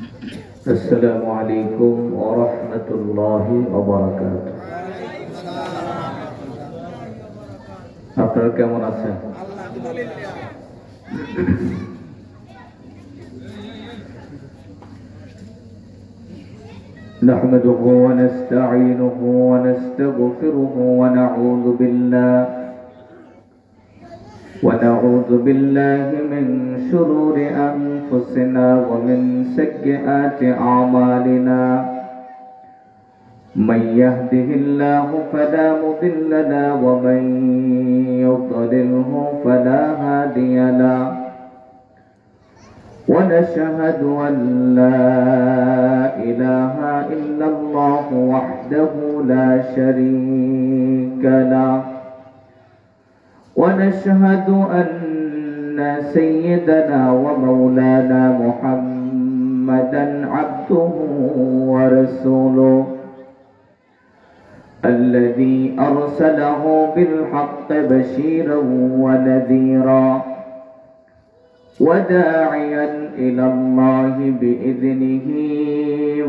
Assalamualaikum warahmatullahi wabarakatuh. আপনারা কেমন আছেন? نحمده ونستعينه ونستغفره ونعوذ بالله من شرور أنفسنا ومن سيئات أعمالنا. من يهده الله فلا مضل له ومن يضلله فلا هادي له. ونشهد أن لا إله إلا الله وحده لا شريك له. ونشهد أن سيدنا ومولانا محمدا عبده ورسوله الذي أرسله بالحق بشيرا ونذيرا وداعيا إلى الله بإذنه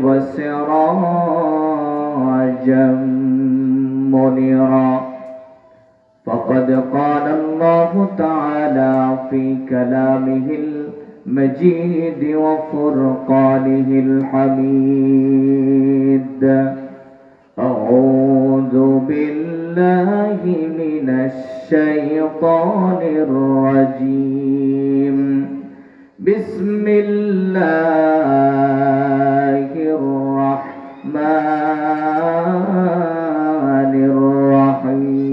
وسراجا منيرا. فقد قال الله تعالى في كلامه المجيد وفرقانه الحميد: أعوذ بالله من الشيطان الرجيم. بسم الله الرحمن الرحيم.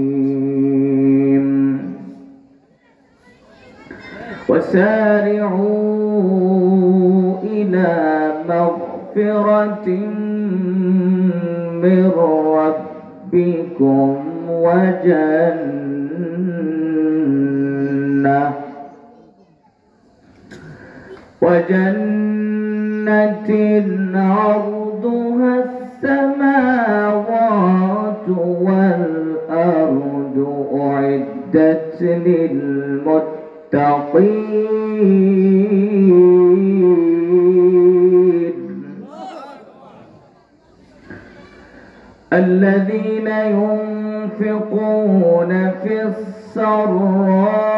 وسارعوا إلى مغفرة من ربكم وجنة عرضها السماوات والأرض أعدت للمتقين الذين ينفقون في السراء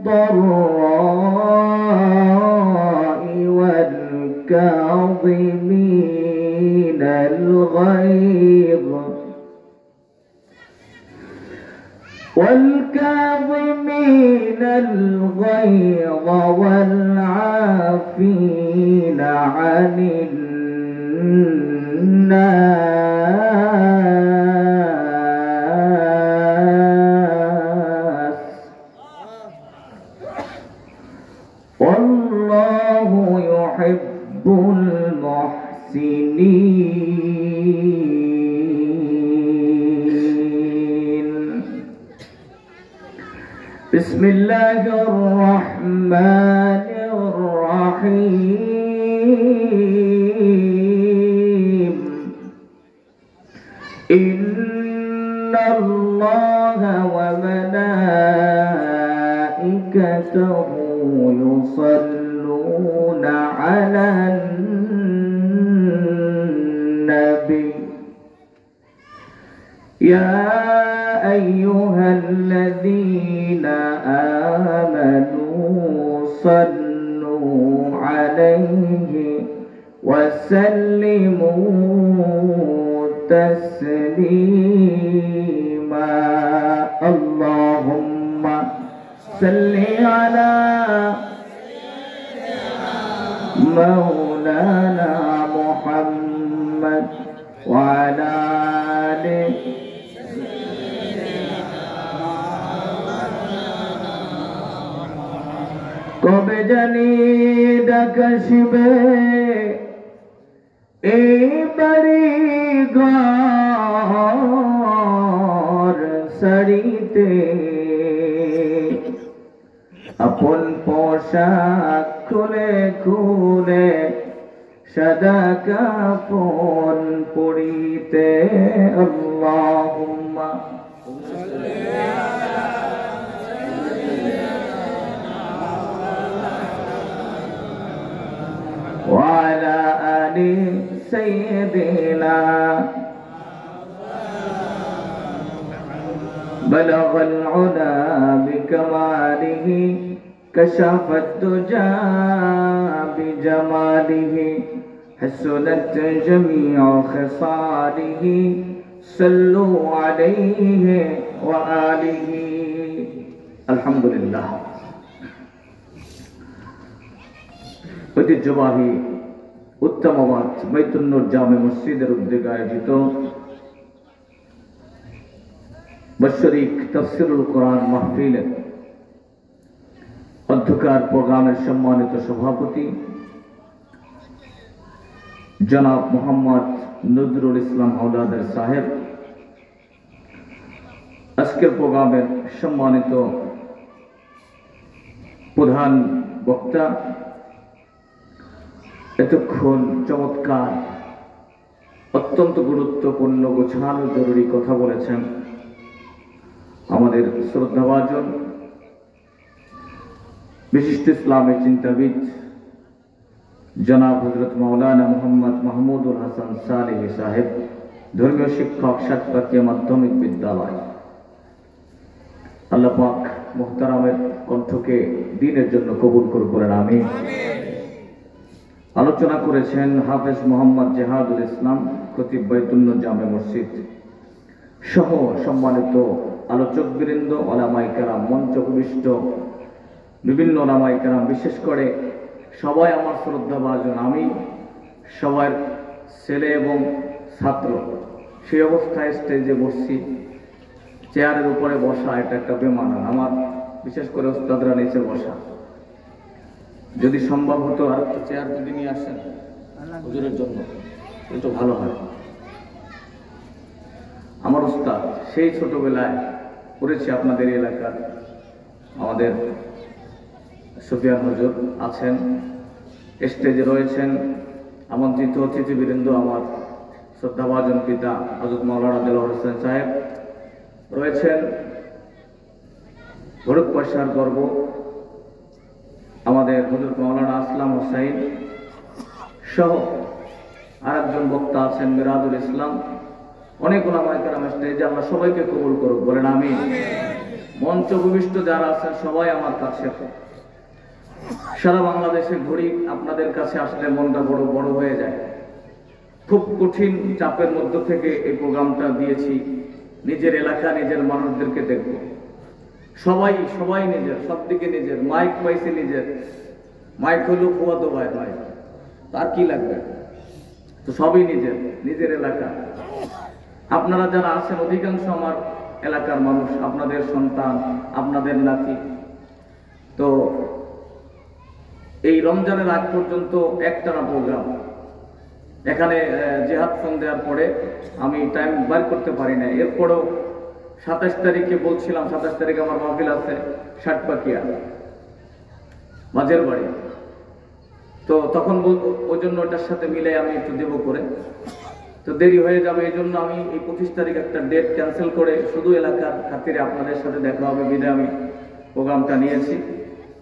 والضراء والكاظمين الغيظ والعافين عن الناس والله يحب المحسنين. بسم الله الرحمن الرحيم. إن الله وملائكته يصلون على النبي يا أيها الذين آمنوا صلوا عليه وسلموا تسليما. اللهم صل على مولانا محمد وعلى آله কবে জানি ডাকাশিবে এই বাড়ি ঘর সারিতে আপন পোশাক খুলে খুলে সাদা কাফন পরিতে। আল্লাহুম্মা آل سيدنا بلغ العلا بكماله كشف الدجى بجماله حسنت جميع خصاله صلوا عليه وآله الحمد لله ঐতিহ্যবাহী উত্তমাবাদ বাইতুন্নুর জামে মসজিদের উদ্যোগে আয়োজিত বাৎসরিক তাফসীরুল কোরআন মাহফিলের অধ্যকার প্রোগ্রামের সম্মানিত সভাপতি জনাব মোহাম্মদ নজরুল ইসলাম হাওলাদার সাহেব, আজকের প্রোগ্রামের সম্মানিত প্রধান বক্তা, এতক্ষণ চমৎকার অত্যন্ত গুরুত্বপূর্ণ গোছানো জরুরি কথা বলেছেন আমাদের শ্রদ্ধাভাজন বিশিষ্ট ইসলামী চিন্তাবিদ জনাব হযরত মাওলানা মোহাম্মদ মাহমুদুল হাসান সালেহী সাহেব, ধর্মীয় শিক্ষক, সাতপাকিয়া মাধ্যমিক বিদ্যালয়। আল্লাহ পাক মুহতারামের কণ্ঠকে দ্বীনের জন্য কবুল করুন, আমিন। আলোচনা করেছেন হাফেজ মোহাম্মদ জেহাদুল ইসলাম, খতিব বাইতুন্নুর জামে মসজিদ সহ সম্মানিত আলোচকবৃন্দ, ওলামায়ে কেরাম, মঞ্চ উপবিষ্ট বিভিন্ন ওলামায়ে কেরাম, বিশেষ করে সবাই আমার শ্রদ্ধাভাজন, আমি সবার ছেলে এবং ছাত্র। সেই অবস্থায় স্টেজে বসছি, চেয়ারের উপরে বসা এটা একটা বেমানান। আমার বিশেষ করে ওস্তাদরা নিচে বসা। যদি সম্ভব হতো আর একটা চেয়ার যদি নিয়ে আসেন হুজুরের জন্য একটু ভালো হয়। আমার ওস্তাদ সেই ছোটবেলায় পড়েছি আপনাদের এলাকার, আমাদের সুফিয়ান হুজুর আছেন, স্টেজে রয়েছেন আমন্ত্রিত অতিথিবৃন্দ, আমার শ্রদ্ধাভাজন পিতা হযরত মাওলানা দেলোয়ার হোসেন সাহেব রয়েছেন, ভরত পয়সার গর্ব আমাদের হযরত মাওলানা আসলাম হোসাইন সহ আরেকজন বক্তা আছেন মিরাজুল ইসলাম, অনেক ওলামায়ে কেরাম স্টেজে। আল্লাহ সবাইকে কবুল করুক, বলেন আমিন। মঞ্চ উপবিষ্ট যারা আছেন সবাই আমার কাছে, সারা বাংলাদেশে ঘুরি, আপনাদের কাছে আসলে মনটা বড় বড় হয়ে যায়। খুব কঠিন চাপের মধ্য থেকে এই প্রোগ্রামটা দিয়েছি। নিজের এলাকা, নিজের মানুষদেরকে দেখব, সবাই সবাই নিজের, সব দিকে নিজের। মাইক পাইছে নিজের, মাইক হলো ফুয়াতো ভাই মাইক, তার কি লাগবে? তো সবই নিজের, নিজের এলাকা। আপনারা যারা আছেন অধিকাংশ আমার এলাকার মানুষ, আপনাদের সন্তান, আপনাদের নাতি। তো এই রমজানের আগ পর্যন্ত একটানা প্রোগ্রাম এখানে জিহাদ ফোন দেওয়ার পরে আমি টাইম বার করতে পারি না। এরপরেও 27 তারিখে বলছিলাম, 27 তারিখে আমার মাহফিল আছে সাতপাকিয়া মাঝের বাড়ি। তো তখন ওই জন্য ওটার সাথে মিলে আমি একটু দেবো করে, তো দেরি হয়ে যাবে। এই জন্য আমি এই 25 তারিখ একটা ডেট ক্যান্সেল করে শুধু এলাকার খাতিরে আপনাদের সাথে দেখা হবে বিধে আমি প্রোগ্রামটা নিয়েছি।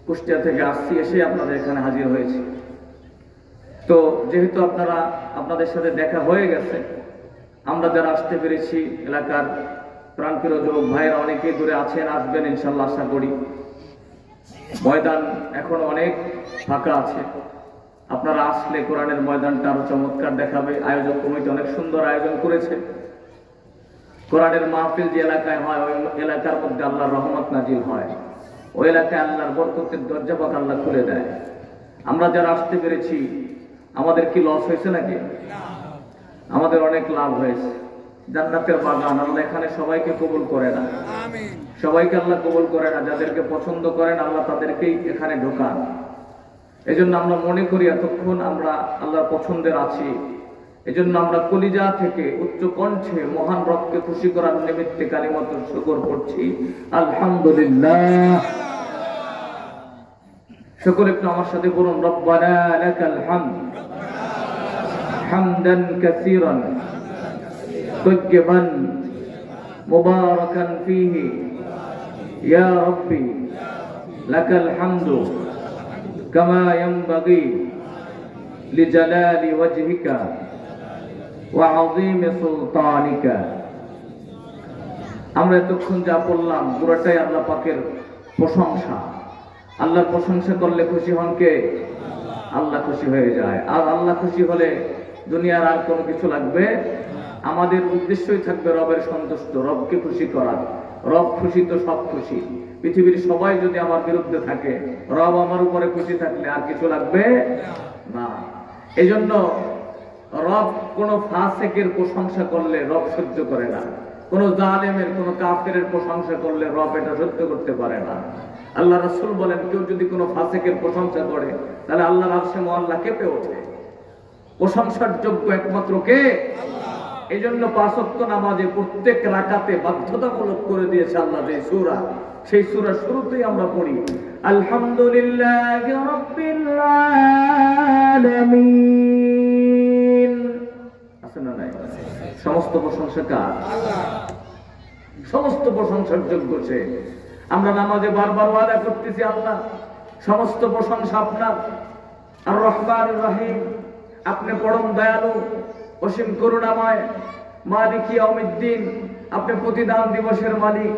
কুষ্টিয়া থেকে আসছি, এসে আপনাদের এখানে হাজির হয়েছি। তো যেহেতু আপনাদের সাথে দেখা হয়ে গেছে, আমরা যারা আসতে পেরেছি এলাকার প্রাণপ্রিয় যুবক ভাইয়েরা অনেকেই দূরে আছেন, আসবেন ইনশাল্লাহ আশা করি। ময়দান এখনো অনেক ফাঁকা আছে, আপনারা আসলে কোরআনের ময়দানটা আরো চমৎকার দেখাবে। আয়োজক কমিটি অনেক সুন্দর আয়োজন করেছে। কোরআনের মাহফিল যে এলাকায় হয়, ওই এলাকার মধ্যে আল্লাহর রহমত নাজিল হয়, ওই এলাকায় আল্লাহর বরকতের দরজা পাক আল্লাহ খুলে দেয়। আমরা যারা আসতে পেরেছি, আমাদের কি লস হয়েছে নাকি? আমাদের অনেক লাভ হয়েছে। জান্নাতের বাগান আল্লাহ এখানে সবাইকে কবুল করে না, সবাইকে আল্লাহ কবুল করে না। যাদেরকে পছন্দ করেন আল্লাহ তাদেরকেই এখানে ঢোকান। এই জন্য আমরা মনে করি এতক্ষণ আমরা আল্লাহর পছন্দের আছি। এই জন্য আমরা কলিজা থেকে উচ্চ কণ্ঠে মহান রবকে খুশি করার নিমিত্তে কালিমাতুল শুকর করছি, আলহামদুলিল্লাহ। সকলে একটু আমার সাথে বলুন, রব্বানা লাকাল হামদ হামদান কাসীরান তাইয়্যিবান মুবারাকান ফীহি ইয়া রাব্বি লাকাল হামদু কামা ইয়ানবাগি লিজালালি ওয়াজহিকা ওয়া আযীমি সুলতানিকা। আমরা এতক্ষণ যা বললাম পুরোটাই আল্লাহ পাকের প্রশংসা। আল্লাহর প্রশংসা করলে খুশি হন কে? আল্লাহ খুশি হয়ে যায়। আর আল্লাহ খুশি হলে দুনিয়ার আর কোনো কিছু লাগবে। আমাদের উদ্দেশ্যই থাকবে রবের সন্তুষ্ট, রবকে খুশি করা। রব খুশি তো সব খুশি। পৃথিবীর সবাই যদি আমার বিরুদ্ধে থাকে, রব আমার উপরে খুশি থাকলে আর কিছু লাগবে না। এই জন্য রব কোন ফাসিকের প্রশংসা করলে রব সহ্য করে না। কোন জালেমের, কোন কাফেরের প্রশংসা করলে রব এটা সহ্য করতে পারে না। আল্লাহ রাসূল বলেন, কেউ যদি কোনো ফাসিকের প্রশংসা করে তাহলে আল্লাহর আরশে মুআল্লা কেঁপে ওঠে। প্রশংসার যোগ্য একমাত্র কে? এই জন্য ৫ ওয়াক্ত নামাজে প্রত্যেক রাকাতে বাধ্যতামূলক করে দিয়েছে আল্লাহ যে সূরা, সেই সূরার শুরুতেই আমরা পড়ি আলহামদুলিল্লাহি রাব্বিল আলামিন। আছে না নাই? সমস্ত প্রশংসা কার? আল্লাহ। সমস্ত প্রশংসার যোগ্য সে। আমরা নামাজে বারবার ওয়াদা করতেছি, আল্লাহ সমস্ত প্রশংসা আপনার। আর রহমান রহিম, আপনি পরম দয়ালু, অসীম করুণাময়। মালিক ইয়াউমিদ্দিন, আপনি প্রতিদান দিবসের মালিক।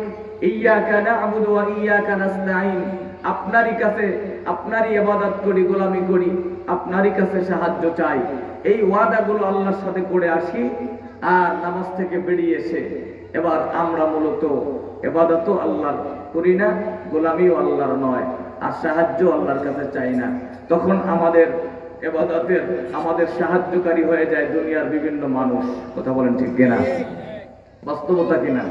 ইয়্যাকা না'বুদু ওয়া ইয়্যাকা নাস্তাঈন, আপনারই কাছে আপনারই ইবাদত করি, গোলামি করি, আপনারই কাছে সাহায্য চাই। এই ওয়াদাগুলো আল্লাহর সাথে করে আসি, আর নামাজ থেকে বেরিয়ে এসে এবার আমরা মূলত ইবাদতও আল্লাহর করি না, গোলামিও আল্লাহর নয়, আর সাহায্য আল্লাহর কাছে চাই না। তখন আমাদের ইবাদতের আমাদের সাহায্যকারী হয়ে যায় দুনিয়ার বিভিন্ন মানুষ। কথা বলেন ঠিক কিনা? বাস্তবতা কিনা?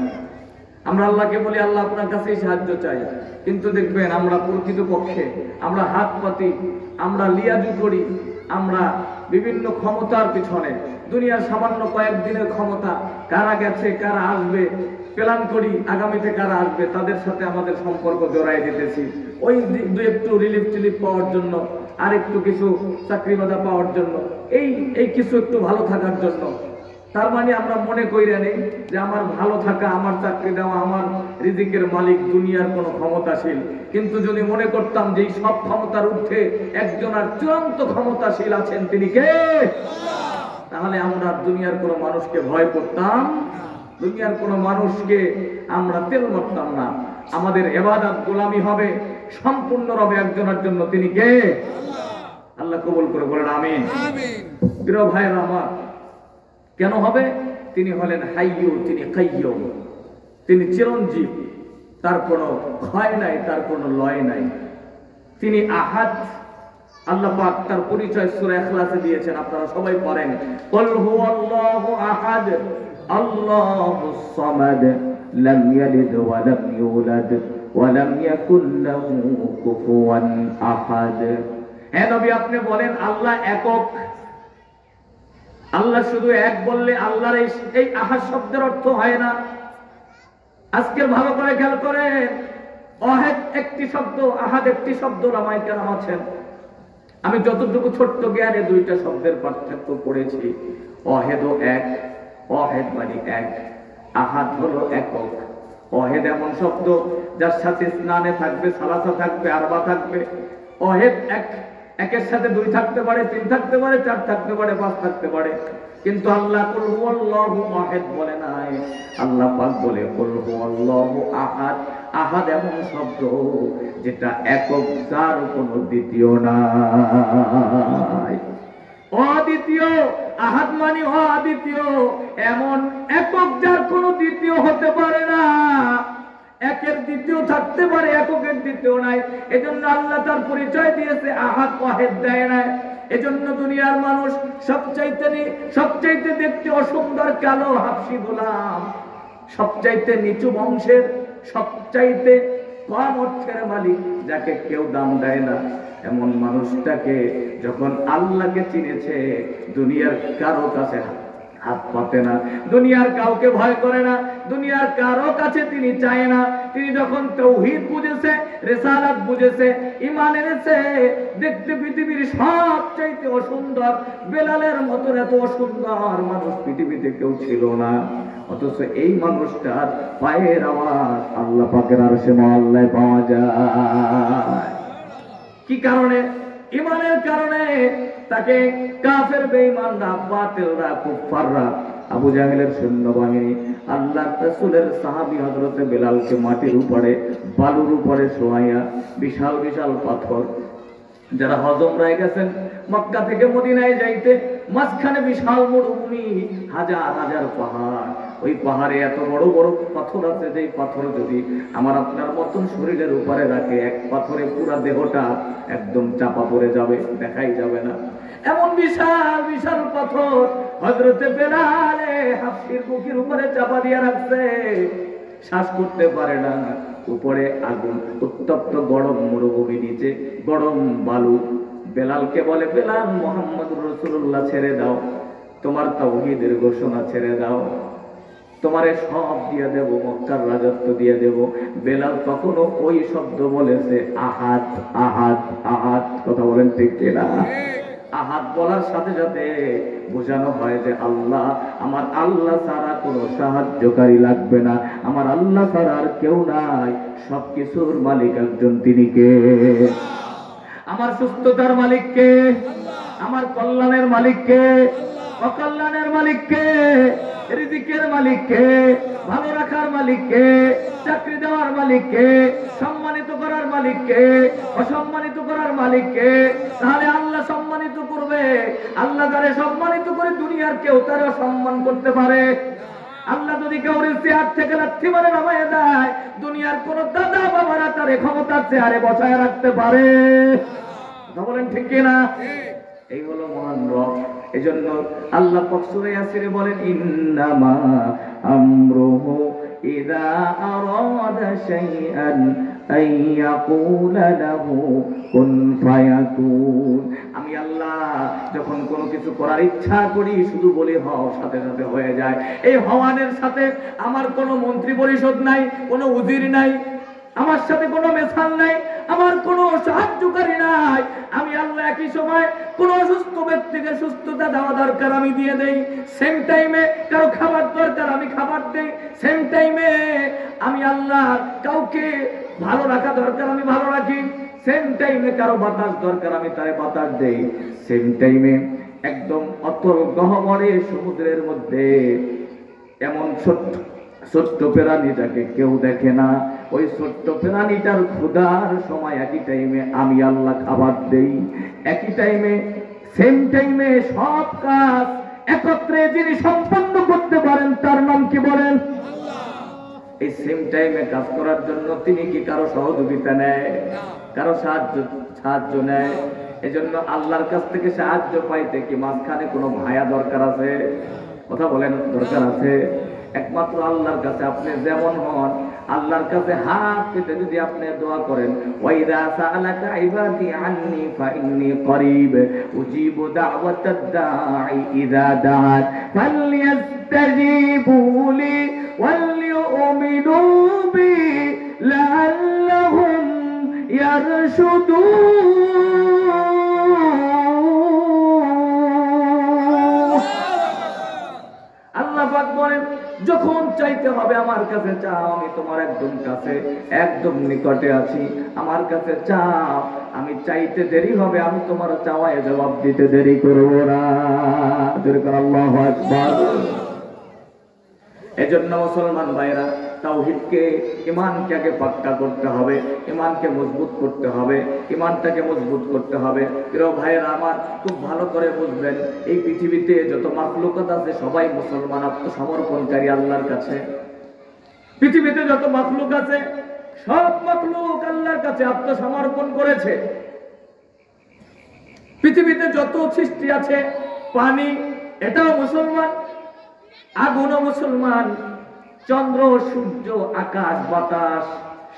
আমরা আল্লাহকে বলি আল্লাহ আপনার কাছেই সাহায্য চাই, কিন্তু দেখবেন আমরা প্রকৃতপক্ষে আমরা হাত পাতি, আমরা লিয়াজু করি, আমরা বিভিন্ন ক্ষমতার পিছনে, দুনিয়ার সামান্য কয়েকদিনের ক্ষমতা, কারা গেছে কারা আসবে প্ল্যান করি, আগামীতে কারা আসবে তাদের সাথে আমাদের সম্পর্ক জড়াই দিতেছি, ওই দু একটু রিলিফ টিলিফ পাওয়ার জন্য, আর একটু কিছু চাকরি বাধা পাওয়ার জন্য, এই কিছু একটু ভালো থাকার জন্য। তার মানে আমরা মনে কইরা নেই যে আমার ভালো থাকা, আমার চাকরি দেওয়া, আমার রিজিকের মালিক দুনিয়ার কোনো ক্ষমতাশীল। কিন্তু যদি মনে করতাম যে এই সব ক্ষমতার ঊর্ধ্বে একজন আর চূড়ান্ত ক্ষমতাশীল আছেন, তিনি কে? তাহলে আমরা দুনিয়ার কোনো মানুষকে ভয় করতাম, দুনিয়ার কোনো মানুষকে আমরা তেল মারতাম না। আমাদের ইবাদত গোলামি হবে সম্পূর্ণ রবে একজনের জন্য, তিনি কে? আল্লাহ কবুল করে বলেন আমিন। প্রিয় ভাইরা আমার, কেন হবে? তিনি হলেন হাইয়্যু, তিনি কাইয়্যুম, তিনি চিরঞ্জীব, তার কোনো ক্ষয় নাই, তার কোনো লয় নাই। তিনি আহাদ। আল্লাহ পাক তার পরিচয় সূরা ইখলাসে দিয়েছেন, আপনারা সবাই পড়েন, কুল হুয়াল্লাহু আহাদ আল্লাহুস সামাদ লাম ইয়ালিদ ওয়া লাম ইউলাদ ওয়া লাম ইয়াকুল লাহু কুফুয়ান আহাদ। হে নবী, আপনি বলেন আল্লাহ একক। আল্লাহ শুধু এক বললে আল্লাহর এই আহাদ শব্দের অর্থ হয় না। আজকের ভালো করে খেয়াল করেন, অহেদ একটি শব্দ, আহাদ একটি শব্দ। রামায় কেরাম আছেন, আমি যতটুকু ছোট্ট জ্ঞানে দুইটা শব্দের পার্থক্য পড়েছি। অহেদ ও এক, অহেদ মানে এক, আহাদ হলো একক। অহেদ এমন শব্দ যার সাথে স্নানে থাকবে, সালাসা থাকবে, আরবা থাকবে। অহেদ এক, একের সাথে দুই থাকতে পারে, তিন থাকতে পারে, চার থাকতে পারে, পাঁচ থাকতে পারে। কিন্তু আল্লাহ কুল হুয়াল্লাহু আহাদ বলে নাই, আল্লাহ পাক বলে কুল হুয়াল্লাহু আহাদ। আহাদ এমন শব্দ যেটা একক, যার কোনো দ্বিতীয় নাই, অদ্বিতীয়। আহাদ মানে অদ্বিতীয়, এমন একক যার কোনো দ্বিতীয় হতে পারে না। একের দ্বিতীয় থাকতে পারে, এককের দ্বিতীয় নাই। এজন্য আল্লাহ তার পরিচয় দিয়েছে আহাদ, ওয়াহেদ দেয় নাই। এজন্য দুনিয়ার মানুষ সবচাইতে দেখতে অসুন্দর, কালো, হাবশি গোলাম, সবচাইতে নিচু বংশের, সবচাইতে কম অর্থের মালিক, যাকে কেউ দাম দেয় না, এমন মানুষটাকে যখন আল্লাহকে চিনেছে, দুনিয়ার কারো কাছে হাত পাতে না, দুনিয়ার কাউকে ভয় করে না, দুনিয়ার কারো কাছে তিনি চায় না। তিনি যখন তাওহীদ বুঝেছে, রিসালাত বুঝেছে, ঈমান এনেছে, দেখতে পৃথিবীর সবচাইতে অসুন্দর, বেলালের মতো এত অসুন্দর মানুষ পৃথিবীতে কেউ ছিল না। অথচ এই মানুষটার পায়ের আওয়াজ আল্লাহ পাকের আরশে মুআল্লায় পাওয়া যায়। কি কারণে? ইমানের কারণে তাকে কাফের বেঈমানরা বাতিলরা কুফাররা আবু জাহেলের সৈন্যবাহিনী আল্লাহর রাসূলের সাহাবী হযরতে বেলালকে মাটির উপরে বালুর উপরে শোয়াইয়া বিশাল বিশাল পাথর, যারা হজম রয়ে গেছেন মক্কা থেকে মদিনায় যাইতে, মাঝখানে বিশাল মরুভূমি, হাজার হাজার পাহাড়, ওই পাহাড়ে এত বড় বড় পাথর আছে যে পাথর যদি আমার আপনার মতন শরীরের উপরে রাখে, এক পাথরে পুরা দেহটা একদম চাপা পড়ে যাবে, দেখাই যাবে না। এমন বিশাল বিশাল পাথর হযরতে বেলালে হাফসির বুকের উপরে চাপা দিয়ে রাখছে, শ্বাস করতে পারে না। উপরে আগুন, উত্তপ্ত গরম মরুভূমি, নিচে গরম বালু। বেলালকে বলে, বেলাল মুহাম্মদুর রাসূলুল্লাহ ছেড়ে দাও, তোমার তাওহীদের ঘোষণা ছেড়ে দাও, তোমারে সব দিয়ে দেব, মক্কার রাজত্ব দিয়ে দেব। বেলাল তখনও ওই শব্দ বলেছে, আহাদ আহাদ আহাদ। কথা বলেন ঠিক কিনা? আহাদ বলার সাথে সাথে বোঝানো হয় যে আল্লাহ, আমার আল্লাহ ছাড়া কোনো সাহায্যকারী লাগবে না, আমার আল্লাহ ছাড়া আর কেউ নাই, সবকিছুর মালিক একজন, তিনি কে? আমার সুস্থতার মালিক কে? আমার কল্যাণের মালিক কে? অকল্যাণের মালিক কে? রিজিকের মালিক কে? ভালো রাখার মালিক কে? চাকরি দেওয়ার মালিক কে? সম্মানিত করার মালিক কে? অসম্মানিত করার মালিক কে? তাহলে আল্লাহ সম্মানিত করবে। আল্লাহ যারে সম্মানিত করে দুনিয়ার কেউ তারে অসম্মান করতে পারে। আল্লাহ যদি কাউরে চেয়ার থেকে লাথি মারে নামায় দেয়, দুনিয়ার কোন দাদা বাবারা তার ক্ষমতার চেয়ারে বসায় রাখতে পারে। বলেন ঠিক কিনা? এই হলো মহান রব। এজন্য আল্লাহ পাক সূরা ইয়াসিনে বলেন, ইন্নামা আমরুহু ইযা আরাদা শাইআন আইয়াকুলা লাহু কুন ফায়াকুন। আমি আল্লাহ যখন কোনো কিছু করার ইচ্ছা করি শুধু বলি হও, সাথে সাথে হয়ে যায়। এই হওয়ানের সাথে আমার কোনো মন্ত্রী পরিষদ নাই, কোনো উজির নাই, আমার সাথে কোনো মেসাল নাই, আমার কোনো সাহায্যকারী নাই। আমি আল্লাহ একই সময় কোন অসুস্থ ব্যক্তিকে সুস্থতা দেওয়া দরকার আমি দিয়ে দেই, সেম টাইমে কারো খাবার দরকার আমি খাবার দেই, সেম টাইমে আমি আল্লাহ কাউকে ভালো রাখা দরকার আমি ভালো রাখি, সেম টাইমে কারো বাতাস দরকার আমি তারে বাতাস দেই, সেম টাইমে একদম অতল গহ্বরে সমুদ্রের মধ্যে এমন ছোট্ট প্রাণী যাকে কেউ দেখে না, ওই ছোট্ট প্রাণীটার ক্ষুধার সময় একই টাইমে আমি আল্লাহ খাবার দেই, একই টাইমে সেম টাইমে সব কাজ একত্রে যিনি সম্পন্ন করতে পারেন তার নাম কি বলেন? এই সেম টাইমে কাজ করার জন্য তিনি কি কারো সহযোগিতা নেয়? কারো সাহায্য নেয়? এজন্য আল্লাহর কাছ থেকে সাহায্য পাইতে কি মাঝখানে কোনো ভায়া দরকার আছে? কথা বলেন, দরকার আছে? একমাত্র আল্লাহর কাছে আপনি যেমন হন, আল্লাহর কাছে হাত পেতে যদি আপনি দোয়া করেন, ওয়াইদা সাআলাকা ইবাদি আন্নী ফাইন্নী করিব উজিবু দাওয়াতাদ দাঈ ইযা দাআন ফালইস্তাজিবু লি ওয়ালইউমিনু বি লাআল্লাহুম ইয়ারশুদুন। আল্লাহ পাক বলেন, যখন চাইতে হবে আমার কাছে চাও, আমি তোমার একদম কাছে, একদম নিকটে আছি, আমার কাছে চাও, আমি চাইতে দেরি হবে, আমি তোমার চাওয়ায় জবাব দিতে দেরি করব না। আল্লাহু আকবার। এজন্য মুসলমান ভাইরা, তাওহীদকে, ঈমানকে আগে পাক্কা করতে হবে, ঈমানকে মজবুত করতে হবে, ঈমানটাকে মজবুত করতে হবে। প্রিয় ভাইরা আমার, খুব ভালো করে বুঝবেন, এই পৃথিবীতে যত মাখলুকাত আছে সবাই মুসলমান, আত্মসমর্পণকারী আল্লাহর কাছে। পৃথিবীতে যত মাখলুক আছে সব মাখলুক আল্লাহর কাছে আত্মসমর্পণ করেছে। পৃথিবীতে যত সৃষ্টি আছে, পানি এটাও মুসলমান, আগুনও মুসলমান, চন্দ্র সূর্য আকাশ বাতাস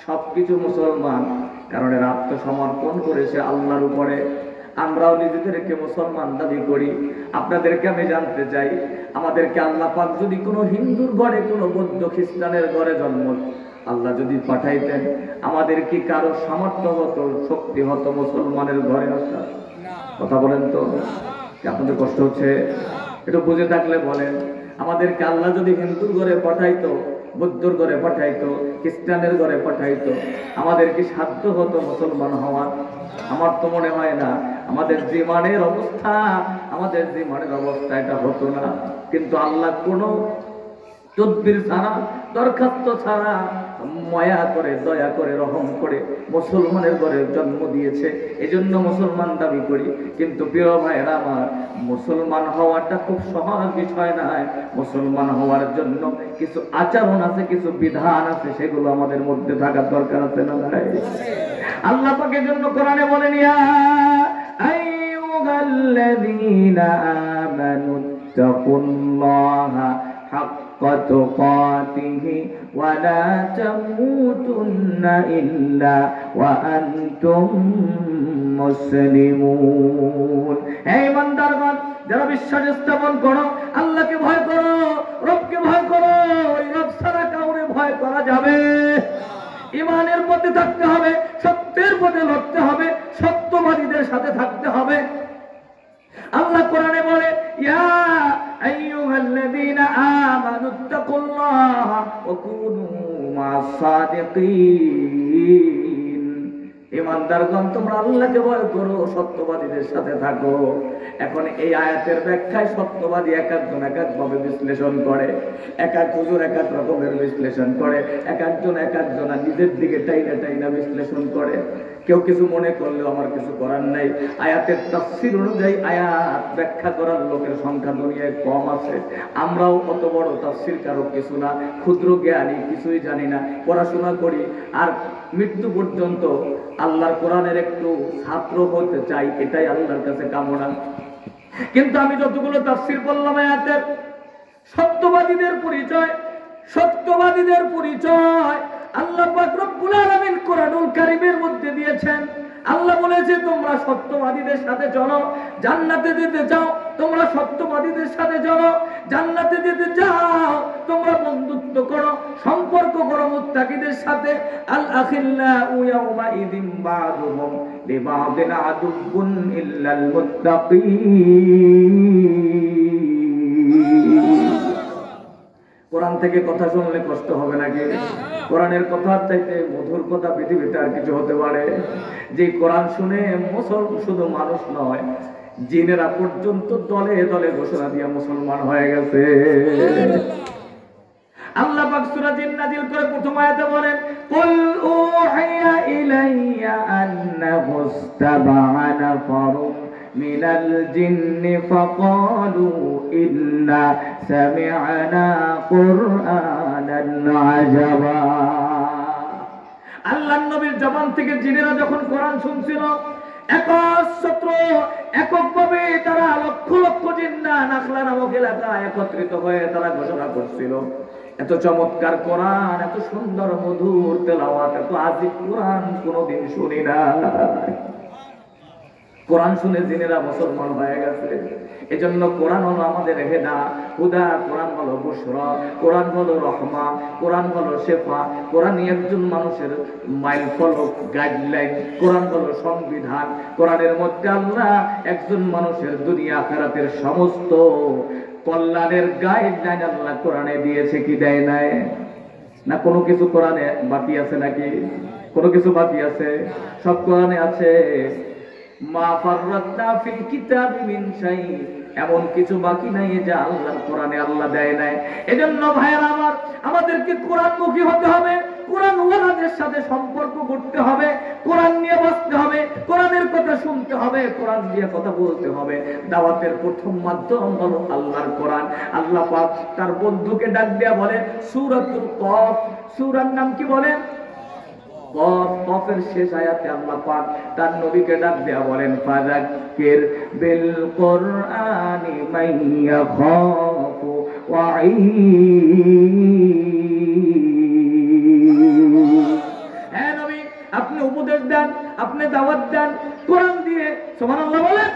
সবকিছু মুসলমান, কারণ এরা আত্মসমর্পণ করেছে আল্লাহর উপরে। আমরাও নিজেদেরকে মুসলমান দাবি করি। আপনাদেরকে আমি জানতে চাই, আমাদেরকে আল্লাহ পাক যদি কোনো হিন্দুর ঘরে, কোনো বৌদ্ধ খ্রিস্টানের ঘরে জন্ম আল্লাহ যদি পাঠাইতেন, আমাদের কি কারো সামর্থ্য হতো, শক্তি হতো মুসলমানের ঘরে আসা? কথা বলেন তো, আপনাদের কষ্ট হচ্ছে? একটু বুঝে থাকলে বলেন। আমাদেরকে আল্লাহ যদি হিন্দুর ঘরে পাঠাইতো, বৌদ্ধর ঘরে পাঠাইতো, খ্রিস্টানের ঘরে পাঠাইতো, আমাদের কি সাধ্য হতো মুসলমান হওয়ার? আমার তো মনে হয় না। আমাদের জীবনের অবস্থা, আমাদের জীবনের অবস্থা এটা হতো না। কিন্তু আল্লাহ কোনো তদবির ছাড়া, দরখাস্ত ছাড়া মায়া করে, দয়া করে, রহম করে মুসলমানের ঘরে জন্ম দিয়েছে। এজন্য মুসলমান দাবি করি। কিন্তু প্রিয় ভাইরা আমার, মুসলমান হওয়াটা খুব সহজ বিষয় নয়। মুসলমান হওয়ার জন্য কিছু আচরণ আছে, কিছু বিধান আছে, সেগুলো আমাদের মধ্যে থাকার দরকার আছে না ভাই? আল্লাহ পাকের জন্য কোরআনে বলেন, ইয়া আইয়ুহাল্লাযীনা আমানুত্তাকুল্লাহা হাক্কা তুকাতিহি ওয়া লা তামুতুন্না ইল্লা ওয়া আনতুম মুসলিমুন। হে ইমানদারগণ, যারা বিশ্বাস স্থাপন করো, আল্লাহকে ভয় করো, রবকে ভয় করো। ওই রব ছাড়া কাউরে ভয় করা যাবে? ইমানের পথে থাকতে হবে, সত্যের পথে লড়তে হবে, সত্যবাদীদের সাথে থাকতে হবে। আল্লাহ কোরআনে বলে, ইয়া আইয়ুহাল্লাযীনা আমানুত্তাকুল্লাহা ওয়া কুনু মা'আস সাদিকিন। ইমানদারগণ, তোমরা আল্লাহকে ভয় করো, সত্যবাদীদের সাথে থাকো। এখন এই আয়াতের ব্যাখ্যায় সত্যবাদী এক একজন এক একভাবে বিশ্লেষণ করে, এক এক হুজুর এক এক রকমের বিশ্লেষণ করে, এক একজন নিজের দিকে টাইনা টাইনা বিশ্লেষণ করে। কেউ কিছু মনে করলেও আমার কিছু করার নাই। আয়াতের তাফসীর অনুযায়ী আয়াত ব্যাখ্যা করার লোকের সংখ্যা দুনিয়ায় কম আছে। আমরাও অত বড় তাফসীর কারো কিছু না, ক্ষুদ্র জ্ঞানী, কিছুই জানি না, পড়াশোনা করি আর মৃত্যু পর্যন্ত আল্লাহর কোরআনের একটু ছাত্র হতে চাই, এটাই আল্লাহর কাছে কামনা। কিন্তু আমি যতগুলো তাফসীর বললাম আয়াতের, সত্যবাদীদের পরিচয়, সত্যবাদীদের পরিচয় আল্লাহ পাক রব্বুল আলামিন কোরআনুল কারীমের মধ্যে দিয়েছেন। আল্লাহ বলেছে, তোমরা সত্যবাদীদের সাথে চলো, জান্নাতে যেতে চাও, তোমরা সত্যবাদীদের সাথে চলো, জান্নাতে যেতে চাও, তোমরা বন্ধুত্ব করো, সম্পর্ক করো মুত্তাকিদের সাথে। আল আখিল্লাউ ইয়াউমাইযিন বা'দুহুম লিবা'দিন আদুব্বুন ইল্লাল মুত্তাকিন। কোরআন থেকে কথা শুনলে কষ্ট হবে নাকি? কোরআনের কথার চাইতে মধুর কথা পৃথিবীতে আর কিছু হতে পারে? যে কোরআন শুনে শুধু মানুষ নয়, জিনেরা পর্যন্ত দলে দলে ঘোষণা দিয়ে মুসলমান হয়ে গেছে। আল্লাহ পাক সূরা জিন নাযিল করে প্রথম আয়াতে বলেন, কুল উহিয়া ইলাইয়া আন্নাহু ইসতাবা'a নাফারুন মিনাল জিন্নি ফাকালু ইন্না সামি'না কুরআনান আজাবা। আল্লাহর নবীর জবান থেকে জিনেরা যখন কোরআন শুনছিল, এককভাবে তারা লক্ষ লক্ষ জিন্না নাখলা নামক এলাকায় একত্রিত হয়ে তারা ঘোষণা করছিল, এত চমৎকার কোরআন, এত সুন্দর মধুর তেলাওয়াত, এত আজিব কোরআন কোনদিন শুনি না। কোরআন শুনে জিনেরা মুসলমান হয়ে গেছে। এজন্য কোরআন হলো আমাদের হুদা, কোরআন হলো বুশরা, কোরআন হলো রহমা, কোরআন হলো শেফা, কোরআনই একজন মানুষের মাইল ফলক, গাইডলাইন, কোরআন হলো সংবিধান। কোরআনের মধ্যে আল্লাহ একজন মানুষের দুনিয়া আখিরাতের সমস্ত কল্যাণের গাইডলাইন আল্লাহ কোরআনে দিয়েছে, কি দেয় নাই? না কোনো কিছু কোরআনে বাকি আছে নাকি? কোনো কিছু বাকি আছে? সব কোরআনে আছে। মা ফাররাতনা ফিল কিতাবি মিন শাই, এমন কিছু বাকি নাই যে আল্লাহর কোরআনে আল্লাহ দেয় নাই। এজন্য ভাইরা আমার, আমাদেরকে কোরআনমুখী হতে হবে, কোরআন ওয়ালাদের সাথে সম্পর্ক করতে হবে, কোরআন নিয়ে বসতে হবে, কোরআনের কথা শুনতে হবে, কোরআন দিয়ে কথা বলতে হবে। দাওয়াতের প্রথম মাধ্যম হলো আল্লাহর কোরআন। আল্লাহ পাক তার বন্ধুকে ডাক দেয়া বলে সূরাতুল কফ। সূরার নাম কি বলেন? কফের শেষ আয়াতে আল্লাহ পাক তার নবীকে ডাক দেয়া বলেন, ফাযাক্কির বিল কুরআনি মান ইয়াখাফু ওয়াঈদ। হ্যাঁ নবী, আপনি উপদেশ দেন, আপনি দাওয়াত দেন কোরআন দিয়ে। সুবহানাল্লাহ বলেন।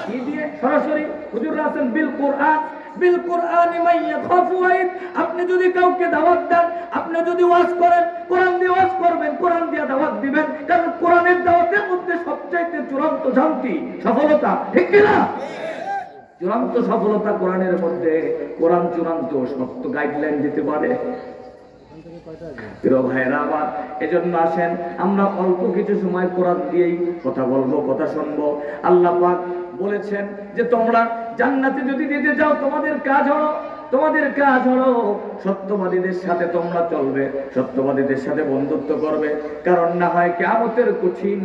কি দিয়ে? সরাসরি হুজুররা আছেন বিল কোরআন, বিল কোরআনি মান ইয়াখাফু ওয়াঈদ। আপনি যদি কাউকে দাওয়াত দেন, আপনি যদি ওয়াজ করেন, কোরআন দিয়ে ওয়াজ করবেন, কোরআন দিয়ে দাওয়াত দিবেন। কারণ কোরআনের দাওয়াতের মধ্যে সবচাইতে চূড়ান্ত শান্তি, সফলতা, ঠিক কি না? চূড়ান্ত সফলতা কোরআনের মধ্যে। কোরআন চূড়ান্ত সত্য গাইডলাইন দিতে পারে। প্রিয় ভাইরা আমার, এজন্য আসেন আমরা অল্প কিছু সময় কোরআন দিয়েই কথা বলবো, কথা শুনবো। আল্লাহ পাক বলেছেন যে তোমরা জান্নাতে যদি যেতে যাও তোমাদের কাজ হলো সত্যবাদীদের সাথে তোমরা চলবে, সত্যবাদীদের সাথে বন্ধুত্ব করবে। কারণ না হয় কিয়ামতের কঠিন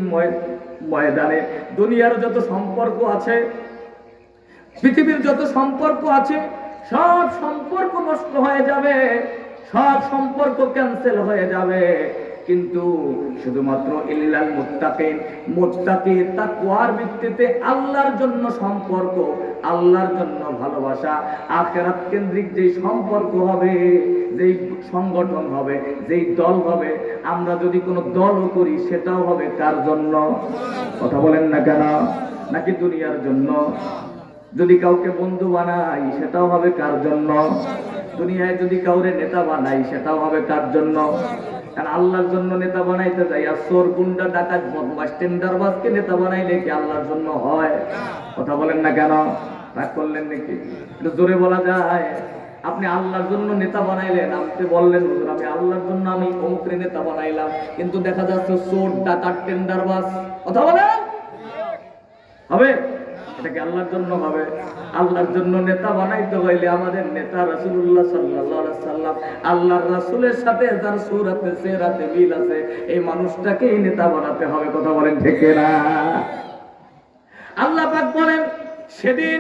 ময়দানে দুনিয়ার যত সম্পর্ক আছে, পৃথিবীর যত সম্পর্ক আছে, সব সম্পর্ক নষ্ট হয়ে যাবে, সব সম্পর্ক ক্যান্সেল হয়ে যাবে। কিন্তু শুধুমাত্র ইল্লাল মুত্তাকিন, মুত্তাকি তাকওয়ার ভিত্তিতে আল্লাহর জন্য সম্পর্ক, আল্লাহর জন্য ভালোবাসা, আখিরাত কেন্দ্রিক যেই সম্পর্ক হবে, যেই সংগঠন হবে, যেই দল হবে, আমরা যদি কোনো দলও করি সেটাও হবে কার জন্য? কথা বলেন না কেন? নাকি দুনিয়ার জন্য? যদি কাউকে বন্ধু বানাই সেটাও হবে কার জন্য? দুনিয়ায় যদি কাউরে নেতা বানাই সেটাও হবে কার জন্য? কারণ আল্লাহর জন্য নেতা বানাইতে যাই আর চোর, গুন্ডা, ডাকাত, বদমাশ, টেন্ডারবাজকে নেতা বানাইলে কি আল্লাহর জন্য হয়? কথা বলেন না কেন? রাগ করলেন নাকি? একটু জোরে বলা যায়। আপনি আল্লাহর জন্য নেতা বানাইলেন, আপনি বললেন হুজুর আমি আল্লাহর জন্য আমি অমুকরে নেতা বানাইলাম, কিন্তু দেখা যাচ্ছে চোর, ডাকাত, টেন্ডারবাজ। কথা বলেন হবে? এটা কি আল্লাহর জন্য হবে? আল্লাহর জন্য নেতা বানাইতে হইলে আমাদের নেতা রাসূলুল্লাহ সাল্লাল্লাহু আলাইহি সাল্লাম, আল্লাহর রাসূলের সাথে যার সূরাতে সিরাতে মিল আছে, এই মানুষটাকেই নেতা বানাতে হবে। কথা বলেন ঠিক না? আল্লাহ পাক বলেন সেদিন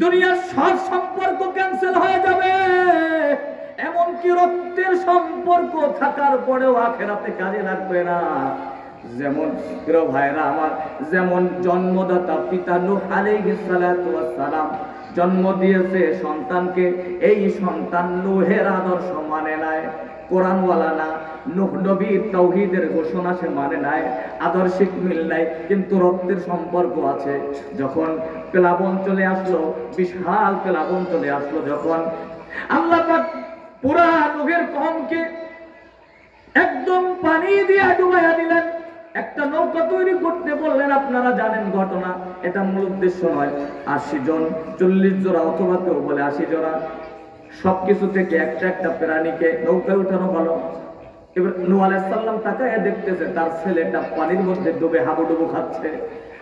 দুনিয়ার সব সম্পর্ক ক্যান্সেল হয়ে যাবে, এমনকি রক্তের সম্পর্ক থাকার পরেও আখিরাতে কাজে লাগবে না। যেমন প্রিয় ভাইরা আমার, যেমন জন্মদাতা পিতা নূহ আলাইহিস সালাতু ওয়াস সালাম জন্ম দিয়েছে সন্তানকে, এই সন্তান নূহের আদর্শ মানে নাই, কোরআনওয়ালা না, নূহ নবীর তাওহীদের ঘোষণা সে মানে নাই, আদর্শিক মিল নাই, কিন্তু রক্তের সম্পর্ক আছে। যখন প্লাবন চলে আসলো, বিশাল প্লাবন চলে আসলো, যখন আল্লাহ পাক পুরা নূহের কওমকে একদম পানি দিয়ে ডুবাইয়া দিলেন, একটা নৌকা তৈরি করতে বললেন। আপনারা জানেন ঘটনা, এটা মূল উদ্দেশ্য নয়। 80 জন, 40 জোড়া, অথবা কেউ বলে 80 জোড়া, সবকিছু থেকে একটা একটা প্রাণীকে নৌকায় উঠানো হলো। এবার নূহ আলাইহিস সালাম তাকায় দেখতেছে তার ছেলেটা পানির মধ্যে ডুবে হাবুডুবু খাচ্ছে।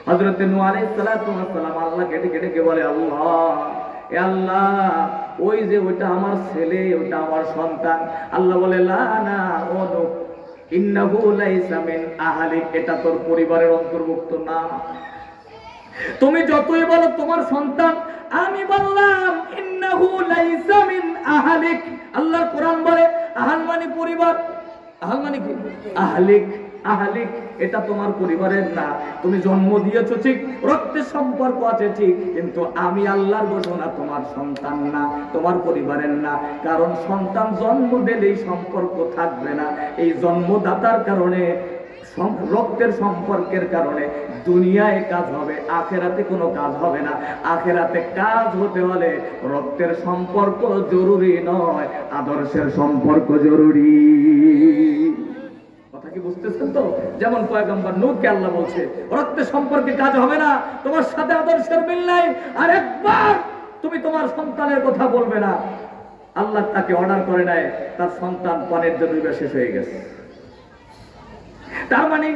হযরতে নূহ আলাইহিস সালাম আল্লাহকে ডেকে বলে, আল্লাহ, এ আল্লাহ, ওই যে ওটা আমার ছেলে, ওটা আমার সন্তান। আল্লাহ বলে, লা না ও নূহ, ইন্নাহু লাইসা মিন আহলিক, এটা তোর পরিবারের অন্তর্ভুক্ত না। তুমি যতই বলো তোমার সন্তান, আমি বললাম ইন্নাহু লাইসা মিন আহলিক। আল্লাহর কোরআন বলে আহল মানে পরিবার, আহল মানে কি? আহলিক, আহলিক এটা তোমার পরিবারের না। তুমি জন্ম দিয়েছো ঠিক, রক্তের সম্পর্ক আছে ঠিক, কিন্তু আমি আল্লাহর ঘোষণা তোমার সন্তান না, তোমার পরিবারের না। কারণ সন্তান জন্ম দিলেই সম্পর্ক থাকবে না, এই জন্মদাতার কারণে, রক্তের সম্পর্কের কারণে দুনিয়ায় কাজ হবে, আখেরাতে কোনো কাজ হবে না। আখেরাতে কাজ হতে হলে রক্তের সম্পর্ক জরুরি নয়, আদর্শের সম্পর্ক জরুরি। কথা কি বুঝতেছেন তো? যেমন পয়গম্বর নূহকে আল্লাহ বলছে রক্তের সম্পর্কে কাজ হবে না, তোমার সাথে আদর্শের মিল নাই, আর একবার তুমি তোমার সন্তানের কথা বলবে না। আল্লাহ তাকে অর্ডার করে নেয়, তার সন্তান পানির ডুবে শেষ হয়ে গেছে। তার মানে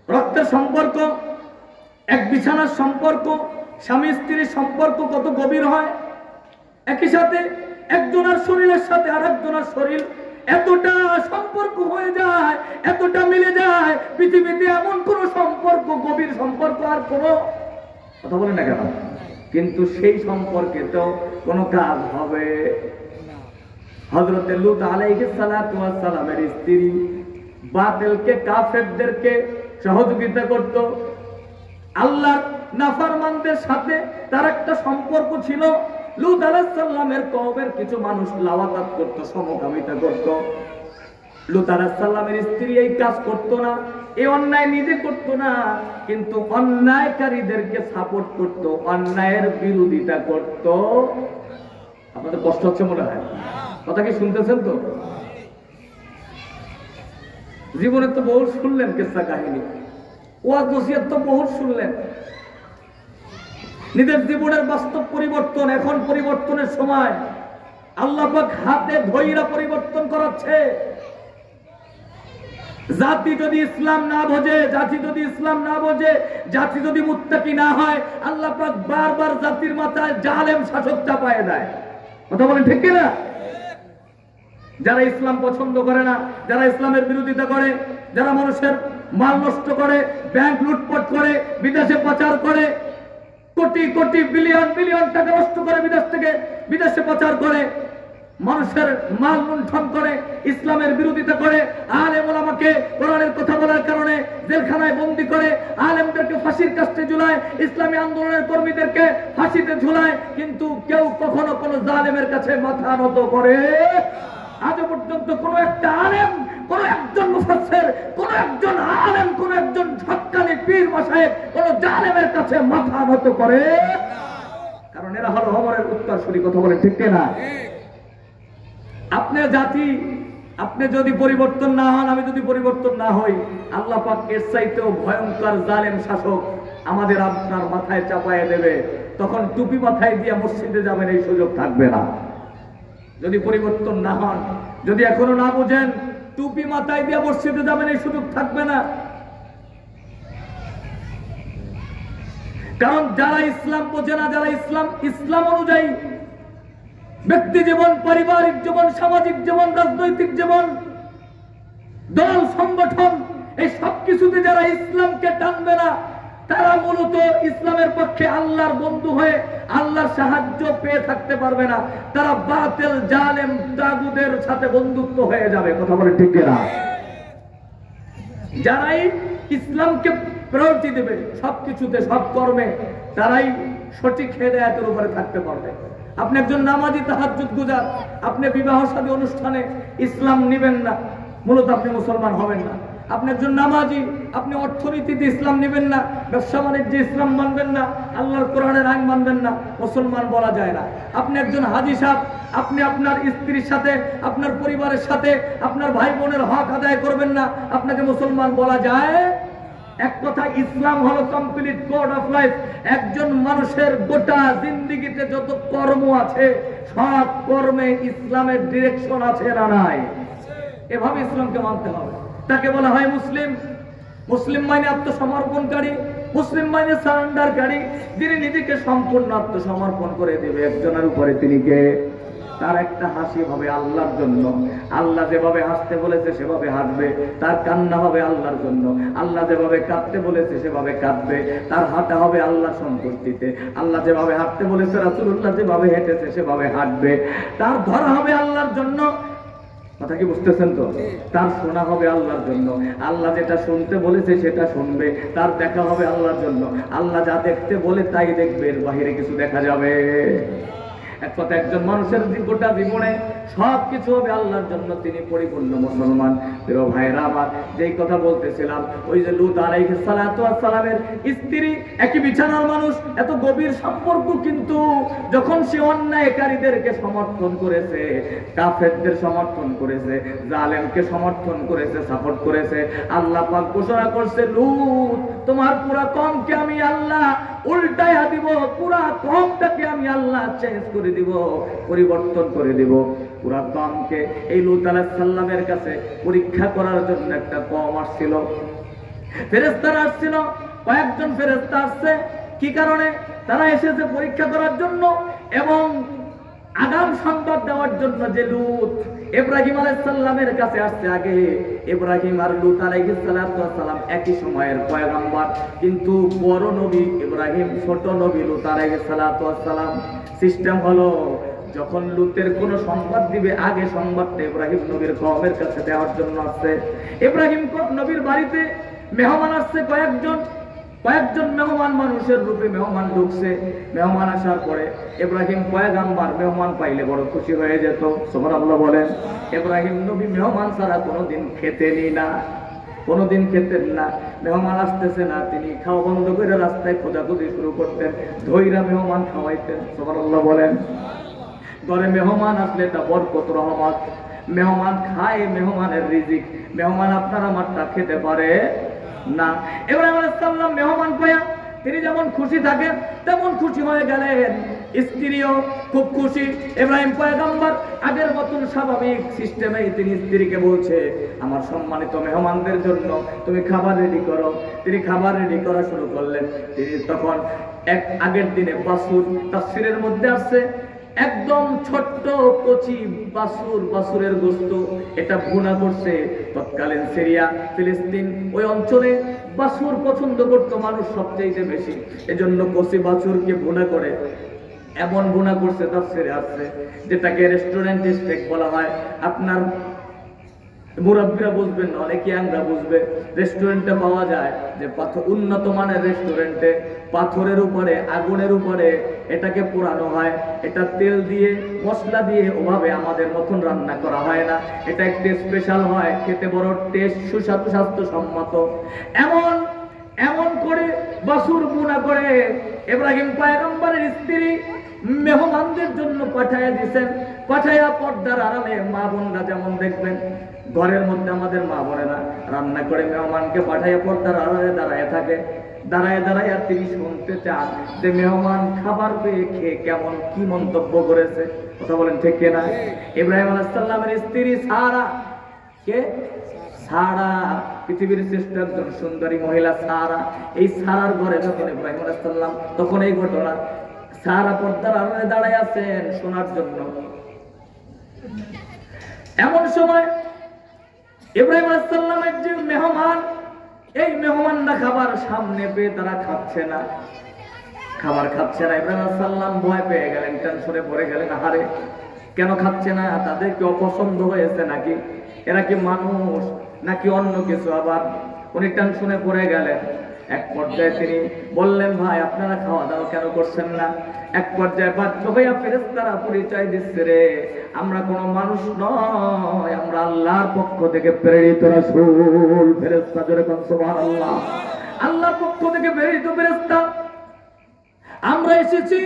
রক্তের সম্পর্ক, এক বিছানার সম্পর্ক, স্বামী স্ত্রীর সম্পর্ক কত গভীর হয়। একই সাথে একজনের শরীরের সাথে আর একজনের শরীর এতটা সম্পর্ক হয়ে যায়, এতটা মিলে যায়, পৃথিবীতে এমন কোন সম্পর্ক, গভীর সম্পর্ক আর কোনো, কথা বলেন না কেন? কিন্তু সেই সম্পর্কে তো কোনো কাজ হবে। হযরত লূত আলাইহিস সালাতু ওয়াস সালামের স্ত্রী বাতিলকে, কাফেরদেরকে সহযোগিতা করত। আল্লাহর নাফরমানদের সাথে তার একটা সম্পর্ক ছিল। লূত আলাইহিস সালামের কওমের কিছু মানুষ লাওয়াতাত করত, সমকামিতা করত। লূত আলাইহিস সালামের স্ত্রী এই কাজ করত না, এই অন্যায় নিজে করত না, কিন্তু অন্যায়কারীদেরকে সাপোর্ট করত, অন্যায়ের বিরোধিতা করত। আপনাদের কষ্ট হচ্ছে মনে হয়? কথা কি শুনতেছেন তো? জীবনে তো বহু শুনলেন কিসসা কাহিনী, ওয়াজ নসিহত তো বহু শুনলেন। নিজের জীবনের বাস্তব পরিবর্তন, এখন পরিবর্তনের সময়। আল্লাহ পাক হাতে ধইরা পরিবর্তন করাচ্ছে। জাতি যদি ইসলাম না বোঝে, জাতি যদি ইসলাম না বোঝে, জাতি যদি মুত্তাকি না হয়, আল্লাহ পাক বারবার জাতির মাথায় জালেম শাসক চাপায় দেয়। কথা বলেন ঠিক কিনা? যারা ইসলাম পছন্দ করে না, যারা ইসলামের বিরোধিতা করে, যারা মানুষের মাল নষ্ট করে, ব্যাংক লুটপাট করে, বিদেশে পাচার করে, কোটি কোটি বিলিয়ন বিলিয়ন টাকা নষ্ট করে বিদেশে পাচার করে, মানুষের মাল লুণ্ঠন করে, ইসলামের বিরোধিতা করে, আলেম ওলামাকে কোরআনের কথা বলার কারণে জেলখানায় বন্দী করে, আলেমদেরকে ফাঁসির কাস্টে ঝুলায়, ইসলামী আন্দোলনের কর্মীদেরকে ফাঁসিতে ঝুলায়, কিন্তু কেউ কখনো কোনো জালেমের কাছে মাথা নত করে আজও পর্যন্ত কোন একটা আলেম, কোন একজন মুফাসসির, কোন একজন আলেম, কোন একজন হক্কানি পীর মাশায়েখ কোন জালেমের কাছে মাথা নত করে? কারণ এরা হলো ওমরের উত্তরসূরি। কথা বলেন ঠিক না? আপনার জাতি, আপনি যদি পরিবর্তন না হন, আমি যদি পরিবর্তন না হই, আল্লাহ পাক এর চাইতেও ভয়ঙ্কর জালেম শাসক আমাদের আপনার মাথায় চাপায় দেবে। তখন টুপি মাথায় দিয়ে মসজিদে যাবেন এই সুযোগ থাকবে না। যদি পরিবর্তন না হন, যদি এখনো না বুঝেন, টুপি মাথায় দিয়ে মসজিদে যাবেন এই সুযোগ থাকবে না। কারণ যারা ইসলাম বোঝে না, যারা ইসলাম অনুযায়ী ব্যক্তি জীবন, পারিবারিক জীবন, সামাজিক জীবন, রাজনৈতিক জীবন, দল সংগঠন, এই সব কিছুতে যারা ইসলামকে টানবে না, তারা মূলত ইসলামের পক্ষে আল্লাহর বন্ধু হয়ে আল্লাহর সাহায্য পেয়ে থাকতে পারবে না। তারা বাতিল জালেম তাগুদের সাথে বন্ধুত্ব হয়ে যাবে। কথা বলে ঠিক না? যারাই ইসলামকে প্রায়োরিটি দেবে সবকিছুতে, সব কর্মে, তারাই সঠিক হেদায়েতের উপরে থাকতে পারবে। আপনি একজন নামাজি তাহাজ্জুদ গুজার, আপনি বিবাহ শাদী অনুষ্ঠানে ইসলাম নিবেন না, মূলত আপনি মুসলমান হবেন না। আপনি একজন নামাজি, আপনি অর্থনীতিতে ইসলাম নেবেন না, ব্যবসা বাণিজ্যে ইসলাম মানবেন না, আল্লাহর কোরআনের আইন মানবেন না, মুসলমান বলা যায় না। আপনি একজন হাজী সাহেব, আপনি আপনার স্ত্রীর সাথে, আপনার পরিবারের সাথে, আপনার ভাই বোনের হক আদায় করবেন না, আপনাকে মুসলমান বলা যায়? এক কথা, ইসলাম হলো কমপ্লিট কোড অফ লাইফ। একজন মানুষের গোটা জিন্দেগিতে যত কর্ম আছে, সব কর্মে ইসলামের ডিরেকশন আছে না নাই? এভাবে ইসলামকে মানতে হবে। তাকে বলা হয় মুসলিম। মুসলিম মানে আত্মসমর্পণকারী, মুসলিম মানে সারেন্ডারকারী, যিনি নিজেকে সম্পূর্ণ আত্মসমর্পণ করে দেবে একজনের উপরে। তিনি কে? তার একটা হাসি হবে আল্লাহর জন্য, আল্লাহ যেভাবে হাসতে বলেছে সেভাবে হাসবে। তার কান্না হবে আল্লাহর জন্য, আল্লাহ যেভাবে কাঁদতে বলেছে সেভাবে কাঁদবে। তার হাঁটা হবে আল্লাহ সন্তুষ্টিতে, আল্লাহ যেভাবে হাঁটতে বলেছে, রাসূলুল্লাহ যেভাবে হেঁটেছে সেভাবে হাঁটবে। তার ধরা হবে আল্লাহর জন্য। কথা কি বুঝতেছেন তো? তার শোনা হবে আল্লাহর জন্য, আল্লাহ যেটা শুনতে বলেছে সেটা শুনবে। তার দেখা হবে আল্লাহর জন্য, আল্লাহ যা দেখতে বলে তাই দেখবে, এর বাহিরে কিছু দেখা যাবে? এক কথা, একজন মানুষের গোটা জীবনে সবকিছু হবে আল্লাহর জন্য, তিনি পরিপূর্ণ মুসলমান। প্রিয় ভাইরা আমার, যেই কথা বলতেছিলাম, ওই যে লূত আলাইহিস সালাতু ওয়াস সালামের স্ত্রী, একই বিছানার মানুষ, এত গভীর সম্পর্ক, কিন্তু যখন সে অন্যায়কারীদেরকে সমর্থন করেছে, কাফেরদের সমর্থন করেছে, জালেমকে সমর্থন করেছে, সাপোর্ট করেছে, আল্লাহ পাক ঘোষণা করছে, লূত তোমার পুরা কমকে আমি আল্লাহ উল্টায়া দিব, পুরা কমটাকে আমি আল্লাহ চেঞ্জ করে দিব, পরিবর্তন করে দিব। পুরা কমকে এই লূত আলাইহিস সালামের কাছে পরীক্ষা করার জন্য একটা কম আসছিল, ফেরেশতারা আসছিল, কয়েকজন ফেরেশতা আসছে। কি কারণে? তারা এসেছে পরীক্ষা করার জন্য এবং আগাম সংবাদ দেওয়ার জন্য যে লূত ইব্রাহিম আলাইহিস সালামের কাছে আসছে। আগে ইব্রাহিম আর লূত আলাইহিস সালাম একই সময়ের পয়গম্বর, কিন্তু বড় নবী ইব্রাহিম, ছোট নবী লূত আলাইহিস সালাম। সিস্টেম হলো, যখন লূতের কোন সংবাদ দিবে, আগে সংবাদটা ইব্রাহিম নবীর কওমের কাছে দেওয়ার জন্য আসছে। ইব্রাহিম নবীর বাড়িতে মেহমান আসছে, কয়েকজন মেহমান, মানুষের রূপে মেহমান ঢুকছে। মেহমান আসার পরে ইব্রাহিম পয়গম্বর মেহমান পাইলে বড় খুশি হয়ে যেত। সুবহানাল্লাহ বলেন। ইব্রাহিম নবী মেহমান ছাড়া কোনোদিন খেতেনই না, কোনোদিন খেতেন না। মেহমান আসতেছে না, তিনি খাওয়া বন্ধ করে রাস্তায় খোঁজাখুঁজি শুরু করতেন, ধৈরা মেহমান খাওয়াইতেন। সুবহানাল্লাহ বলেন। ঘরে মেহমান আসলে এটা বরকত, রহমত। মেহমান খায়, মেহমানের রিজিক। মেহমান আপনার আমারটা খেতে পারে না। ইব্রাহিম আলাইহিস সালাম মেহমান পায়া তিনি যেমন খুশি থাকেন তেমন খুশি হয়ে গেলেন, স্ত্রীও খুব খুশি। ইব্রাহিম পয়গম্বর আগের মতন স্বাভাবিক সিস্টেমে তিনি স্ত্রীকে বলছে, আমার সম্মানিত মেহমানদের জন্য তুমি খাবার রেডি করো। তিনি খাবার রেডি করা শুরু করলেন। তিনি তখন আগের দিনে বাছুর, তাফসীরের মধ্যে আছে একদম ছোট্ট কচি বাছুরের গোশত, এটা ভুনা করছে। তৎকালীন সিরিয়া ফিলিস্তিন ওই অঞ্চলে বাছুর পছন্দ করত মানুষ সবচেয়ে বেশি, এজন্য কচি বাছুরকে ভুনা করে এমন ভুনা করছে, তাফসীরে আছে যেটাকে রেস্টুরেন্ট স্টেক বলা হয়। আপনার মুরব্বীরা বুঝবেন না, অনেকে আমরা বুঝবে। রেস্টুরেন্টে পাওয়া যায় যে উন্নত মানের রেস্টুরেন্টে পাথরের উপরে, আগুনের উপরে এটাকে পোড়ানো হয়। এটা তেল দিয়ে মশলা দিয়ে ওভাবে আমাদের মতন রান্না করা হয় না, এটা একটু স্পেশাল হয়, খেতে বড় টেস্ট, সুস্বাদু, স্বাস্থ্যসম্মত। এমন করে বাছুর বুনা করে ইব্রাহিম পয়গম্বরের স্ত্রী মেহমানদের জন্য পাঠাইয়া দিয়েছেন। পাঠাইয়া পর্দার আড়ালে মা বোনরা যেমন দেখবেন ঘরের মধ্যে আমাদের মা বোনেরা রান্না করে মেহমানকে পাঠাইয়া পর্দার আড়ালে দাঁড়ায় থাকে। দাঁড়ায় তিনি শুনতে চান যে মেহমান খাবার পেয়ে খেয়ে কেমন কি মন্তব্য করেছে। কথা বলেন ঠিক কিনা? ইব্রাহিম আলাইহিস সালামের স্ত্রী সারা, কে? সারা, পৃথিবীর শ্রেষ্ঠ একজন সুন্দরী মহিলা সারা। এই সারার ঘরে যখন ইব্রাহিম আলাইহিস সালাম, তখন এই ঘটনা, সারা পর্দার আড়ালে দাঁড়ায় আছেন শোনার জন্য। এমন সময় ইব্রাহিম আলাইহিস সালামের যে মেহমান, এই মেহমানরা খাবার সামনে পেয়ে তারা খাচ্ছে না, খাবার খাচ্ছে না। ইব্রাহিম আলাইহিস সালাম ভয় পেয়ে গেলেন, টেনশনে পড়ে গেলেন, আহারে কেন খাচ্ছে না? তাদেরকে অপছন্দ হয়েছে নাকি? এরা কি মানুষ নাকি অন্য কিছু? আবার উনি টেনশনে পড়ে গেলেন। এক পর্যায়ে তিনি বললেন, ভাই আপনারা খাওয়া দাওয়া কেন করছেন না? এক পর্যায়ে বাধ্য হইয়া ফেরেশতারা পরিচয় দিচ্ছে, রে আমরা কোনো মানুষ নয়, আমরা আল্লাহর পক্ষ থেকে প্রেরিত রাসূল। ফেরেশতা জোরে কোন সুবহানাল্লাহ। আল্লাহর পক্ষ থেকে প্রেরিত ফেরেশতা, আমরা এসেছি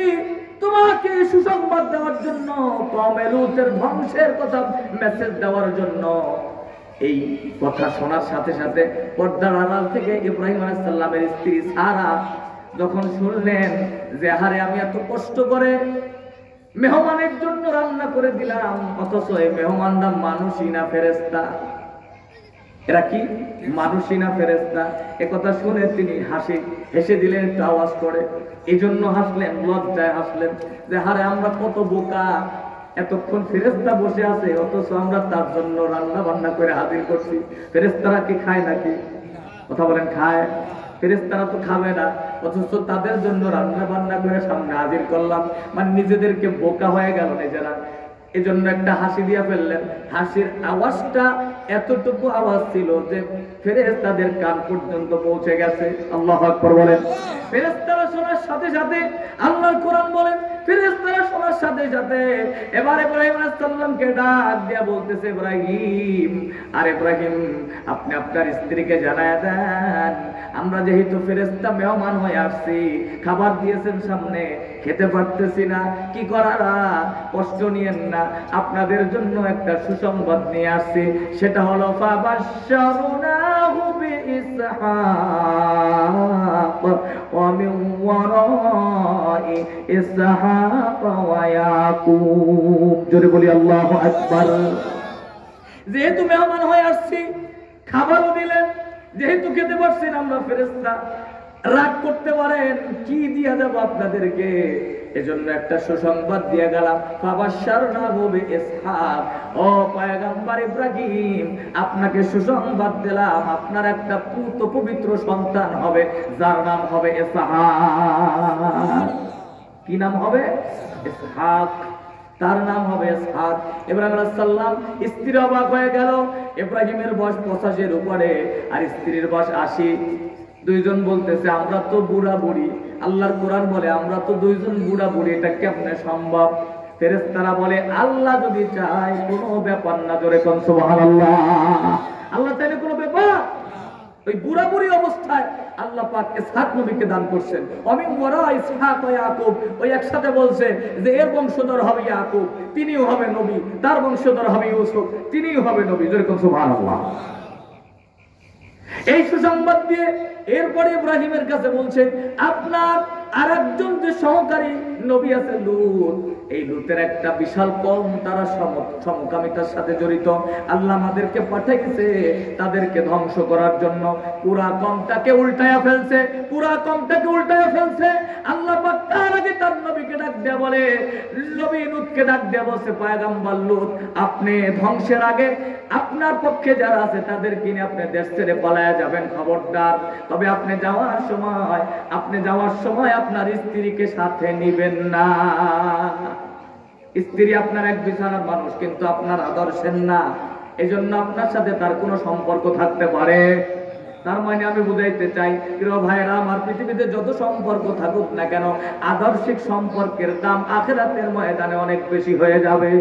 তোমাকে সুসংবাদ দেওয়ার জন্য, কওমে লূতের ধ্বংসের কথা মেসেজ দেওয়ার জন্য। এই কথা শোনার সাথে সাথে পর্দার আড়াল থেকে ইব্রাহিম আলাইহিস সালামের স্ত্রী সারা যখন শুনলেন যে হারে আমি এত কষ্ট করে মেহমানের জন্য রান্না করে দিলাম, অথচ এই মেহমানরা মানুষই না ফেরেশতা। এরা কি মানুষই না ফেরেশতা? একথা শুনে তিনি হেসে দিলেন একটু আওয়াজ করে। এই জন্য হাসলেন, লজ্জায় হাসলেন যে হারে আমরা কত বোকা, এতক্ষণ ফেরেশতা বসে আছে অথচ আমরা তার জন্য রান্না বান্না করে হাজির করছি। ফেরেশতারা কি খায় নাকি? কথা বলেন, খায়? ফেরেশতারা তো খাবে না, অথচ তাদের জন্য রান্না বান্না করে সামনে হাজির করলাম। মানে নিজেদেরকে বোকা হয়ে গেল নিজেরা। এই জন্য একটা হাসি দিয়া ফেললেন। হাসির আওয়াজটা এতটুকু আওয়াজ ছিল যে ফেরেশতাদের কান পর্যন্ত পৌঁছে গেছে। আল্লাহু আকবার বলেন। ফেরেশতারা শোনার সাথে সাথে, আল্লাহর কোরআন বলেন, ফেরেশতারা শোনার সাথে সাথে এবার ইব্রাহিম আলাইহিস সালামকে ডাক দিয়া বলতেছে, ইব্রাহিম, আর ইব্রাহিম আপনি আপনার স্ত্রীকে জানায়া দেন আমরা যেহেতু ফেরেশতা মেহমান হয়ে আসছি, খাবার দিয়েছেন সামনে, খেতে পারতেছি না, কি করার, কষ্ট নিয়েন না, আপনাদের জন্য একটা সুসংবাদ নিয়ে আসছি। সেটা হলো ফাবাশশারনাহু বিইসহাক ওয়া মিন ওয়ারাই ইসহাক ওয়া ইয়াকুব। জোরে বলি আল্লাহু আকবার। যেহেতু মেহমান হয়ে আসছি, খাবারও দিলেন, যেহেতু খেতে পারছেন, আমরা ফেরেশতা রাগ করতে পারেন, কি দিয়া যাব আপনাদেরকে, এজন্য একটা সুসংবাদ দিয়ে গেলাম। ফাবাশশারনাহু বিইসহাক, ও পয়গম্বর ইব্রাহিম আপনাকে সুসংবাদ দিলাম, আপনার একটা পুত্র পবিত্র সন্তান হবে, যার নাম হবে ইসহাক। কি নাম হবে? ইসহাক। তার নাম হবে ইসহাক। ইব্রাহিম আলাইহিস সালাম স্ত্রী অবাক হয়ে গেল। ইব্রাহিমের বয়স 85-এর উপরে আর স্ত্রীর বয়স 80। দুইজন বলতেছে আমরা তো বুড়া বুড়ি। আল্লাহর কোরআন বলে আমরা তো দুইজন বুড়া বুড়ি, এটা কেমনে সম্ভব? ফেরেশতারা বলে আল্লাহ যদি চায় কোনো ব্যাপার না। জোরে কোন সুবহানাল্লাহ। আল্লাহ চাইলে কোনো ব্যাপার? ওই বুড়া বুড়ি অবস্থায় আল্লাহ পাক ইসহাক নবীকে দান করছেন। অমিন ওয়ারা ইসহাক ও ইয়াকুব, ওই একসাথে বলছে যে এর বংশধর হবে ইয়াকুব, তিনিও হবে নবী, তার বংশধর হবে ইউসুফ, তিনিও হবে নবী। জোরে কোন সুবহানাল্লাহ। এই সুসংবাদ দিয়ে এরপরে ইব্রাহিমের কাছে বলছে, আপনার আরেকজন যে সহকারী নবী আছে লূত, এই লূতের একটা বিশাল কম, তারা সমকামিতার সাথে জড়িত। আল্লাহ আমাদেরকে পাঠাইছে তাদেরকে ধ্বংস করার জন্য। পুরা কমটাকে উল্টায়া ফেলছে, পুরা কমটাকে উল্টায়া ফেলছে। আল্লাহ পাক তার আগে তার নবীকে ডাক দেয়া বলে, নবী লূতকে ডাক দেয়া বলছে, পয়গম্বর লূত, আপনি ধ্বংসের আগে আপনার পক্ষে যারা আছে তাদেরকে নিয়ে আপনি দেশ ছেড়ে পালায়া যাবেন, খবরদার। তবে আপনি যাওয়ার সময় আপনার স্ত্রীকে সাথে নিবেন না। স্ত্রী আপনার এক বিছানার মানুষ, কিন্তু আপনার আদর্শের না। এজন্য আপনার সাথে তার কোনো সম্পর্ক থাকতে পারে। তার মানে আমি বুঝাইতে চাই, প্রিয় ভাইরা আমার, পৃথিবীতে যত সম্পর্ক থাকুক না কেন, আদর্শিক সম্পর্কের দাম আখিরাতের ময়দানে অনেক বেশি হয়ে যাবে।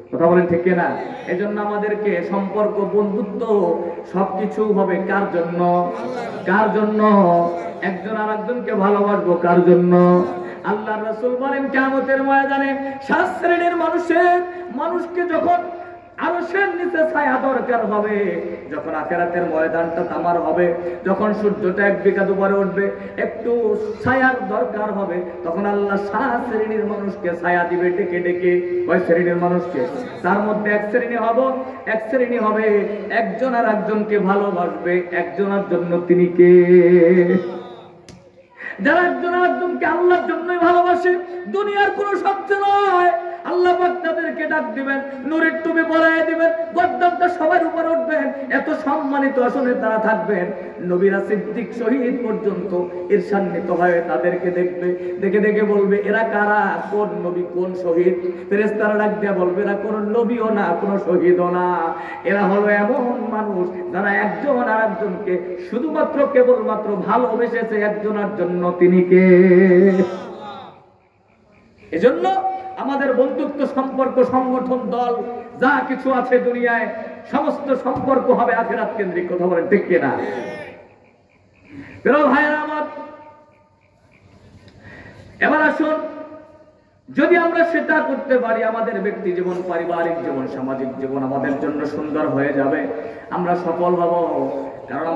কথা বলেন ঠিক কিনা? এজন্য আমাদেরকে সম্পর্ক, বন্ধুত্ব সবকিছু হবে কার জন্য? কার জন্য? একজন আরেকজনকে ভালোবাসবো কার জন্য? আল্লাহর রাসূল বলেন, কিয়ামতের ময়দানে 7 শ্রেণীর মানুষকে যখন আরশের নিচে ছায়া দরকার হবে, যখন আখিরাতের ময়দানটা তামার হবে, যখন সূর্যটা 1 বিঘাত উপরে উঠবে, একটু ছায়ার দরকার হবে, তখন আল্লাহ 7 শ্রেণীর মানুষকে ছায়া দিবে ডেকে ডেকে। কয় শ্রেণীর মানুষকে? তার মধ্যে এক শ্রেণী হবে একজন আর একজনকে ভালোবাসবে। একজনের জন্য তিনি কে? যারা একজন আর একজনকে আল্লাহর জন্যই ভালোবাসে, দুনিয়ার কোনো শব্দ নয়। আল্লাহ পাক তাদেরকে ডাক দিবেন, নূরের টুপি পরায় দিবেন, গদ্দারটা সবার উপরে উঠবেন, এত সম্মানিত আসনে তারা থাকবেন। নবীরা, সিদ্দিক, শহীদ পর্যন্ত ঈর্ষান্বিত হয়ে তাদেরকে দেখবে, দেখে দেখে বলবে, এরা কারা? কোন নবী, কোন শহীদ? ফেরেশতারা ডাক দিয়া বলবে, এরা কোন নবীও না, কোন শহীদও না, এরা হলো এমন মানুষ যারা একজন আর একজনকে শুধুমাত্র কেবলমাত্র ভালোবেসেছে একজনের জন্য, তিনি কে? এজন্য আমাদের বন্ধুত্ব, সম্পর্ক, সংগঠন, দল যা কিছু আছে দুনিয়ায়, সমস্ত সম্পর্ক হবে আখিরাত কেন্দ্রিক। কথা বলেন ঠিক কিনা? প্রিয় ভাইরা আমার, এবার আসুন, যদি আমরা সেটা করতে পারি, আমাদের ব্যক্তি জীবন, পারিবারিক জীবন, সামাজিক জীবন আমাদের জন্য সুন্দর হয়ে যাবে, আমরা সফল হব। কারণ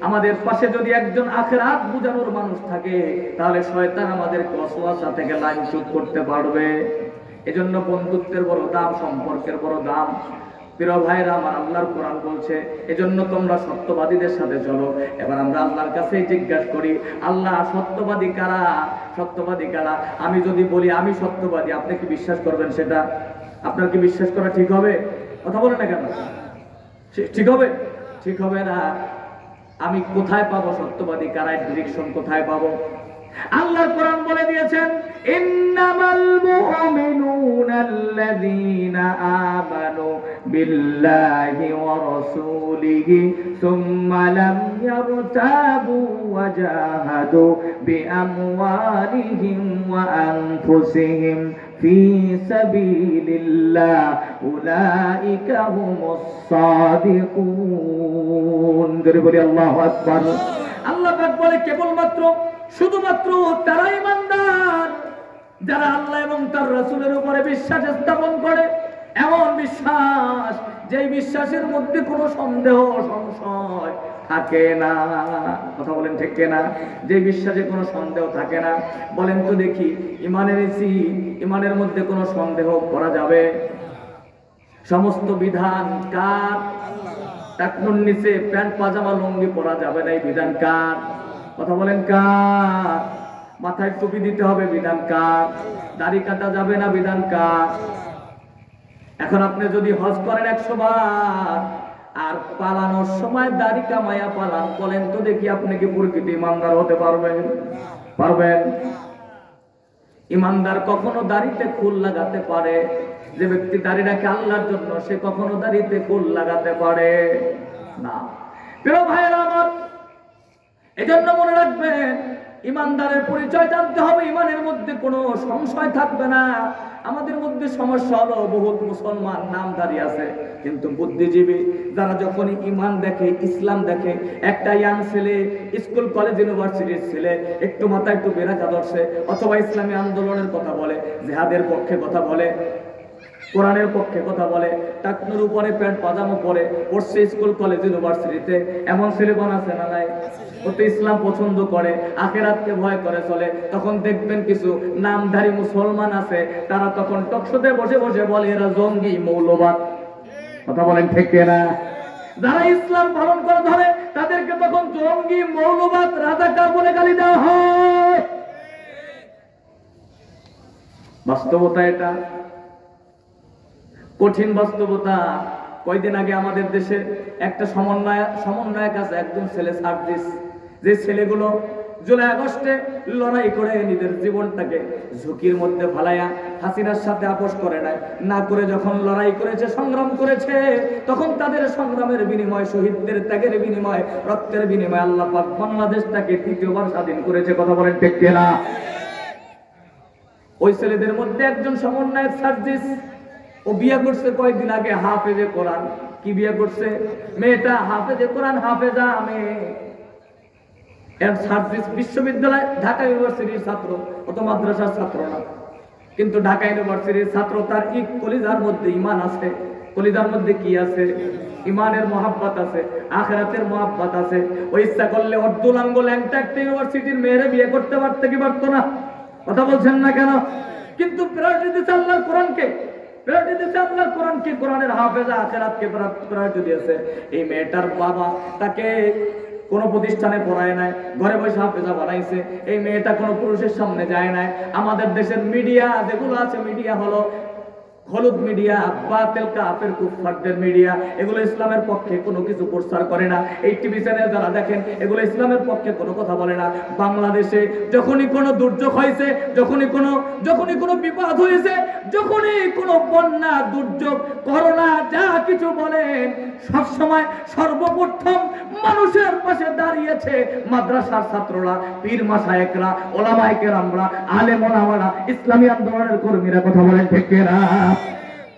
আমাদের পাশে যদি একজন আখিরাত বুঝানোর মানুষ থাকে, তাহলে শয়তান আমাদেরকে ওয়াসওয়াসা থেকে লাইনচ্যুত করতে পারবে। এজন্য বন্ধুত্বের বড় দাম, সম্পর্কের বড় দাম। প্রিয় ভাইরা আমার, আল্লাহর কোরআন বলছে, এজন্য তোমরা সত্যবাদীদের সাথে চলো। এবার আমরা আল্লাহর কাছেই জিজ্ঞাসা করি, আল্লাহ সত্যবাদী কারা? সত্যবাদী কারা? আমি যদি বলি আমি সত্যবাদী, আপনি কি বিশ্বাস করবেন? সেটা আপনার কি বিশ্বাস করা ঠিক হবে? কথা বলে না কেন? ঠিক হবে? ঠিক হবে না। আমি কোথায় পাবো সত্যবাদী কারা? ডিরেকশন কোথায় পাবো? আল্লাহর কোরআন বলে দিয়েছেন, ইন্নামাল মুমিনুনাল্লাযীনা আমানু বিল্লাহি ওয়া রাসূলিহি সুম্মা লাম ইয়ারতাবু ওয়া জাহাদু বিআমওয়ালিহিম ওয়া আনফুসিহিম ফি সাবিলিল্লাহ উলাইকা হুমুস সাদিকুন। জোরে বলি আল্লাহু আকবার। আল্লাহ পাক বলে, কেবলমাত্র শুধুমাত্র তারা ঈমানদার যারা আল্লাহ এবং তার রাসূলের উপরে বিশ্বাস স্থাপন করে, এমন বিশ্বাস যেই বিশ্বাসের মধ্যে কোনো সন্দেহ সংশয় থাকে না। কথা বলেন ঠিক কিনা? যে বিশ্বাসে কোনো সন্দেহ থাকে না। বলেন তো দেখি, ইমানের মধ্যে কোনো সন্দেহ করা যাবে? সমস্ত বিধান কার? টাকনুর নিচে প্যান্ট পাজামা লুঙ্গি পরা যাবে না, এই বিধান কার? কথা বলেন কার? মাথায় টুপি দিতে হবে, বিধান কার? দাড়ি কাটা যাবে না, বিধান কার? এখন আপনি যদি হজ করেন 100 বার, আর পালানোর সময় দাড়ি কামাইয়া পালান, বলেন তো দেখি আপনি কি প্রকৃত ইমানদার হতে পারবেন? পারবেন? ইমানদার কখনো দাড়িতে ফুল লাগাতে পারে? যে ব্যক্তি দাড়ি রাখে আল্লাহর জন্য, সে কখনো দাড়িতে ফুল লাগাতে পারে না। প্রিয় ভাইরা আমার, এজন্য মনে রাখবেন, ইমানদারের পরিচয় জানতে হবে, ইমানের মধ্যে কোনো সংশয় থাকবে না। আমাদের মধ্যে সমস্যা হলো, বহুত মুসলমান নামধারী আছে, কিন্তু বুদ্ধিজীবী যারা যখন ইমান দেখে, ইসলাম দেখে, একটা ইয়াং ছেলে, স্কুল কলেজ ইউনিভার্সিটির ছেলে, একটু মাথায় একটু বেরাকা ধরছে, অথবা ইসলামী আন্দোলনের কথা বলে, জিহাদের পক্ষে কথা বলে, কোরআনের পক্ষে কথা বলে, টাকনুর উপরে প্যান্ট পাজামা পরে পড়ছে স্কুল কলেজ ইউনিভার্সিটিতে, এমন ছেলে বানাচ্ছে না নাই? ও তো ইসলাম পছন্দ করে, আখিরাতকে ভয় করে চলে। তখন দেখবেন কিছু নামধারী মুসলমান আছে, তারা তখন টকশোতে বসে বসে বলে এরা জঙ্গি মৌলবাদ। কথা বলেন ঠিক না? যারা ইসলাম পালন করে ধরে তাদেরকে তখন জঙ্গি মৌলবাদ রাজাকার বলে গালি দেওয়া হয়। বাস্তবতা এটা, কঠিন বাস্তবতা। কয়দিন আগে আমাদের দেশে একটা সমন্বয়ক আছে, একজন ছেলে সার্ভিস, যে ছেলেগুলো জুলাই আগস্টে লড়াই করে নিজের জীবনটাকে ঝুঁকির মধ্যে ফালাইয়া হাসিনার সাথে আপোষ করে নাই, না করে যখন লড়াই করেছে, সংগ্রাম করেছে, তখন তাদের সংগ্রামের বিনিময়, শহীদদের ত্যাগের বিনিময়, রক্তের বিনিময় আল্লাহ পাক বাংলাদেশটাকে তৃতীয়বার স্বাধীন করেছে। কথা বলেন ঠিক না? ওই ছেলেদের মধ্যে একজন সমন্বয়ক সার্জিস, ও বিয়ে করছে কয়েকদিন আগে হাফেজে কোরআন। কি বিয়ে করছে? মেয়েটা হাফেজে কোরআন, হাফেজা মেয়ে। এর সার্জিস বিশ্ববিদ্যালয়, ঢাকা ইউনিভার্সিটির ছাত্র, ও তো মাদ্রাসার ছাত্র না, কিন্তু ঢাকা ইউনিভার্সিটির ছাত্র। তার কলিজার মধ্যে ঈমান আছে। কলিজার মধ্যে কি আছে? ঈমানের মহাব্বত আছে, আখিরাতের মহাব্বত আছে। ও ইচ্ছা করলে অর্ধুলাঙ্গ ল্যাংটা একটা ইউনিভার্সিটির মেয়েরে বিয়ে করতে পারতে কি পারতো না? কথা বলছেন না কেন? কিন্তু প্রায়োরিটি দিয়েছে আল্লাহর কোরআনকে, প্রায়োরিটি দিয়েছে আল্লাহর কোরআনকে, কোরআনের হাফেজা, আখিরাতকে প্রায়োরিটি দিয়েছে। এই মেয়েটার বাবা তাকে কোন প্রতিষ্ঠানে পড়ায় নাই, ঘরে বসে হাফেজা বানাইছে। এই মেয়েটা কোনো পুরুষের সামনে যায় নাই। আমাদের দেশের মিডিয়া যেগুলো আছে, মিডিয়া হলো হলুদ মিডিয়া, বাতিল কাফের কুফফারদের মিডিয়া, এগুলো ইসলামের পক্ষে কোনো কিছু প্রচার করে না। এই টিভি চ্যানেল যারা দেখেন, এগুলো ইসলামের পক্ষে কোনো কথা বলে না। বাংলাদেশে যখনই কোনো দুর্যোগ হয়েছে, যখনই কোনো বিপদ হয়েছে, যখনই কোনো বন্যা, দুর্যোগ, করোনা, যা কিছু বলেন, সবসময় সর্বপ্রথম মানুষের পাশে দাঁড়িয়েছে মাদ্রাসার ছাত্ররা, পীর মাশায়েখরা, ওলামায়ে কেরামরা, আলেম ওলামারা, ইসলামী আন্দোলনের কর্মীরা। কথা বলেন ঠিক না?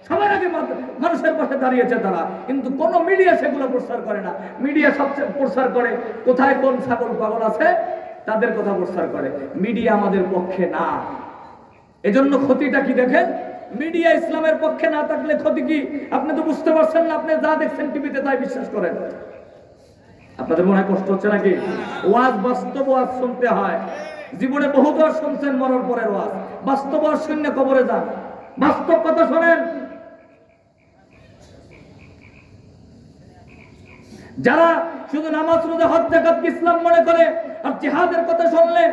সবার আগে মানুষের পাশে দাঁড়িয়েছে তারা। কিন্তু কোন মিডিয়া সেগুলো প্রচার করে না। মিডিয়া সবচেয়ে প্রচার করে কোথায় কোন ছাগল পাগল আছে তাদের কথা প্রচার করে। মিডিয়া আমাদের পক্ষে না। এজন্য ক্ষতিটা কি দেখেন? মিডিয়া ইসলামের পক্ষে না থাকলে ক্ষতি কি আপনি তো বুঝতে পারছেন না। আপনি যা দেখছেন টিভিতে তাই বিশ্বাস করেন। আপনাদের মনে হয় কষ্ট হচ্ছে নাকি? ওয়াজ, বাস্তব ওয়াজ শুনতে হয়। জীবনে বহুত ওয়াজ শুনছেন, মরার পরের ওয়াজ। বাস্তব ওয়াজ শুনে কবরে যান, বাস্তব কথা শোনেন। যারা শুধু নামাজ, রোজা, হজ, যাকাত ইসলাম মনে করে, আর জিহাদের কথা শুনলে,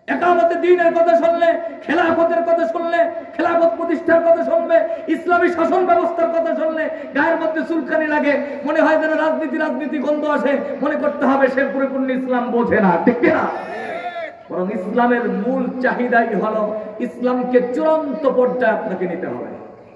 একামতে দ্বীনের কথা শুনলে, খেলাফতের কথা শুনলে, খেলাফত প্রতিষ্ঠার কথা শুনবে, ইসলামী শাসন ব্যবস্থার কথা শুনলে গায়ের মধ্যে চুলকানি লাগে, মনে হয় যেন রাজনীতি গন্ধ আসে, মনে করতে হবে সে পরিপূর্ণ ইসলাম বোঝে না। ঠিক না? বরং ইসলামের মূল চাহিদাই হলো ইসলামকে চূড়ান্ত পর্যায়ে আপনাকে নিতে হবে।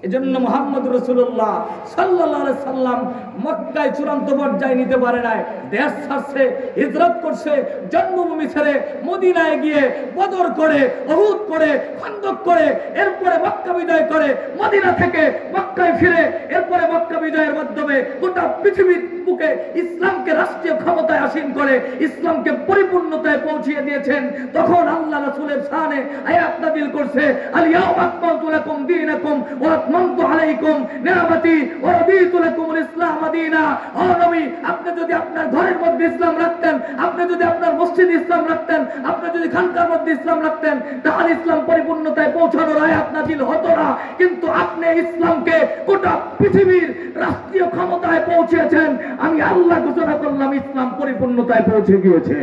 এজন্য মুহাম্মদ রাসূলুল্লাহ সাল্লাল্লাহু আলাইহি সাল্লাম মক্কায় চূড়ান্ত পর্যায়ে নিতে পারে নাই। দেশ ছাড়ছে, হিজরত করছে, জন্মভূমি ছেড়ে মদিনায় গিয়ে বদর করে, উহুদ করে, খন্দক করে, এরপরে মক্কা বিজয় করে, মদিনা থেকে মক্কায় ফিরে, এরপরে মক্কা বিজয়ের মাধ্যমে গোটা পৃথিবীর বুকে ইসলামকে রাষ্ট্রীয় ক্ষমতায় আসীন করে ইসলামকে পরিপূর্ণতায় পৌঁছিয়ে দিয়েছেন। তখন আল্লাহ রাসূলের শানে আয়াত নাযিল করছে, আল ইয়াউমা আকমালতু লাকুম দীনাকুম ওয়া আতমামতু আলাইকুম নি'মাতি ওয়া রাদিতু লাকুমুল ইসলাম দীনা। ও নবী, আপনি যদি আপনার ঘরের মধ্যে ইসলাম রাখতেন, আপনি যদি আপনার মসজিদে ইসলাম রাখতেন, আপনি যদি খানকার মধ্যে ইসলাম রাখতেন, তাহলে ইসলাম পরিপূর্ণতায় পৌঁছানোর আয়াত নাযিল হতো না। কিন্তু আপনি ইসলামকে গোটা পৃথিবীর রাষ্ট্রীয় ক্ষমতায় পৌঁছেছেন। আমি আল্লাহ ঘোষণা করলাম ইসলাম পরিপূর্ণতায় পৌঁছে গিয়েছে।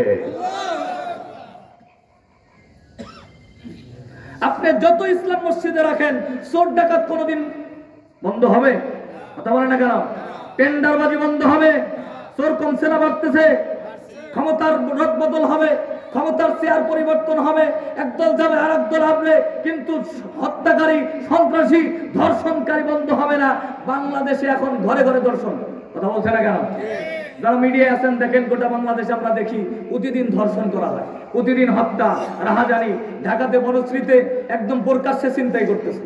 আপনি যত ইসলাম মসজিদে রাখেন, চোর ডাকাত কোনদিন বন্ধ হবে? কথা বলে না কেন? টেন্ডারবাজি বন্ধ হবে? চোর কমছে না বাড়তেছে? ক্ষমতার রদবদল হবে, ক্ষমতার চেয়ার পরিবর্তন হবে, একদল যাবে আর একদল আসবে, কিন্তু হত্যাকারী, সন্ত্রাসী, ধর্ষণকারী বন্ধ হবে না। বাংলাদেশে এখন ঘরে ঘরে ধর্ষণ। কথা বলছে না কেন? যারা মিডিয়ায় আছেন দেখেন, গোটা বাংলাদেশে আমরা দেখি প্রতিদিন ধর্ষণ করা হয়, প্রতিদিন হত্যা, রাহাজানি। ঢাকাতে বনশ্রীতে একদম প্রকাশ্যে চিন্তাই করতেছে।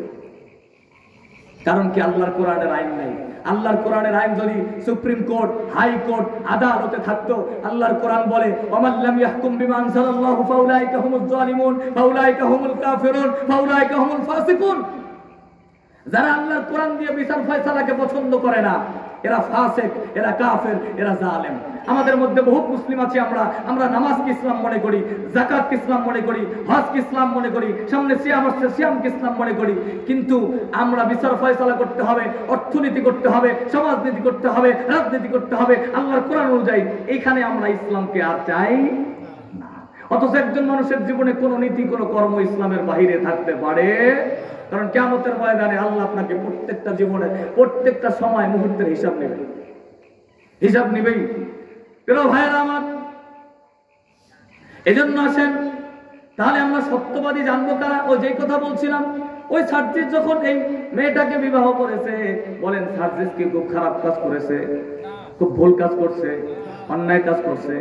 কারণ কি? আল্লাহর কোরআনের আইন নাই। আল্লাহর কোরআনের আইন যদি সুপ্রিম কোর্ট, হাই কোর্ট, আদালতে থাকতো, আল্লাহর কোরআন বলে ওয়ামাল্লাম ইয়াহকুম বিমা আনজালাল্লাহু ফাউলাইকা হুমুজ জালিমুন ফাউলাইকা হুমুল কাফিরুন ফাউলাইকা হুমুল ফাসিকুন। যারা আল্লাহর কোরআন দিয়ে বিচার ফয়সালাকে পছন্দ করে না, এরা ফাসিক, এরা কাফের, এরা জালেম। আমাদের মধ্যে বহুত মুসলিম আছে, আমরা নামাজকে ইসলাম মনে করি, যাকাতকে ইসলাম মনে করি, হজকে ইসলাম মনে করি, সামনে সিয়াম আসছে সিয়ামকে ইসলাম মনে করি, কিন্তু আমরা বিচার ফয়সালা করতে হবে, অর্থনীতি করতে হবে, সমাজনীতি করতে হবে, রাজনীতি করতে হবে আল্লাহর কোরআন অনুযায়ী। এইখানে আমরা ইসলামকে আর চাই না। অথচ একজন মানুষের জীবনে কোন নীতি, কোন কর্ম ইসলামের বাহিরে থাকতে পারে, কারণ কিয়ামতের ময়দানে আল্লাহ আপনাকে প্রত্যেকটা জীবনে প্রত্যেকটা সময় মুহূর্তের হিসাব নেবেই। প্রিয় ভাইয়েরা আমার, এজন্য আসেন তাহলে আমরা সত্যবাদী জানবো কারা। ওই যে কথা বলছিলাম, ওই সার্জিস যখন এই মেয়েটাকে বিবাহ করেছে, বলেন সার্জিস কি খুব খারাপ কাজ করেছে? খুব ভুল কাজ করছে, অন্যায় কাজ করছে।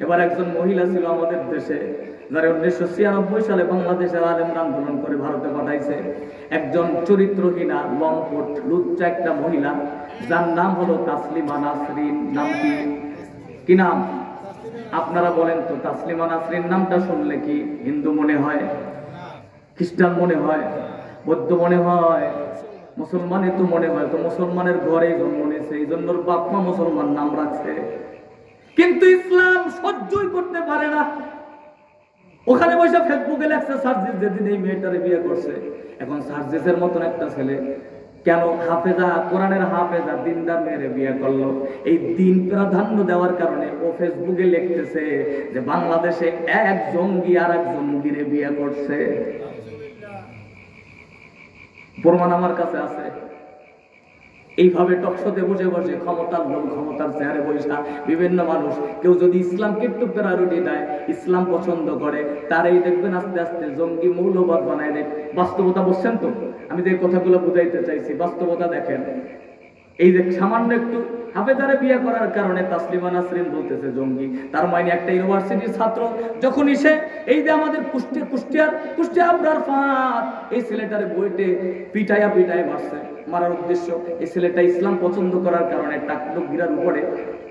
এবার একজন মহিলা ছিল আমাদের দেশে, যারা 1996 সালে বাংলাদেশের আলেমরা আন্দোলন করে ভারতে পাঠাইছে। একজন চরিত্রহীনা, লম্পট, লুচ্চা একটা মহিলা, যার নাম হলো তাসলিমা নাসরিন। নাম কি নাম? আপনারা বলেন তো, তাসলিমা নাসরিন নামটা শুনলে কি হিন্দু মনে হয়, খ্রিস্টান মনে হয়, বৌদ্ধ মনে হয়, মুসলমানই তো মনে হয়? তো মুসলমানের ঘরেই জন্ম নিয়েছে, এই জন্য বাপ মা মুসলমান নাম রাখছে। কিন্তু ইসলাম সহ্যই করতে পারে না। ওখানে বসে ফেসবুকে লেখছে সার্জিস যেদিন এই মেয়েটারে বিয়ে করছে। এখন সার্জিসের মতন একটা ছেলে কেন হাফেজা, কোরআনের হাফেজা দিনদার মেয়েরে বিয়ে করলো? এই দিন প্রাধান্য দেওয়ার কারণে ও ফেসবুকে লিখতেছে যে বাংলাদেশে এক জঙ্গি আর এক জঙ্গিরে বিয়ে করছে। প্রমাণ আমার কাছে আছে। এইভাবে টকশোতে বসে বসে ক্ষমতার লোক, ক্ষমতার চেয়ারে বৈশা বিভিন্ন মানুষ, কেউ যদি ইসলামকে একটু প্রায়োরিটি দেয়, ইসলাম পছন্দ করে, তারাই দেখবেন আস্তে আস্তে জঙ্গি মৌলবাদ বানায় দেয়। বাস্তবতা বুঝছেন তো? আমি যে কথাগুলো বুঝাইতে চাইছি, বাস্তবতা দেখেন। এই যে সামান্য একটু হাফেজারে বিয়ে করার কারণে তাসলিমা নাসরিন বলতেছে জঙ্গি। তার মানে একটা ইউনিভার্সিটির ছাত্র যখন এসে এই যে আমাদের কুষ্টিয়া আবরার ফাঁদ, এই ছেলেটারে বইটে পিটাইয়া মারছে। মারার উদ্দেশ্য, এই ছেলেটা ইসলাম পছন্দ করার কারণে টাকলুক গিরার উপরে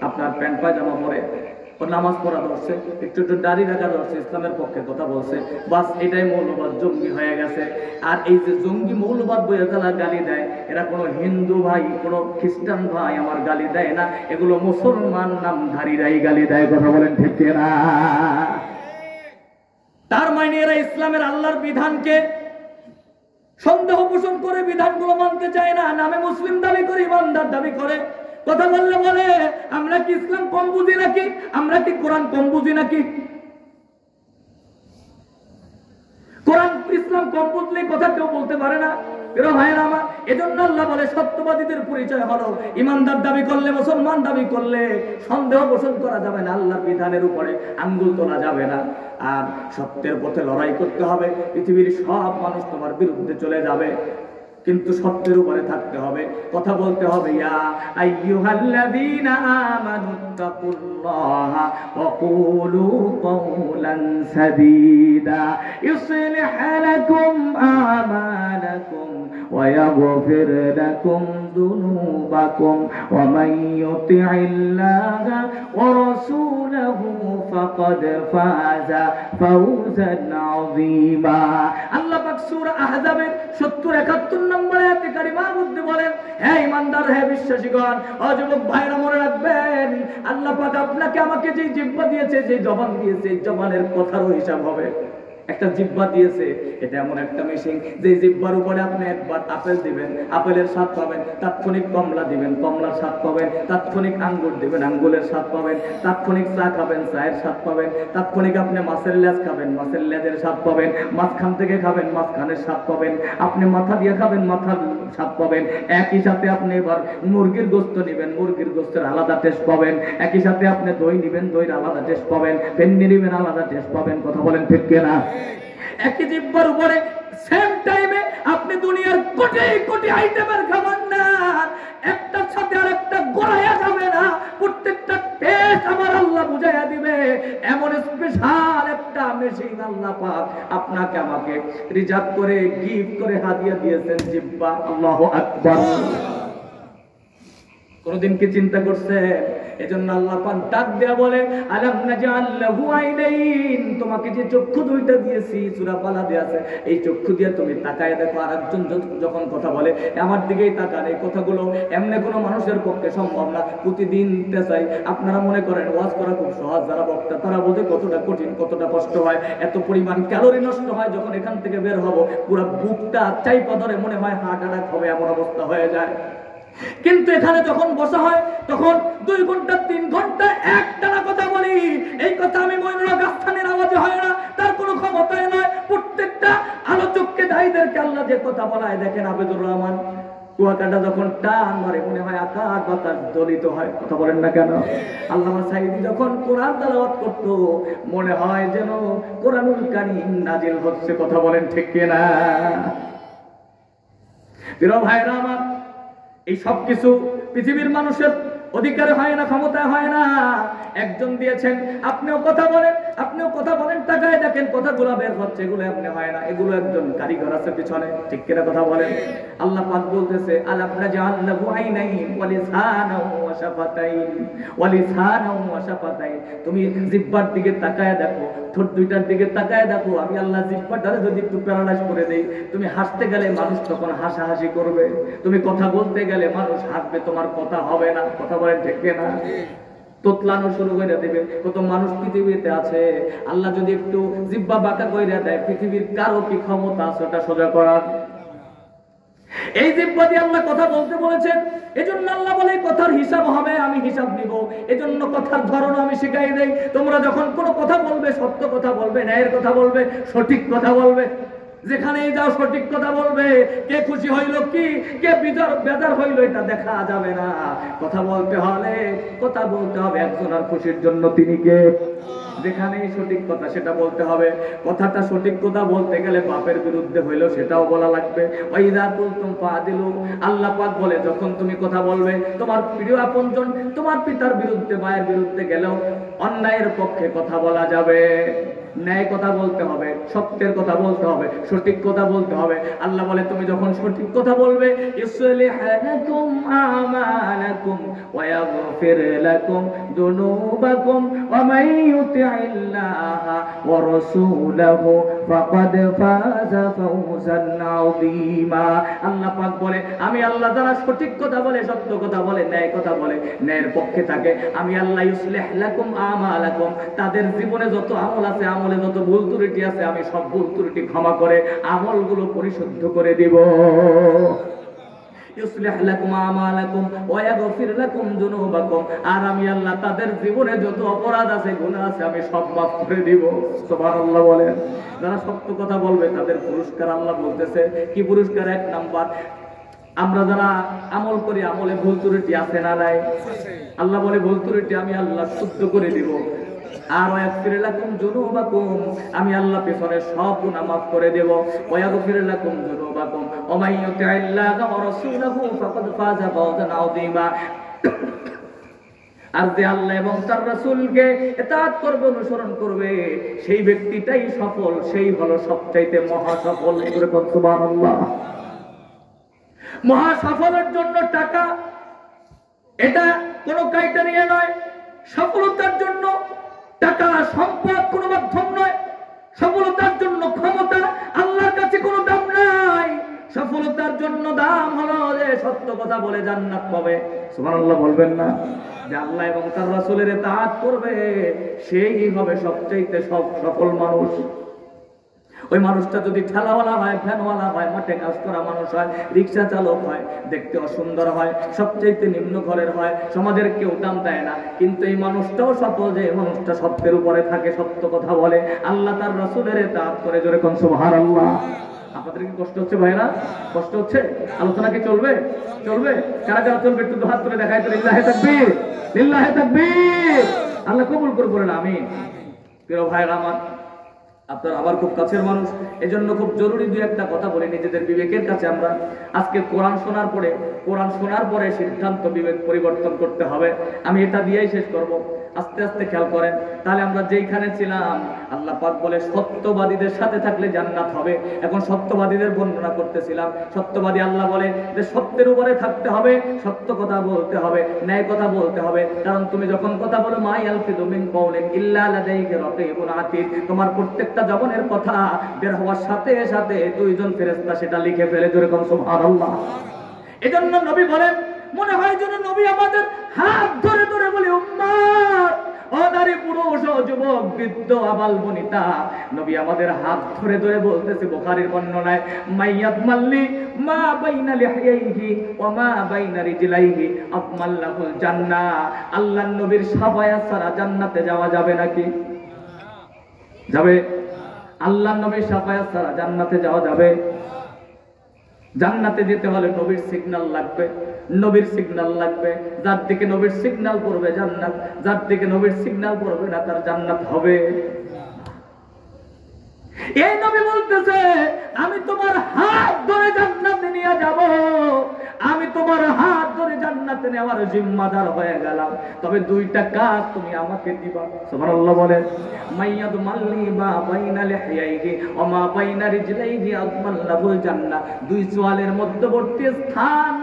আপনার প্যান্ট পায়জামা পরে, ও নামাজ পড়া ধরছে, একটু দাড়ি রাখা ধরছে, ইসলামের পক্ষে কথা বলছে, বাস এটাই মৌলবাদ, জঙ্গি হয়ে গেছে। আর এই যে জঙ্গি মৌলবাদ বইয়া যারা গালি দেয়, এরা কোনো হিন্দু ভাই, কোনো খ্রিস্টান ভাই আমার গালি দেয় না, এগুলো মুসলমান নামধারীরাই গালি দেয়। কথা বলেন ঠিক না? তার মানে এরা ইসলামের আল্লাহর বিধানকে সন্দেহ পোষণ করে বিধানগুলো মানতে চায় না। নামে মুসলিম দাবি করে, ইমানদার দাবি করে। কথা বললে বলে আমরা কি ইসলাম কম বুঝি নাকি? আমরা কি কোরআন কম বুঝি নাকি? কোরআন ইসলাম কম বুঝলে কথা কেউ বলতে পারে না। প্রিয় ভাইয়েরা আমার, এজন্য আল্লাহ বলে সত্যবাদীদের পরিচয় হলো ইমানদার দাবি করলে, মুসলমান দাবি করলে সন্দেহ পোষণ করা যাবে না, আল্লাহর বিধানের উপরে আঙ্গুল তোলা যাবে না। আর সত্যের পথে লড়াই করতে হবে। পৃথিবীর সব মানুষ তোমার বিরুদ্ধে চলে যাবে, কিন্তু সত্যের উপরে থাকতে হবে, কথা বলতে হবে। ইয়া আইয়ুহাল্লাযীনা আমানুত্তাকুল্লাহা ওয়া কুলু কওলান সাদীদা ইউসলিহ লাকুম আমালাকুম ওয়া ইয়াগফির লাকুম যুনুবাকুম ওয়া মান ইউতি'ইল্লাহা ওয়া রাসূলাহু ফাকাদ ফাযা ফাওজান আযীমা। আল্লাহ পাক সূরা আহজাবের 70-71 নম্বর আয়াতে কারিমার মধ্যে বলেন, হে ইমানদার, হে বিশ্বাসীগণ, ও যুবক ভাইরা মনে রাখবেন, আল্লাহ পাক আপনাকে আমাকে যে জিহ্বা দিয়েছে, যে জবান দিয়েছে, এই জবানের কথারও হিসাব হবে। একটা জিহ্বা দিয়েছে, এটা এমন একটা মেশিন যে জিহ্বার উপরে আপনি একবার আপেল দিবেন, আপেলের স্বাদ পাবেন, তাৎক্ষণিক কমলা দিবেন, কমলার স্বাদ পাবেন, তাৎক্ষণিক আঙ্গুর দিবেন, আঙ্গুরের স্বাদ পাবেন, তাৎক্ষণিক চা খাবেন, চায়ের স্বাদ পাবেন, তাৎক্ষণিক আপনি মাছের লেজ খাবেন, মাছের লেজের স্বাদ পাবেন, মাঝখান থেকে খাবেন, মাঝখানের স্বাদ পাবেন, আপনি মাথা দিয়ে খাবেন, মাথার স্বাদ পাবেন। একই সাথে আপনি এবার মুরগির গোশত নেবেন, মুরগির গোশতের আলাদা টেস্ট পাবেন। একই সাথে আপনি দই নেবেন, দইয়ের আলাদা টেস্ট পাবেন, পেন্নি নেবেন, আলাদা টেস্ট পাবেন। কথা বলেন ঠিক কিনা? একই জিহ্বার উপরে সেম টাইমে আপনি দুনিয়ার কোটি কোটি আইটেমের খাবার না, একটার সাথে আরেকটা গড়াইয়া যাবে না, প্রত্যেকটা টেস্ট আমার আল্লাহ বুঝাইয়া দিবে। এমন স্পেশাল একটা মেশিন আল্লাহ পাক আপনাকে আমাকে রিজার্ভ করে, গিফট করে হাদিয়া দিয়েছেন, জিহ্বা। আল্লাহু আকবার। কোনদিন কি চিন্তা করছেন এজন্য আল্লাহ পাক ডাক দেয়া বলে আলাম নাজআল লাহু আইনাইন, তোমাকে যে চক্ষু দুইটা দিয়েছি সূরা ফালাদে আছে, এই চক্ষু দিয়ে তুমি তাকায় দেখো আরেকজন যখন কথা বলে আমার দিকেই তাকান। এই কথাগুলো এমনি কোনো মানুষের পক্ষে সম্ভব না, প্রতিদিন চাই। আপনারা মনে করেন ওয়াজ করা খুব সহজ, যারা বক্তা তারা বোঝে কতটা কঠিন, কতটা কষ্ট হয়, এত পরিমাণ ক্যালোরি নষ্ট হয় যখন এখান থেকে বের হব, পুরো বুকটা চাইপা ধরে মনে হয় হার্ট অ্যাটাক হবে, এমন অবস্থা হয়ে যায়। কিন্তু এখানে যখন বসা হয় তখন 2 ঘন্টা 3 ঘন্টা একটানা কথা বলি। এই কথা আমি ময়ূর গাছখানের আওয়াজে হয় না, তার কোনো ক্ষমতায় নয়। প্রত্যেকটা আলোচককে দায়ীদেরকে আল্লাহ যে কথা বলায়, দেখেন আবেদুর রহমান কুয়াকাটা যখন টান মারে মনে হয় আকাশ বাতাস দলিত হয়, কথা বলেন না কেন? আল্লামা সাঈদী যখন কোরআন তেলাওয়াত করত মনে হয় যেন কোরআনুল কারীম নাজিল হচ্ছে, কথা বলেন ঠিক কিনা? প্রিয় ভাইরা আমার, এই সব কিছু পৃথিবীর মানুষের অধিকারে হয় না, ক্ষমতায় হয় না, একজন দিয়েছেন। আপনিও কথা বলেন, তাকায় দেখেন কথাগুলো বের হচ্ছে, এগুলো এমনি হয় না, এগুলো একজন কারিগর আছে পিছনে, ঠিক কিনা কথা বলেন? আল্লাহ পাক বলতেছে আলাম নাজআল লাহু আইনাইন ওয়া লিসানাও ওয়া শাফাতাইন, ওয়া লিসানাও ওয়া শাফাতাইন। তুমি জিহ্বার দিকে তাকায় দেখো, ঠোঁট দুইটার দিকে তাকায় দেখো, আমি আল্লাহ জিহ্বাটারে যদি একটু প্যারালাইজ করে দেই, তুমি হাসতে গেলে মানুষ তখন হাসাহাসি করবে, তুমি কথা বলতে গেলে মানুষ হাসবে, তোমার কথা হবে না, কথা বলেন ঠিক কিনা? তোতলানো শুরু করে দেবে। কত মানুষ পৃথিবীতে আছে, আল্লাহ যদি একটু জিহ্বা বাঁকা করে দেয়, পৃথিবীর কারো কি ক্ষমতা আছে ওটা সোজা করার? এই জিহ্বা দিয়ে আল্লাহ কথা বলতে বলেছেন, এজন্য আল্লাহ বলে কথার হিসাব হবে, আমি হিসাব নিব। এজন্য কথার ধরন আমি শিখাই দেই, তোমরা যখন কোনো কথা বলবে সত্য কথা বলবে, ন্যায়ের কথা বলবে, সঠিক কথা বলবে। যেখানেই যাও সঠিক কথা বলবে। কে খুশি হইল কি, কে বেজার হইল এটা দেখা যাবে না। কথা বলতে হবে একজনের খুশির জন্য, তিনি কে? যেখানেই সঠিক কথা সেটা বলতে হবে। কথাটা সঠিক কথা বলতে গেলে বাপের বিরুদ্ধে হইলো সেটাও বলা লাগবে। ওয়াইদা কুলতুম ফাদিলু, আল্লাহ পাক বলে যখন তুমি কথা বলবে তোমার প্রিয় আপনজন তোমার পিতার বিরুদ্ধে, মায়ের বিরুদ্ধে গেলেও অন্যায়ের পক্ষে কথা বলা যাবে। ন্যায় কথা বলতে হবে, সত্যের কথা বলতে হবে, সঠিক কথা বলতে হবে। আল্লাহ বলে তুমি যখন সঠিক কথা বলবে, ইসলিহ লাকুম আমালাকুম ওয়া ইয়াগফির লাকুম যুনুবাকুম ওয়া মান ইউতি'িল্লাহা ওয়া রাসূলাহু ফাকাদ ফাযা ফাওজান আযীমা। আল্লাহ পাক বলে আমি আল্লাহ যারা সঠিক কথা বলে, সত্য কথা বলে, ন্যায় কথা বলে, ন্যায়ের পক্ষে থাকে, আমি আল্লাহ ইসলিহ লাকুম আমালাকুম, তাদের জীবনে যত আমল আছে, আমলে যত ভুল ত্রুটি আছে, আমি সব ভুল ত্রুটি ক্ষমা করে আমলগুলো পরিশুদ্ধ করে দিব। ইসলিহ লাকুম আমালাকুম ওয়া ইয়াগফির লাকুম যুনুবাকুম, আর আমি আল্লাহ তাদের জীবনে যত অপরাধ আছে, গুনাহ আছে, আমি সব মাফ করে দিব। সুবহানাল্লাহ বলেন। যারা সত্য কথা বলবে তাদের পুরস্কার আল্লাহ বলতেছে কি পুরস্কার? 1 নাম্বার, আমরা যারা আমল করি, আমলে ভুল ত্রুটি আছে না নাই? আল্লাহ বলে ভুল ত্রুটি আমি আল্লাহ শুদ্ধ করে দিব। আর ওয়াগফির লাকুম যুনুবাকুম, আমি আল্লাহ পেছনে সব গুনাহ মাফ করে দেব। ওয়াগফির লাকুম যুনুবাকুম ওয়া মান ইউতি'িল্লাহা ওয়া রাসূলাহু ফাকাদ ফাযা ফাওজান আযীমা। আর যে আল্লাহ এবং তার রাসূলকে ইতাআত করবে, অনুসরণ করবে, সেই ব্যক্তিটাই সফল, সেই হলো সবচাইতে মহা সফল। সুবহানাল্লাহ। মহা সফলের জন্য টাকা এটা কোনো ক্রাইটেরিয়া নয়। সফলতার জন্য টাকা সম্পদ কোনো মাধ্যম নয়। সফলতার জন্য ক্ষমতা আল্লাহর কাছে কোনো দাম নাই। সফলতার জন্য দাম হলো যে সত্য কথা বলে জান্নাত পাবে। সুবহানাল্লাহ বলবেন না? যে আল্লাহ এবং তার রাসূলের ইতাআত করবে সেই হবে সবচাইতে সফল মানুষ। ওই মানুষটা যদি ঠেলাওয়ালা হয়, ভ্যানওয়ালা হয়, মাঠে কাজ করা মানুষ হয়, রিক্সা চালক হয়, দেখতে অসুন্দর হয়, সবচাইতে নিম্ন ঘরের হয়, সমাজের কেউ দাম দেয় না, কিন্তু এই মানুষটাও সফল যে মানুষটা সত্যের উপরে থাকে, সত্য কথা বলে, আল্লাহ তার রাসূলের ইতাআত করে। জোরে কোন সুবহানাল্লাহ। আপনাদের কি কষ্ট হচ্ছে ভাইরা? কষ্ট হচ্ছে? আলোচনা কি চলবে? চলবে? কারা কারা চলবে একটু হাত তুলে দেখাই তো। লিল্লাহি তাকবীর, লিল্লাহি তাকবীর। আল্লাহ কবুল করে বলেন আমিন। প্রিয় ভাইরা আমার, আপনার আবার খুব কাছের মানুষ, এজন্য খুব জরুরি 2-1টা কথা বলে নিজেদের বিবেকের কাছে। আমরা আজকে কোরআন শোনার পরে সিদ্ধান্ত বিবেক পরিবর্তন করতে হবে। আমি এটা দিয়েই শেষ করব। আস্তে আস্তে খেয়াল করেন, তাহলে আমরা যেইখানে ছিলাম আল্লাহ পাক বলে সত্যবাদীদের সাথে থাকলে জান্নাত হবে। এখন সত্যবাদীদের বর্ণনা করতেছিলাম। সত্যবাদী আল্লাহ বলে যে সত্যের উপরে থাকতে হবে, সত্য কথা বলতে হবে, ন্যায় কথা বলতে হবে। কারণ তুমি যখন কথা বলো মা ইয়ালফিযু মিন কাওলিন ইল্লা লাদাইহি রাকীবুন আতীদ, তোমার প্রত্যেকটা জবানের কথা বের হওয়ার সাথে সাথে দুইজন ফেরেশতা সেটা লিখে ফেলে। যেরকম সুবহানাল্লাহ। এজন্য নবী বলেন, মনে হয় যেন নবী আমাদের হাত ধরে ধরে বলে উম্মত, ও নারী পুরুষ ও যুবক বৃদ্ধ আবাল বনিতা, নবী আমাদের হাত ধরে ধরে বলতেছে বুখারীর বর্ণনায়, মাইয়াত মাল্লি মা বাইনা লিহইহি ওয়া মা বাইনা রিজলাইহি আকমাল্লাহুল জান্নাহ। আল্লাহর নবীর শাফায়াত ছাড়া জান্নাতে যাওয়া যাবে নাকি? যাবে? আল্লাহর নবীর শাফায়াত ছাড়া জান্নাতে যাওয়া যাবে? জান্নাতে যেতে হলে নবীর সিগন্যাল লাগবে, নবীর সিগন্যাল লাগবে। যার দিকে নবীর সিগন্যাল পড়বে জান্নাত, যার দিকে নবীর সিগন্যাল পড়বে না তার জান্নাত হবে। এই নবী বলতেছে, আমি তোমার হাত ধরে জান্নাতে নিয়ে যাব, আমি তোমার হাত ধরে জান্নাতে নেওয়ার জিম্মাদার হয়ে গেলাম। তবে দুইটা কাজ তুমি আমাকে দিবা। সুবহানাল্লাহ বলেন, মাইয়াদ মাল্লি মা বাইনা লিহইহি ওয়া মা বাইনা রিজলাইহি আকমাল্লাহুল জান্নাহ। দুই চোয়ালের মধ্যবর্তী স্থান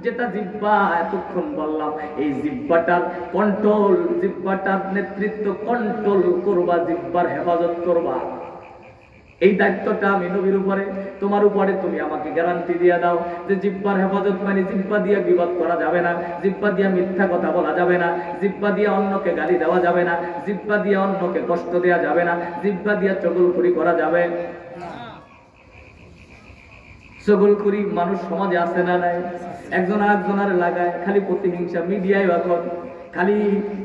যেটা জিহ্বা, এতক্ষণ বললাম এই জিহ্বাটার কন্ট্রোল, জিহ্বাটার নেতৃত্ব কন্ট্রোল করবা, জিহ্বার হেফাজত করবা। এই দায়িত্বটা আমি নবীর উপরে, তোমার উপরে তুমি আমাকে গ্যারান্টি দিয়ে দাও যে জিহ্বার হেফাজত মানে জিহ্বা দিয়ে বিবাদ করা যাবে না, জিহ্বা দিয়ে মিথ্যা কথা বলা যাবে না, জিহ্বা দিয়ে অন্যকে গালি দেওয়া যাবে না, জিহ্বা দিয়ে অন্যকে কষ্ট দেওয়া যাবে না, জিহ্বা দিয়ে চগলখুরি করা যাবে। চগলখুরি মানুষ সমাজে আছে না নাই? একজন আরেকজনের লাগায়, খালি প্রতিহিংসা। মিডিয়ায় এখন খালি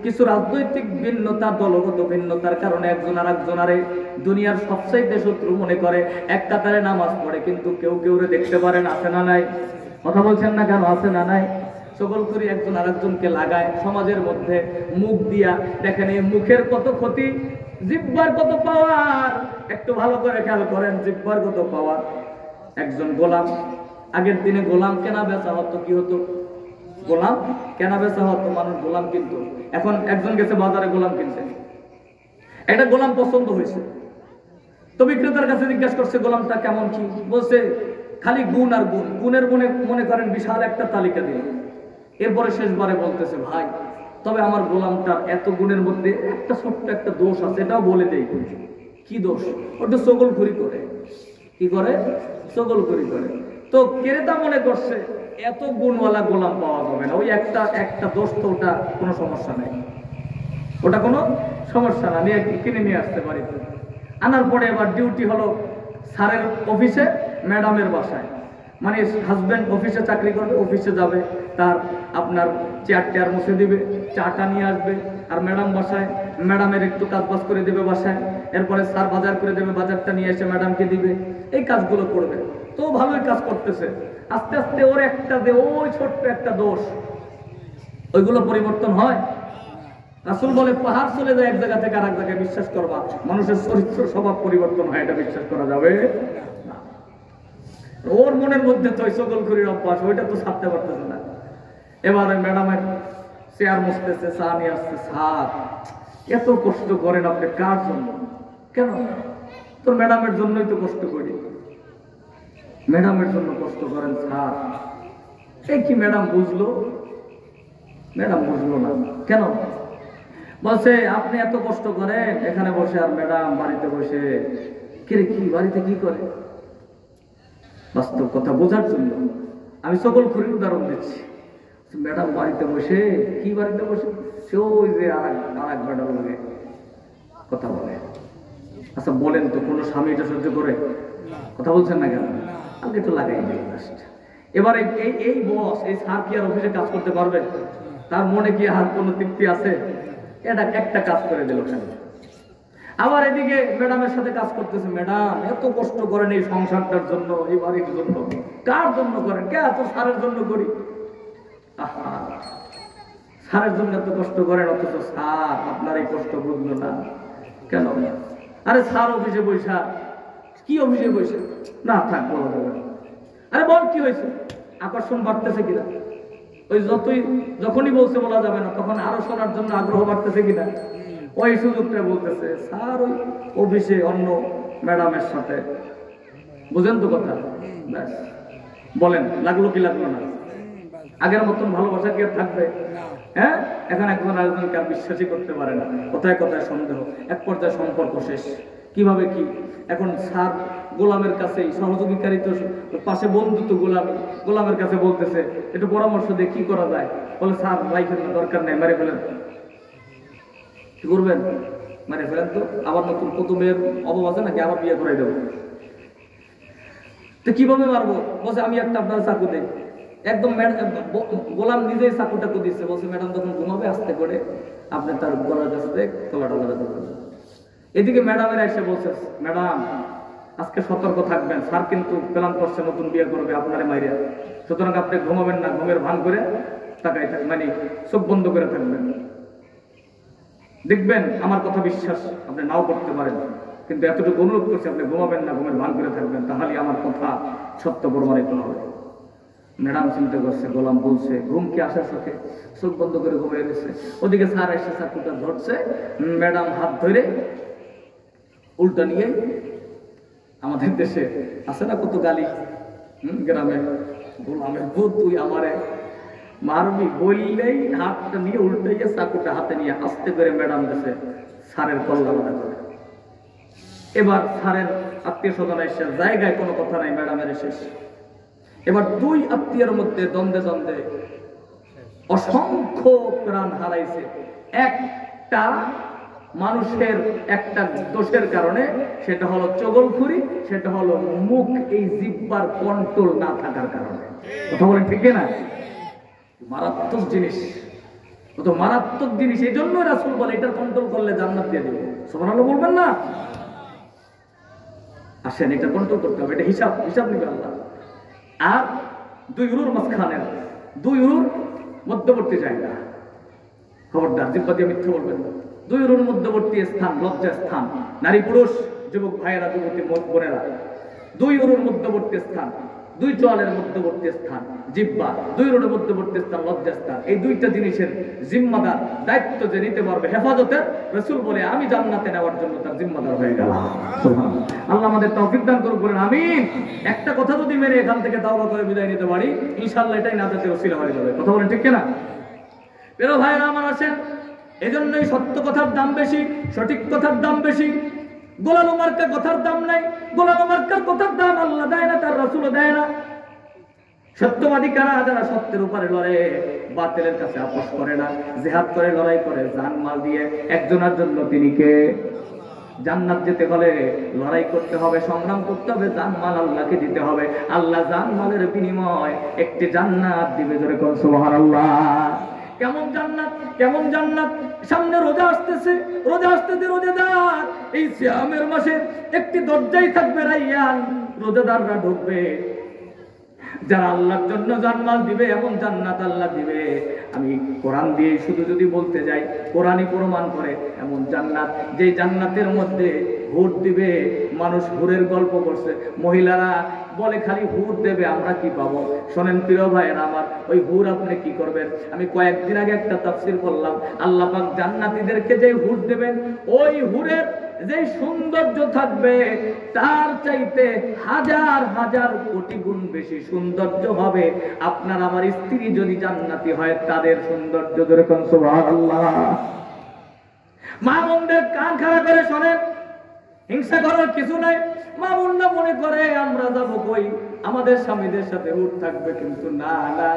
কিছু রাজনৈতিক ভিন্নতা, দলগত ভিন্নতার কারণে একজন আরেকজনারে দুনিয়ার সবচাইতে শত্রু মনে করে। এক কাতারে নামাজ পড়ে কিন্তু কেউ কেউরে দেখতে পারেন, আছে না নাই? কথা বলছেন না কেন? আছে না নাই? চগলখুরি একজন আরেকজনকে লাগায় সমাজের মধ্যে মুখ দিয়া। দেখেন এই মুখের কত ক্ষতি, জিহ্বার কত পাওয়ার। একটু ভালো করে খেয়াল করেন, জিহ্বার কত পাওয়ার। একজন গোলাম, আগের দিনে গোলাম কেনা বেচা হতো, কি হতো? গোলাম কেনা বেচা হতো, মানুষ গোলাম কিনতো। এখন একজন গেছে বাজারে গোলাম কিনছে, একটা গোলাম পছন্দ হয়েছে, তো বিক্রেতার কাছে জিজ্ঞাসা করছে গোলামটা কেমন কি? বলছে খালি গুণ আর গুণ, গুণের গুণে মনে করেন বিশাল একটা তালিকা দিল। এরপরে শেষবারে বলতেছে, ভাই তবে আমার গোলামটার এত গুণের মধ্যে একটা ছোট্ট একটা দোষ আছে, এটাও বলে দেই। কি দোষ? ওটা চগলখুরি করে। কি করে? চগলখুরি করে। তো ক্রেতা মনে করছে এত গুণওয়ালা গোলাম পাওয়া যাবে না, ওই একটা দোষ, তো ওটা কোনো সমস্যা নেই, ওটা কোনো সমস্যা না, নিয়ে কিনে নিয়ে আসতে পারি। আনার পরে এবার ডিউটি হলো স্যারের অফিসে, ম্যাডামের বাসায়। মানে হাজব্যান্ড অফিসে চাকরি করবে, অফিসে যাবে, তার আপনার চেয়ার টেয়ার মুছে দিবে, চাটা নিয়ে আসবে, আর ম্যাডাম বাসায়, ম্যাডামের একটু কাজ বাজ করে দেবে বাসায়। এরপরে স্যার বাজার করে দেবে, বাজারটা নিয়ে এসে ম্যাডামকে দিবে, এই কাজগুলো করবে। তো ভালোই কাজ করতেছে। আস্তে আস্তে ওর একটা ওই ছোট্ট একটা দোষ, ওইগুলো পরিবর্তন হয়। রাসূল বলে পাহাড় চলে যায় এক জায়গা থেকে আরেক জায়গায়, বিশ্বাস করবা মানুষের চরিত্র স্বভাব পরিবর্তন হয়, এটা বিশ্বাস করা যাবে না। ওর মনের মধ্যে তো ওই চগলখুরির অভ্যাস, ওইটা তো ছাড়তে পারতেছে না। এবার ওই ম্যাডামের চেয়ার মুছতেছে, চা নিয়ে আসছে। স্যার এত কষ্ট করেন আপনি কার জন্য? কেন? তোর ম্যাডামের জন্যই তো কষ্ট করি। ম্যাডামের জন্য কষ্ট করেন স্যার? এই কি ম্যাডাম বুঝলো? ম্যাডাম বুঝলো না কেন? বলছে আপনি এত কষ্ট করেন এখানে বসে, আর ম্যাডাম বাড়িতে বসে। কিরে কি বাড়িতে কি করে? বাস্তব কথা বোঝার জন্য আমি চগলখুরির উদাহরণ দিচ্ছি। ম্যাডাম বাড়িতে বসে, কি বাড়িতে বসে? সে ওই যে আর এক ম্যাডাম লাগে কথা বলে। আচ্ছা বলেন তো, কোনো স্বামী এটা সহ্য করে? কথা বলছেন না কেন? আগে তো লাগাই দিই। এবার এই বস, এই স্যার কি আর অফিসে কাজ করতে পারবে? তার মনে কি আর কোনো তৃপ্তি আছে? এটা একটা কাজ করে দিল খালি। আবার এদিকে ম্যাডামের সাথে কাজ করতেছে। ম্যাডাম এত কষ্ট করেন এই সংসারটার জন্য, এই বাড়ির জন্য, কার জন্য করেন? কে? এত স্যারের জন্য করি। আহা, স্যারের জন্য এত কষ্ট করেন, অথচ স্যার আপনার এই কষ্ট বুঝলো না কেন? আরে স্যার অফিসে বৈশা। কি অফিসে বৈশা? না থাক বলা যাবে। আরে বল কি হয়েছে? আকর্ষণ বাড়তেছে কিনা? ওই যখনই বলছে বলা যাবে না, তখন আরো শোনার জন্য আগ্রহ বাড়তেছে কিনা, ওই সুযোগটা বলতেছে স্যার ওই অফিসে অন্য ম্যাডামের সাথে, বুঝেন তো কথা? ব্যাস বলেন, লাগলো কি লাগলো না? আগের মতন ভালোবাসা কি আর থাকবে? হ্যাঁ, এখন একজন আরেকজনকে আর বিশ্বাসই করতে পারে না, কোথায় কোথায় সন্দেহ, এক পর্যায়ে সম্পর্ক শেষ। কিভাবে কি? এখন স্যার গোলামের কাছে, সহযোগীকারী তো পাশে বন্ধু তো গোলামের কাছে বলতেছে একটু পরামর্শ দিয়ে কি করা যায়। বলে স্যার লাইফের দরকার নেই, মেরে ফেলেন। কি করবেন? মেরে ফেলেন তো, আবার নতুন কত মেয়ের অভাব আছে নাকি, আবার বিয়ে করাই দেবো। তো কিভাবে মারবো? বলছে আমি একটা আপনার চাকু দেই। একদম গোলাম নিজেই চাকুটা দিচ্ছে, বলছে ম্যাডাম যখন ঘুমাবে আস্তে করে আপনি তার গলার কাছে তলাটা ধরে দেবেন। এদিকে ম্যাডামের এসে বলছে ম্যাডাম আজকে সতর্ক থাকবেন, স্যার কিন্তু প্ল্যান করছে নতুন বিয়ে করবে আপনারে মাইরিয়া, সুতরাং আপনি ঘুমাবেন না, ঘুমের ভান করে তাকাই থাকবেন, মানে চোখ বন্ধ করে থাকবেন। দেখবেন আমার কথা বিশ্বাস আপনি নাও করতে পারেন, কিন্তু এতটুকু অনুরোধ করছি আপনি ঘুমাবেন না, ঘুমের ভান করে থাকবেন, তাহলে আমার কথা সত্য প্রমাণিত হবে। ম্যাডাম চিন্তা করছে, গোলাম বলছে, ঘুম কি আসার সাথে চোখ বন্ধ করে ঘুমিয়ে গেছে। ওদিকে স্যার এসে চাকুটা ধরছে, ম্যাডাম হাত ধরে উল্টা নিয়ে, আমাদের দেশে আছে না কত গালি, গ্রামে, গোলামের ভূত তুই আমারে মারবি বললেই হাতটা নিয়ে উল্টাইয়া চাকুটা হাতে নিয়ে আস্তে করে ম্যাডাম দেশে স্যারের কল্লা বাধা করে। এবার স্যারের আত্মীয় স্বজন এসে, জায়গায় কোনো কথা নাই, ম্যাডামের শেষ। এবার দুই আত্মীয়ের মধ্যে দ্বন্দ্বে দ্বন্দ্বে অসংখ্য প্রাণ হারাইছে একটা মানুষের একটা দোষের কারণে, সেটা হলো চগলখুরি, সেটা হলো মুখ, এই জিহ্বার কন্ট্রোল না থাকার কারণে। কথা বলেন ঠিক না? মারাত্মক জিনিস, কত মারাত্মক জিনিস। এই জন্য রাসূল বলে এটা কন্ট্রোল করলে জান্নাত দিয়ে দেবে। সুবহানাল্লাহ বলবেন না? আসেন, এটা কন্ট্রোল করতে হবে, এটা হিসাব নেবে আল্লাহ। আর দুই উরুর মাঝখানের, দুই উরুর মধ্যবর্তী জায়গা, খবরদার জিহ্বা দিয়ে মিথ্যা বলবেন না। দুই উরুর মধ্যবর্তী স্থান লজ্জা স্থান, নারী পুরুষ, যুবক ভাইয়েরা, যুবতী বোনেরা, দুই উরুর মধ্যবর্তী স্থান, দুই চোয়ালের মধ্যবর্তী স্থান জিহ্বা, দুই উরুর মধ্যবর্তী স্থান লজ্জা স্থান। এই দুইটা জিনিসের জিম্মাদার দায়িত্ব যে নিতে পারবে হেফাজতের, রাসূল বলে আমি জান্নাতে নেওয়ার জন্য তার জিম্মাদার হয়ে গেলাম। সুবহানাল্লাহ, আল্লাহ আমাদের তৌফিক দান করুন, বলেন আমিন। একটা কথা যদি মেনে এখান থেকে তাওবা করে বিদায় নিতে পারি, ইনশাআল্লাহ এটাই নাজাতের ওসিলা হয়ে যাবে। কথা বলেন ঠিক কিনা? প্রিয় ভাইরা আমার, আসেন, এজন্যই সত্য কথার দাম বেশি, সঠিক কথার দাম বেশি। গোলালো মার্কা কথার দাম নাই, গোলালো মার্কার কথার দাম আল্লাহ দেয় না, তার রাসূলও দেয় না। সত্যবাদী কারা? যারা সত্যের উপরে লড়ে, বাতিলের কাছে আপোষ করে না, জিহাদ করে, লড়াই করে, জান মাল দিয়ে একজনের জন্য। তিনি কে? জান্নাত যেতে হলে লড়াই করতে হবে, সংগ্রাম করতে হবে, জান মাল আল্লাহকে দিতে হবে। আল্লাহ জান মালের বিনিময় একটি জান্নাত দিবে। জোরে কোন সুবহানাল্লাহ। কেমন জান্নাত? কেমন জান্নাত? সামনে রোজা আসতেছে, রোজা আসতেছে, রোজাদার এই সিয়ামের মাসে একটি দরজাই থাকবে, রাইয়ান, রোজাদাররা ঢুকবে। যারা আল্লাহর জন্য জান্নাত দিবে, এমন জান্নাত আল্লাহ দিবে। আমি কোরআন দিয়ে শুধু যদি বলতে যাই, কোরআনই প্রমাণ করে এমন জান্নাত, যে জান্নাতের মধ্যে হুর দিবে। মানুষ হুরের গল্প করছে, মহিলারা বলে খালি হুর দেবে, আমরা কি পাবো? শোনেন প্রিয় ভাইয়েরা আমার, ওই হুর আপনি কি করবেন? আমি কয়েকদিন আগে একটা তাফসীর করলাম, আল্লাহ পাক জান্নাতীদেরকে যে হুর দেবেন, ওই হুরের যে সৌন্দর্য থাকবে তার চাইতে হাজার হাজার কোটি গুণ বেশি সৌন্দর্য হবে আপনার আমার স্ত্রী যদি জান্নাতি হয়, তাদের সৌন্দর্য। যেরকম সুবহানাল্লাহ। মা বোনদের কান খাড়া করে শোনেন, হিংসা করার কিছু নাই। মা বোনরা মনে করে আমরা যাবো কই, আমাদের স্বামীদের সাথে হুট থাকবে, কিন্তু না না,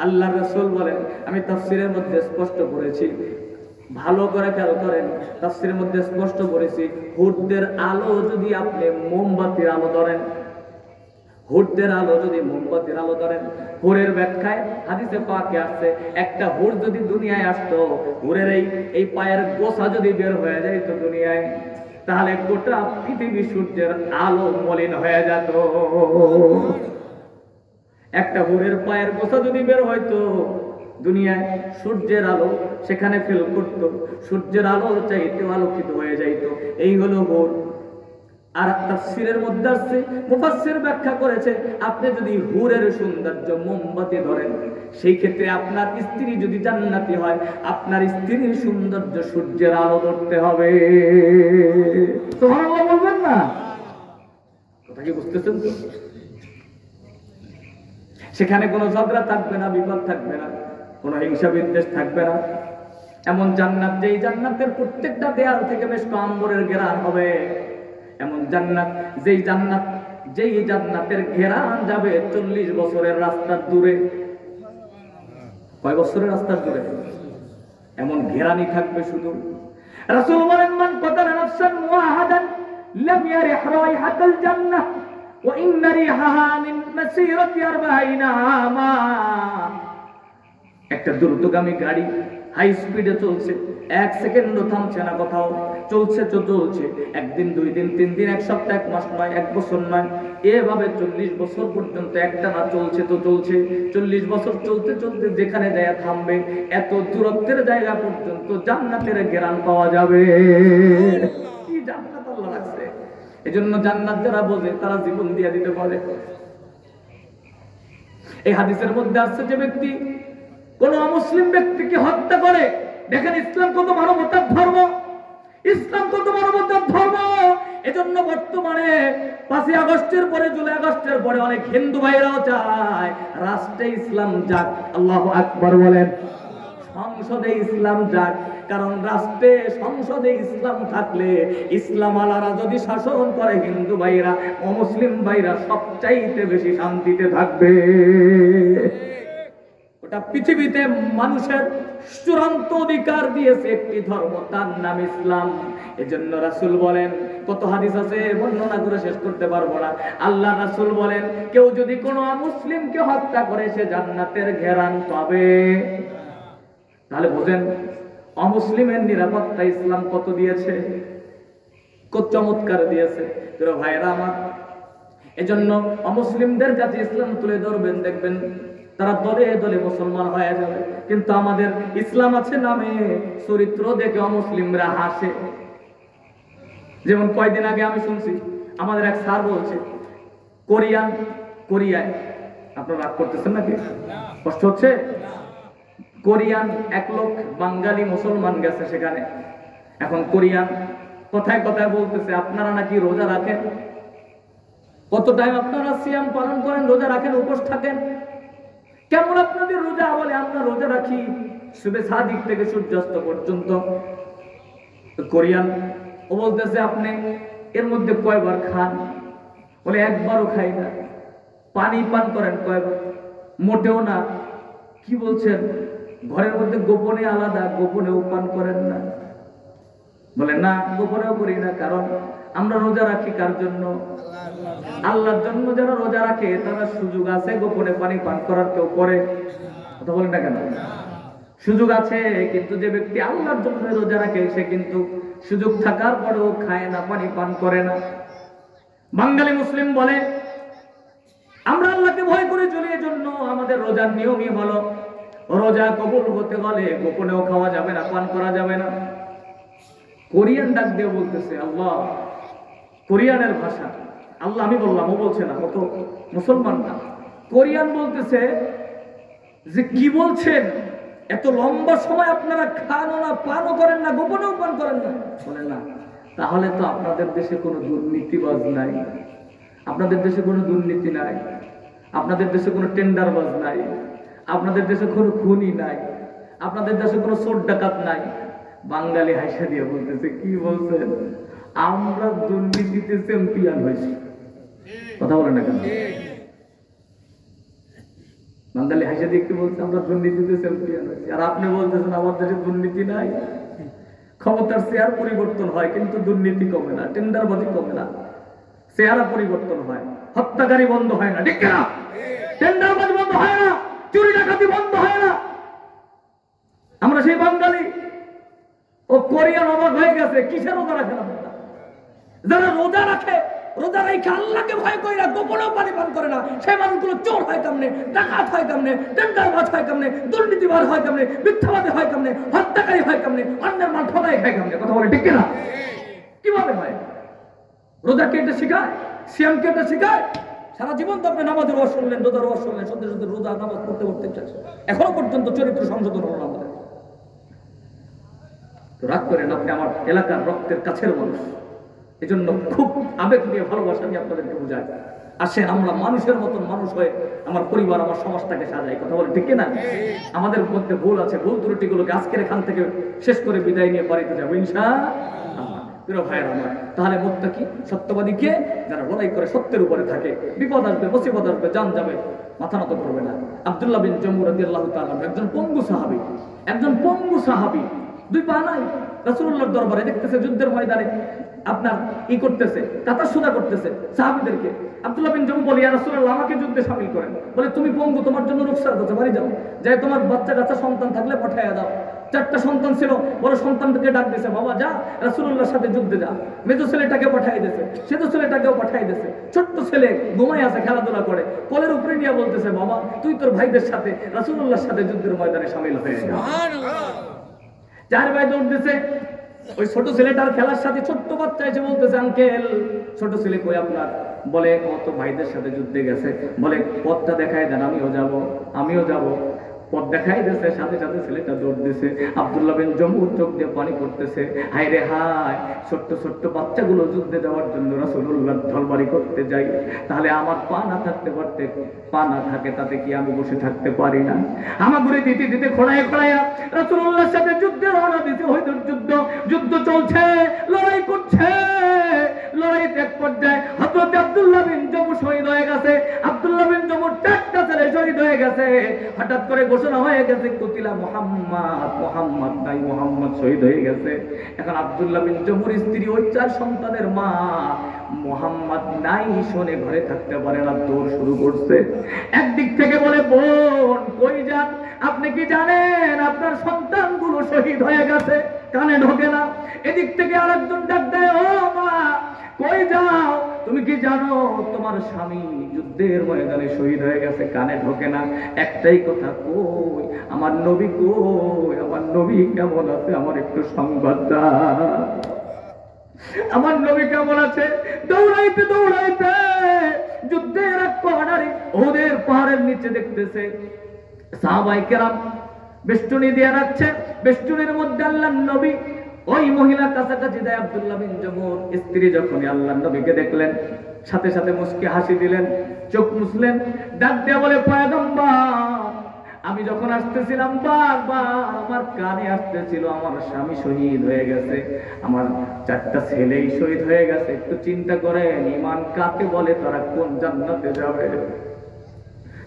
আল্লাহ রাসূল বলেন, আমি তাফসীরের মধ্যে স্পষ্ট করেছি, ভালো করে খেয়াল করেন, তাফসীরের মধ্যে স্পষ্ট করেছি, হুরদের আলো যদি আপনি মোমবাতির আলো ধরেন, হুরদের আলো যদি মোমবাতির আলো ধরেন, হুরের ব্যাখ্যায় হাদিসে পাকে আসছে, একটা হুর যদি দুনিয়ায় আসতো, হুরের এই পায়ের গোছা যদি বের হয়ে যায় তো দুনিয়ায়, তাহলে গোটা পৃথিবী সূর্যের আলো মলিন হয়ে যেত। একটা হুরের পায়ের গোছা যদি বের হইতো দুনিয়ায়, সূর্যের আলো সেখানে ফেল করত, সূর্যের আলো চাইতে আলোকিত হয়ে যাইত। এই হলো হুর। আর তাফসীরের মধ্যে আছে, মুফাসসির ব্যাখ্যা করেছে, আপনি যদি হুরের সৌন্দর্য মোমবাতি ধরেন, সেই ক্ষেত্রে আপনার স্ত্রী যদি জান্নাতি হয়, আপনার স্ত্রীর সৌন্দর্য সূর্যের আলো ধরতে হবে। সুবহানাল্লাহ বলবেন না? কথা কি বুঝতেছেন তো? সেখানে কোনো ঝগড়া থাকবে না, বিবাদ থাকবে না, কোনো হিংসা বিদ্বেষ থাকবে না। এমন জান্নাত, যেই জান্নাতের প্রত্যেকটা দেয়াল থেকে বেশ আম্বরের ঘেরান হবে। এমন জান্নাত, যেই জান্নাতের ঘেরান যাবে 40 বছরের রাস্তার দূরে। কয় বছরের রাস্তার দূরে? এমন ঘেরানি থাকবে শুধু। রাসূল বলেন, মান কাতালা নাফসান মুআহাদান লাম ইয়ারিহ রাইহাতাল জান্নাহ ওয়া ইন্না রিহাহা মিন মাসিরাতি 40 আমা। একটা দ্রুতগামী গাড়ি হাই স্পিডে চলছে, 1 সেকেন্ডও থামছে না, কোথাও চলছে তো চলছে। একদিন, 2 দিন, 3 দিন, 1 সপ্তাহ, 1 মাস নয়, 1 বছর নয়, এভাবে 40 বছর পর্যন্ত একটানা চলছে তো চলছে। 40 বছর চলতে চলতে যেখানে যায় থামবে, এত দূরত্বের জায়গা পর্যন্ত জান্নাতের ঘেরান পাওয়া যাবে। কি জান্নাত আল্লাহ রাখছে! এজন্য জান্নাত যারা বোঝে তারা জীবন দিয়ে দিতে পারে। এই হাদিসের মধ্যে আছে, যে ব্যক্তি কোন অমুসলিম ব্যক্তিকে হত্যা করে, দেখেন ইসলাম কত মানবতার ধর্ম, ইসলাম কত মানবতার ধর্ম। এজন্য বর্তমানে 5ই আগস্টের পরে, জুলাই আগস্টের পরে অনেক হিন্দু ভাইরাও চায় রাষ্ট্রে ইসলাম যাক। আল্লাহু আকবার বলেন। সংসদে ইসলাম যাক, কারণ রাষ্ট্রে সংসদে ইসলাম থাকলে, ইসলাম আলারা যদি শাসন করে, হিন্দু ভাইরা, অমুসলিম ভাইরা সবচাইতে বেশি শান্তিতে থাকবে। ওটা পৃথিবীতে মানুষের চূড়ান্ত অধিকার দিয়েছে একটি ধর্ম, তার নাম ইসলাম। এজন্য রাসূল বলেন, কত হাদিস আছে বর্ণনা করে শেষ করতে পারবো না। আল্লাহ রাসূল বলেন, কেউ যদি কোনো মুসলিমকে হত্যা করে, সে জান্নাতের ঘেরান পাবে। তাহলে বুঝেন অমুসলিমের নিরাপত্তা ইসলাম কত দিয়েছে, কত চমৎকার দিয়েছে। তোরা ভাইরা আমার, এজন্য অমুসলিমদের কাছে ইসলাম তুলে ধরবেন, দেখবেন তারা দলে দলে মুসলমান হয়ে যাবে। কিন্তু আমাদের ইসলাম আছে নামে, চরিত্র দেখে অমুসলিমরা হাসে। যেমন কয়দিন আগে আমি শুনছি, আমাদের এক স্যার বলছে, কোরিয়ায়, আপনারা রাগ করতেছেন নাকি? কষ্ট হচ্ছে? কোরিয়ান 1 লোক বাঙালি মুসলমান গেছে সেখানে। এখন কোরিয়ান কথায় কথায় বলতেছে, আপনারা নাকি রোজা রাখেন, কত টাইম আপনারা সিয়াম পালন করেন, রোজা রাখেন, উপোস থাকেন, কেমন আপনাদের রোজা? বলে, আমরা রোজা রাখি সুবে সাদিক থেকে সূর্যাস্ত পর্যন্ত। কোরিয়ান ও বলতেছে, আপনি এর মধ্যে কয়বার খান? বলে, একবারও খাই না। পানি পান করেন কয়বার? মোটেও না। কি বলছেন? ঘরের মধ্যে গোপনে আলাদা, গোপনেও পান করেন না? বলে, না, গোপনেও করি না, কারণ আমরা রোজা রাখি কার জন্য? আল্লাহর জন্য। যারা রোজা রাখে তারা সুযোগ আছে গোপনে পানি পান করার, কেউ করে? কথা বলেন না কেন? সুযোগ আছে। কিন্তু যে ব্যক্তি আল্লাহর জন্য রোজা রাখে, সে কিন্তু সুযোগ থাকার পরেও খায় না, পানি পান করে না। বাঙালি মুসলিম বলে, আমরা আল্লাহকে ভয় করে চলি, এজন্য আমাদের রোজার নিয়মই হলো, রোজা কবুল হতে হলে গোপনেও খাওয়া যাবে না, পান করা যাবে না। কোরিয়ান ডাক দিয়ে বলতেছে, আল্লাহ, কোরিয়ানের ভাষা, আল্লাহ আমি বললাম, ও বলছে না, ও তো মুসলমান না। কোরিয়ান বলতেছে যে, কি বলছেন? এত লম্বা সময় আপনারা খানও না, পানও করেন না, গোপনেও পান করেন না? বলেন না। তাহলে তো আপনাদের দেশে কোনো দুর্নীতিবাজ নাই, আপনাদের দেশে কোনো দুর্নীতি নাই, আপনাদের দেশে কোনো টেন্ডারবাজ নাই, আপনাদের দেশে কোনো খুনি নাই, আপনাদের দেশে কোনো চোর ডাকাত নাই। বাঙালি হাসা দিয়ে বলতেছে, কি বলছেন? আমরা দুর্নীতিতে চ্যাম্পিয়ন হয়েছি। কথা বলেন না কেন? বাঙালি হাসা দিয়ে কি বলছে? আমরা দুর্নীতিতে চ্যাম্পিয়ন হয়েছি। আর আপনি বলতেছেন আমার দেশে দুর্নীতি নাই। ক্ষমতার চেয়ার পরিবর্তন হয়, কিন্তু দুর্নীতি কমে না, টেন্ডারবাজি কমে না, চেহারা পরিবর্তন হয়, হত্যাকারী বন্ধ হয় না, ঠিক না? টেন্ডারবাজি বন্ধ হয় না, চুরি ডাকাতি বন্ধ হয় না। আমরা সেই বাঙালি। ও কোরিয়ান অবাক হয়ে গেছে, কিসের রোজা রাখে না? যারা রোজা রাখে, রোজা রেখে আল্লাহকে ভয় করে না, গোপনেও পানি পান করে না, সেই মানুষগুলো চোর হয় কেমনে, ডাকাত হয় কেমনে, টেন্ডারবাজ হয় কেমনে, দুর্নীতিবাজ হয় কেমনে, মিথ্যাবাদী হয় কেমনে, হত্যাকারী হয় কেমনে, অন্যের মাল ঠকাই খায় কেমনে? কথা বলে ঠিক না? কিভাবে হয়? রোজাকে এটা শেখায়, সিয়ামকে এটা শেখায়। সারা জীবন তো আপনি নামাজের ওয়াজ শুনলেন, রোজার ওয়াজ শুনলেন, সত্যি সত্যি রোজা নামাজ পড়তে পড়তে এখনো পর্যন্ত চরিত্র সংশোধন হলো আমাদের। তো রাগ করেন, আপনি আমার এলাকার রক্তের কাছের মানুষ, এজন্য খুব আবেগ নিয়ে ভালোবাসা নিয়ে আপনাদেরকে বোঝাই। আসেন আমরা মানুষের মতন মানুষ হয়ে আমার পরিবার আমার সমাজটাকে সাজাই। কথা বলে ঠিক না? আমাদের মধ্যে ভুল আছে, ভুল ত্রুটিগুলোকে আজকের এখান থেকে শেষ করে বিদায় নিয়ে বাড়িতে যাবো ইনশাআল্লাহ। প্রিয় ভাইয়ের আমার, তাহলে মুত্তাকি সত্যবাদী কে? যারা লড়াই করে সত্যের উপরে থাকে। বিপদ আসবে, মুসিবত আসবে, জান যাবে, মাথা নত করবে না। আব্দুল্লাহ বিন জমু রাদিয়াল্লাহু তাআলা একজন পঙ্গু সাহাবী, একজন পঙ্গু সাহাবী, দুই পা নাই, রাসূলুল্লাহর দরবারে দেখতেছে যুদ্ধের ময়দানে আপনার করতেছে, কাতার সুদা করতেছে সাহাবীদেরকে। আব্দুল্লাহ বিন জমু বলে, ইয়া রাসূলুল্লাহ আমাকে যুদ্ধে শামিল করেন। বলে, তুমি পঙ্গু, তোমার জন্য রুখসাত আছে, বাড়ি যাও, যাই তোমার বাচ্চা কাচ্চা সন্তান থাকলে পাঠাইয়া দাও। 4টা সন্তান ছিল, বড় সন্তানটাকে ডাক দিয়েছে, বাবা যা রাসূলুল্লাহর সাথে যুদ্ধে যা। মেজো ছেলেটাকে পাঠাই দিয়েছে, সেজো ছেলেটাকেও পাঠাই দিয়েছে। ছোট্ট ছেলে ঘুমাই আছে, খেলাধুলা করে, কোলের উপরে নিয়ে বলতেছে, বাবা তুই তোর ভাইদের সাথে রাসূলুল্লাহর সাথে যুদ্ধের ময়দানে শামিল হয়ে যা। সুবহানাল্লাহ। 4 ভাই দৌড় দিছে, ওই ছোট ছেলেটার খেলার সাথে ছোট্ট বাচ্চা এসে বলতেছে, আঙ্কেল ছোট ছেলে কই আপনার? বলে, ও তো ভাইদের সাথে যুদ্ধে গেছে। বলে, পথটা দেখায় দেন, আমিও যাব। পথ দেখাই দিয়েছে, সাথে সাথে ছেলেটা দৌড় দিছে। আব্দুল্লাহ বিন জমু চোখ দিয়ে পানি পড়তেছে, হায় রে হায়, ছোট্ট ছোট্ট বাচ্চাগুলো যুদ্ধে যাওয়ার জন্য রাসূলুল্লাহর ঢলবাড়ি করতে যাই, তাহলে আমার পা না থাকতে পারতে, পা না থাকে তাতে কি আমি বসে থাকতে পারি না? আমার ঘুরে দিতে দিতে খোড়ায় খোড়াইয়া রাসূলুল্লাহর সাথে যুদ্ধে রওনা দিতে হইতো। যুদ্ধ চলছে, লড়াই করছে, লড়াইতে এক পর্যায়ে হযরত আব্দুল্লাহ বিন জমু শহীদ হয়ে গেছে। আব্দুল্লাহ বিন জমু 4টা ছেলে শহীদ হয়ে গেছে। হঠাৎ করে ঘোষণা হয়ে গেছে, কুতিলা মুহাম্মদ নাই, মুহাম্মদ শহীদ হয়ে গেছে। এখন আব্দুল্লাহ বিন জমুর স্ত্রী, ওই 4 সন্তানের মা, মুহাম্মদ নাই শুনে ঘরে থাকতে পারে না, দৌড় শুরু করছে। একদিক থেকে বলে, বোন কই যান? আপনি কি জানেন আপনার সন্তানগুলো শহীদ হয়ে গেছে? কানে ঢোকে না। এদিক থেকে আরেকজন ডাক দেয়, ও মা কই যাও? তুমি কি জানো তোমার স্বামী যুদ্ধের ময়দানে শহীদ হয়ে গেছে? কানে ঢোকে না। একটাই কথা, কই আমার নবী, কই আমার নবী কেমন আছে? আমার একটু সংবাদ দাও, আমার নবী কেমন আছে? দৌড়াইতে দৌড়াইতে যুদ্ধের এক পাহাড়ে, ওদের পাহাড়ের নিচে দেখতেছে সাহাবায়ে কেরাম বেষ্টনী দিয়ে রাখছে। বেষ্টনীর মধ্যে আল্লাহর নবী, ওই মহিলা কাছাকাছি দেয়। আব্দুল্লাহ বিন জমুর স্ত্রী যখনই আল্লাহর নবীকে দেখলেন, সাথে সাথে মুস্কি হাসি দিলেন, চোখ মুছলেন, ডাক দিয়ে বলে, পয়গম্বর আমি যখন আসতেছিলাম বারবার আমার কানে আসতেছিল আমার স্বামী শহীদ হয়ে গেছে, আমার 4টা ছেলেই শহীদ হয়ে গেছে। একটু চিন্তা করেন, ঈমান কাকে বলে? তারা কোন জান্নাতে যাবে?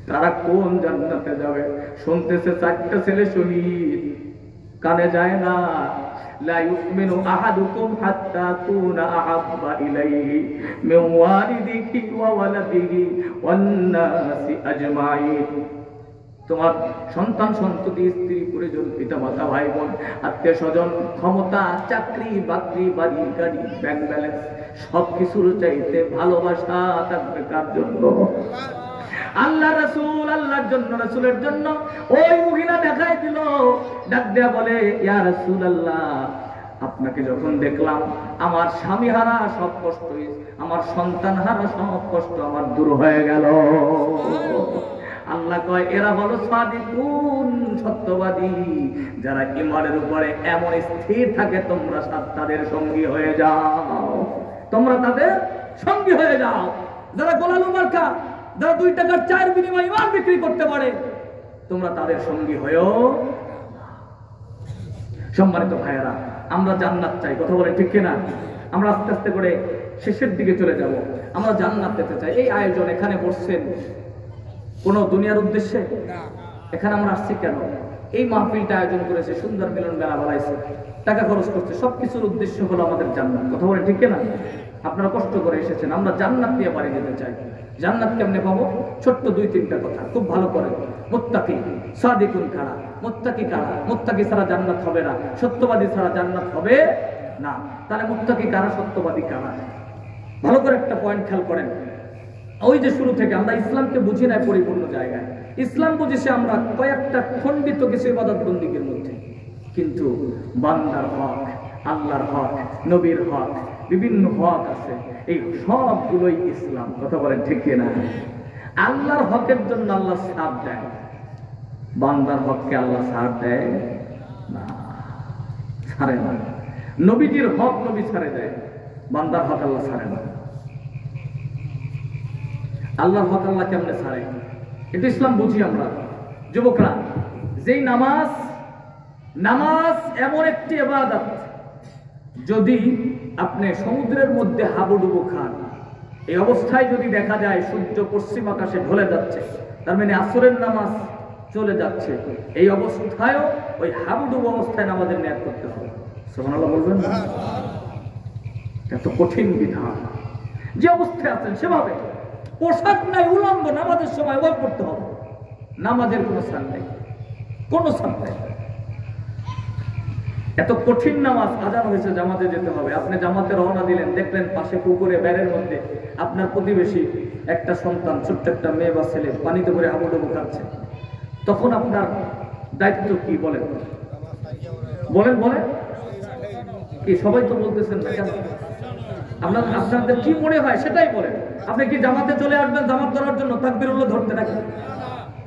তারা কোন জান্নাতে যাবে? শুনতেছে 4টা ছেলে শহীদ, কানে যায় না। লা ইউমিনু আহাদুকুম হাত্তা কুনা আহাব্বা ইলাইহি মিন ওয়ালিদিহি ওয়া ওয়ালাদিহি ওয়ান নাসি আজমাইন। তোমার সন্তান সন্ততি, স্ত্রী পরিজন, পিতা মাতা, ভাই বোন, আত্মীয় স্বজন, ক্ষমতা, চাকরি বাকরি, বাড়ি গাড়ি, ব্যাংক ব্যালেন্স, সবকিছুর চাইতে ভালোবাসা থাকবে কার জন্য? আল্লাহ রাসূল, আল্লাহর জন্য, রাসূলের জন্য। ওই মহিলা দেখাই দিল, ডাক দেয়া বলে, ইয়া রাসূলুল্লাহ আপনাকে যখন দেখলাম আমার স্বামী হারা সব কষ্ট, আমার সন্তান হারা সব কষ্ট আমার দূর হয়ে গেল। আল্লাহ কয়, এরা হলো সাদিকুন, সত্যবাদী, যারা ঈমানের উপরে এমন স্থির থাকে, তোমরা তাদের সঙ্গী হয়ে যাও, তোমরা তাদের সঙ্গী হয়ে যাও। যারা গোলালু মার্কা, যারা 2 টাকার চায়ের বিনিময়ে ঈমান বিক্রি করতে পারে, তোমরা তাদের সঙ্গী হয়েও। সম্মানিত ভাইয়েরা, আমরা জান্নাত চাই, কথা বলে ঠিক কিনা? আমরা আস্তে আস্তে করে শেষের দিকে চলে যাব। আমরা জান্নাত পেতে চাই। এই আয়োজন, এখানে বসছেন কোন দুনিয়ার উদ্দেশ্যে? এখানে আমরা আসছি কেন? এই মাহফিলটা আয়োজন করেছে, সুন্দর মিলন মেলা বানাইছে, টাকা খরচ করছে, সবকিছুর উদ্দেশ্য হলো আমাদের জান্নাত, কথা বলে ঠিক কিনা? আপনারা কষ্ট করে এসেছেন, আমরা জান্নাত নিয়ে বাড়ি যেতে চাই। জান্নাত কেমনে পাবো? ছোট্ট 2-3টা কথা খুব ভালো করে। মুত্তাকি সাদিকুন কারা? মুত্তাকি কারা? মুত্তাকি ছাড়া জান্নাত হবে না, সত্যবাদী ছাড়া জান্নাত হবে না। তাহলে মুত্তাকি কারা, সত্যবাদী কারা? ভালো করে একটা পয়েন্ট খেয়াল করেন। ওই যে শুরু থেকে আমরা ইসলামকে বুঝি নাই পরিপূর্ণ জায়গায়। ইসলাম বুঝেছি আমরা কয়েকটা খণ্ডিত কিছু ইবাদত বন্দেগীর মধ্যে, কিন্তু বান্দার হক, আল্লাহর হক, নবীর হক, বিভিন্ন হক আছে, এই সবগুলোই ইসলাম। কথা বলেন ঠিক কিনা? আল্লাহর হকের জন্য আল্লাহ ছাড় দেয়, বান্দার হককে আল্লাহ ছাড় দেয় না, ছাড়ে না। নবীজির হক নবী ছাড়ে দেয়, বান্দার হক আল্লাহ ছাড়ে না। আল্লাহর হক আল্লাহ কেমনে ছাড়ে? এটা ইসলাম বুঝি আমরা। যুবকরা, যেই নামাজ এমন একটি ইবাদত, যদি আপনি সমুদ্রের মধ্যে হাবুডুবু খান, এই অবস্থায় যদি দেখা যায় সূর্য পশ্চিম আকাশে ঢলে যাচ্ছে, তার মানে আসরের নামাজ চলে যাচ্ছে, এই অবস্থায়ও ওই হাবুডুবু অবস্থায় নামাজের নিয়াত করতে হবে। সুবহানাল্লাহ বলবেন না? এত কঠিন বিধান। যে অবস্থায় আছেন সেভাবে, পোশাক নাই, উলঙ্গ নামাজের সময় ওয়াক করতে হবে। নামাজের কোনো ছাড় নেই, কোনো ছাড় নেই। এত কঠিন নামাজ, আজান হয়েছে, জামাতে যেতে হবে। আপনি জামাতে রওনা দিলেন, দেখলেন পাশে পুকুরে ব্যারের মধ্যে আপনার প্রতিবেশী একটা সন্তান, ছোট্ট একটা মেয়ে বা ছেলে পানিতে করে হাবুডুবু খাচ্ছে, তখন আপনার দায়িত্ব কি? বলেন বলেন বলেন কি? সবাই তো বলতেছেন না কেন? আপনাদের কি মনে হয় সেটাই বলেন। আপনি কি জামাতে চলে আসবেন জামাত ধরার জন্য, তাকবীরুল্লাহ ধরতে নাকি?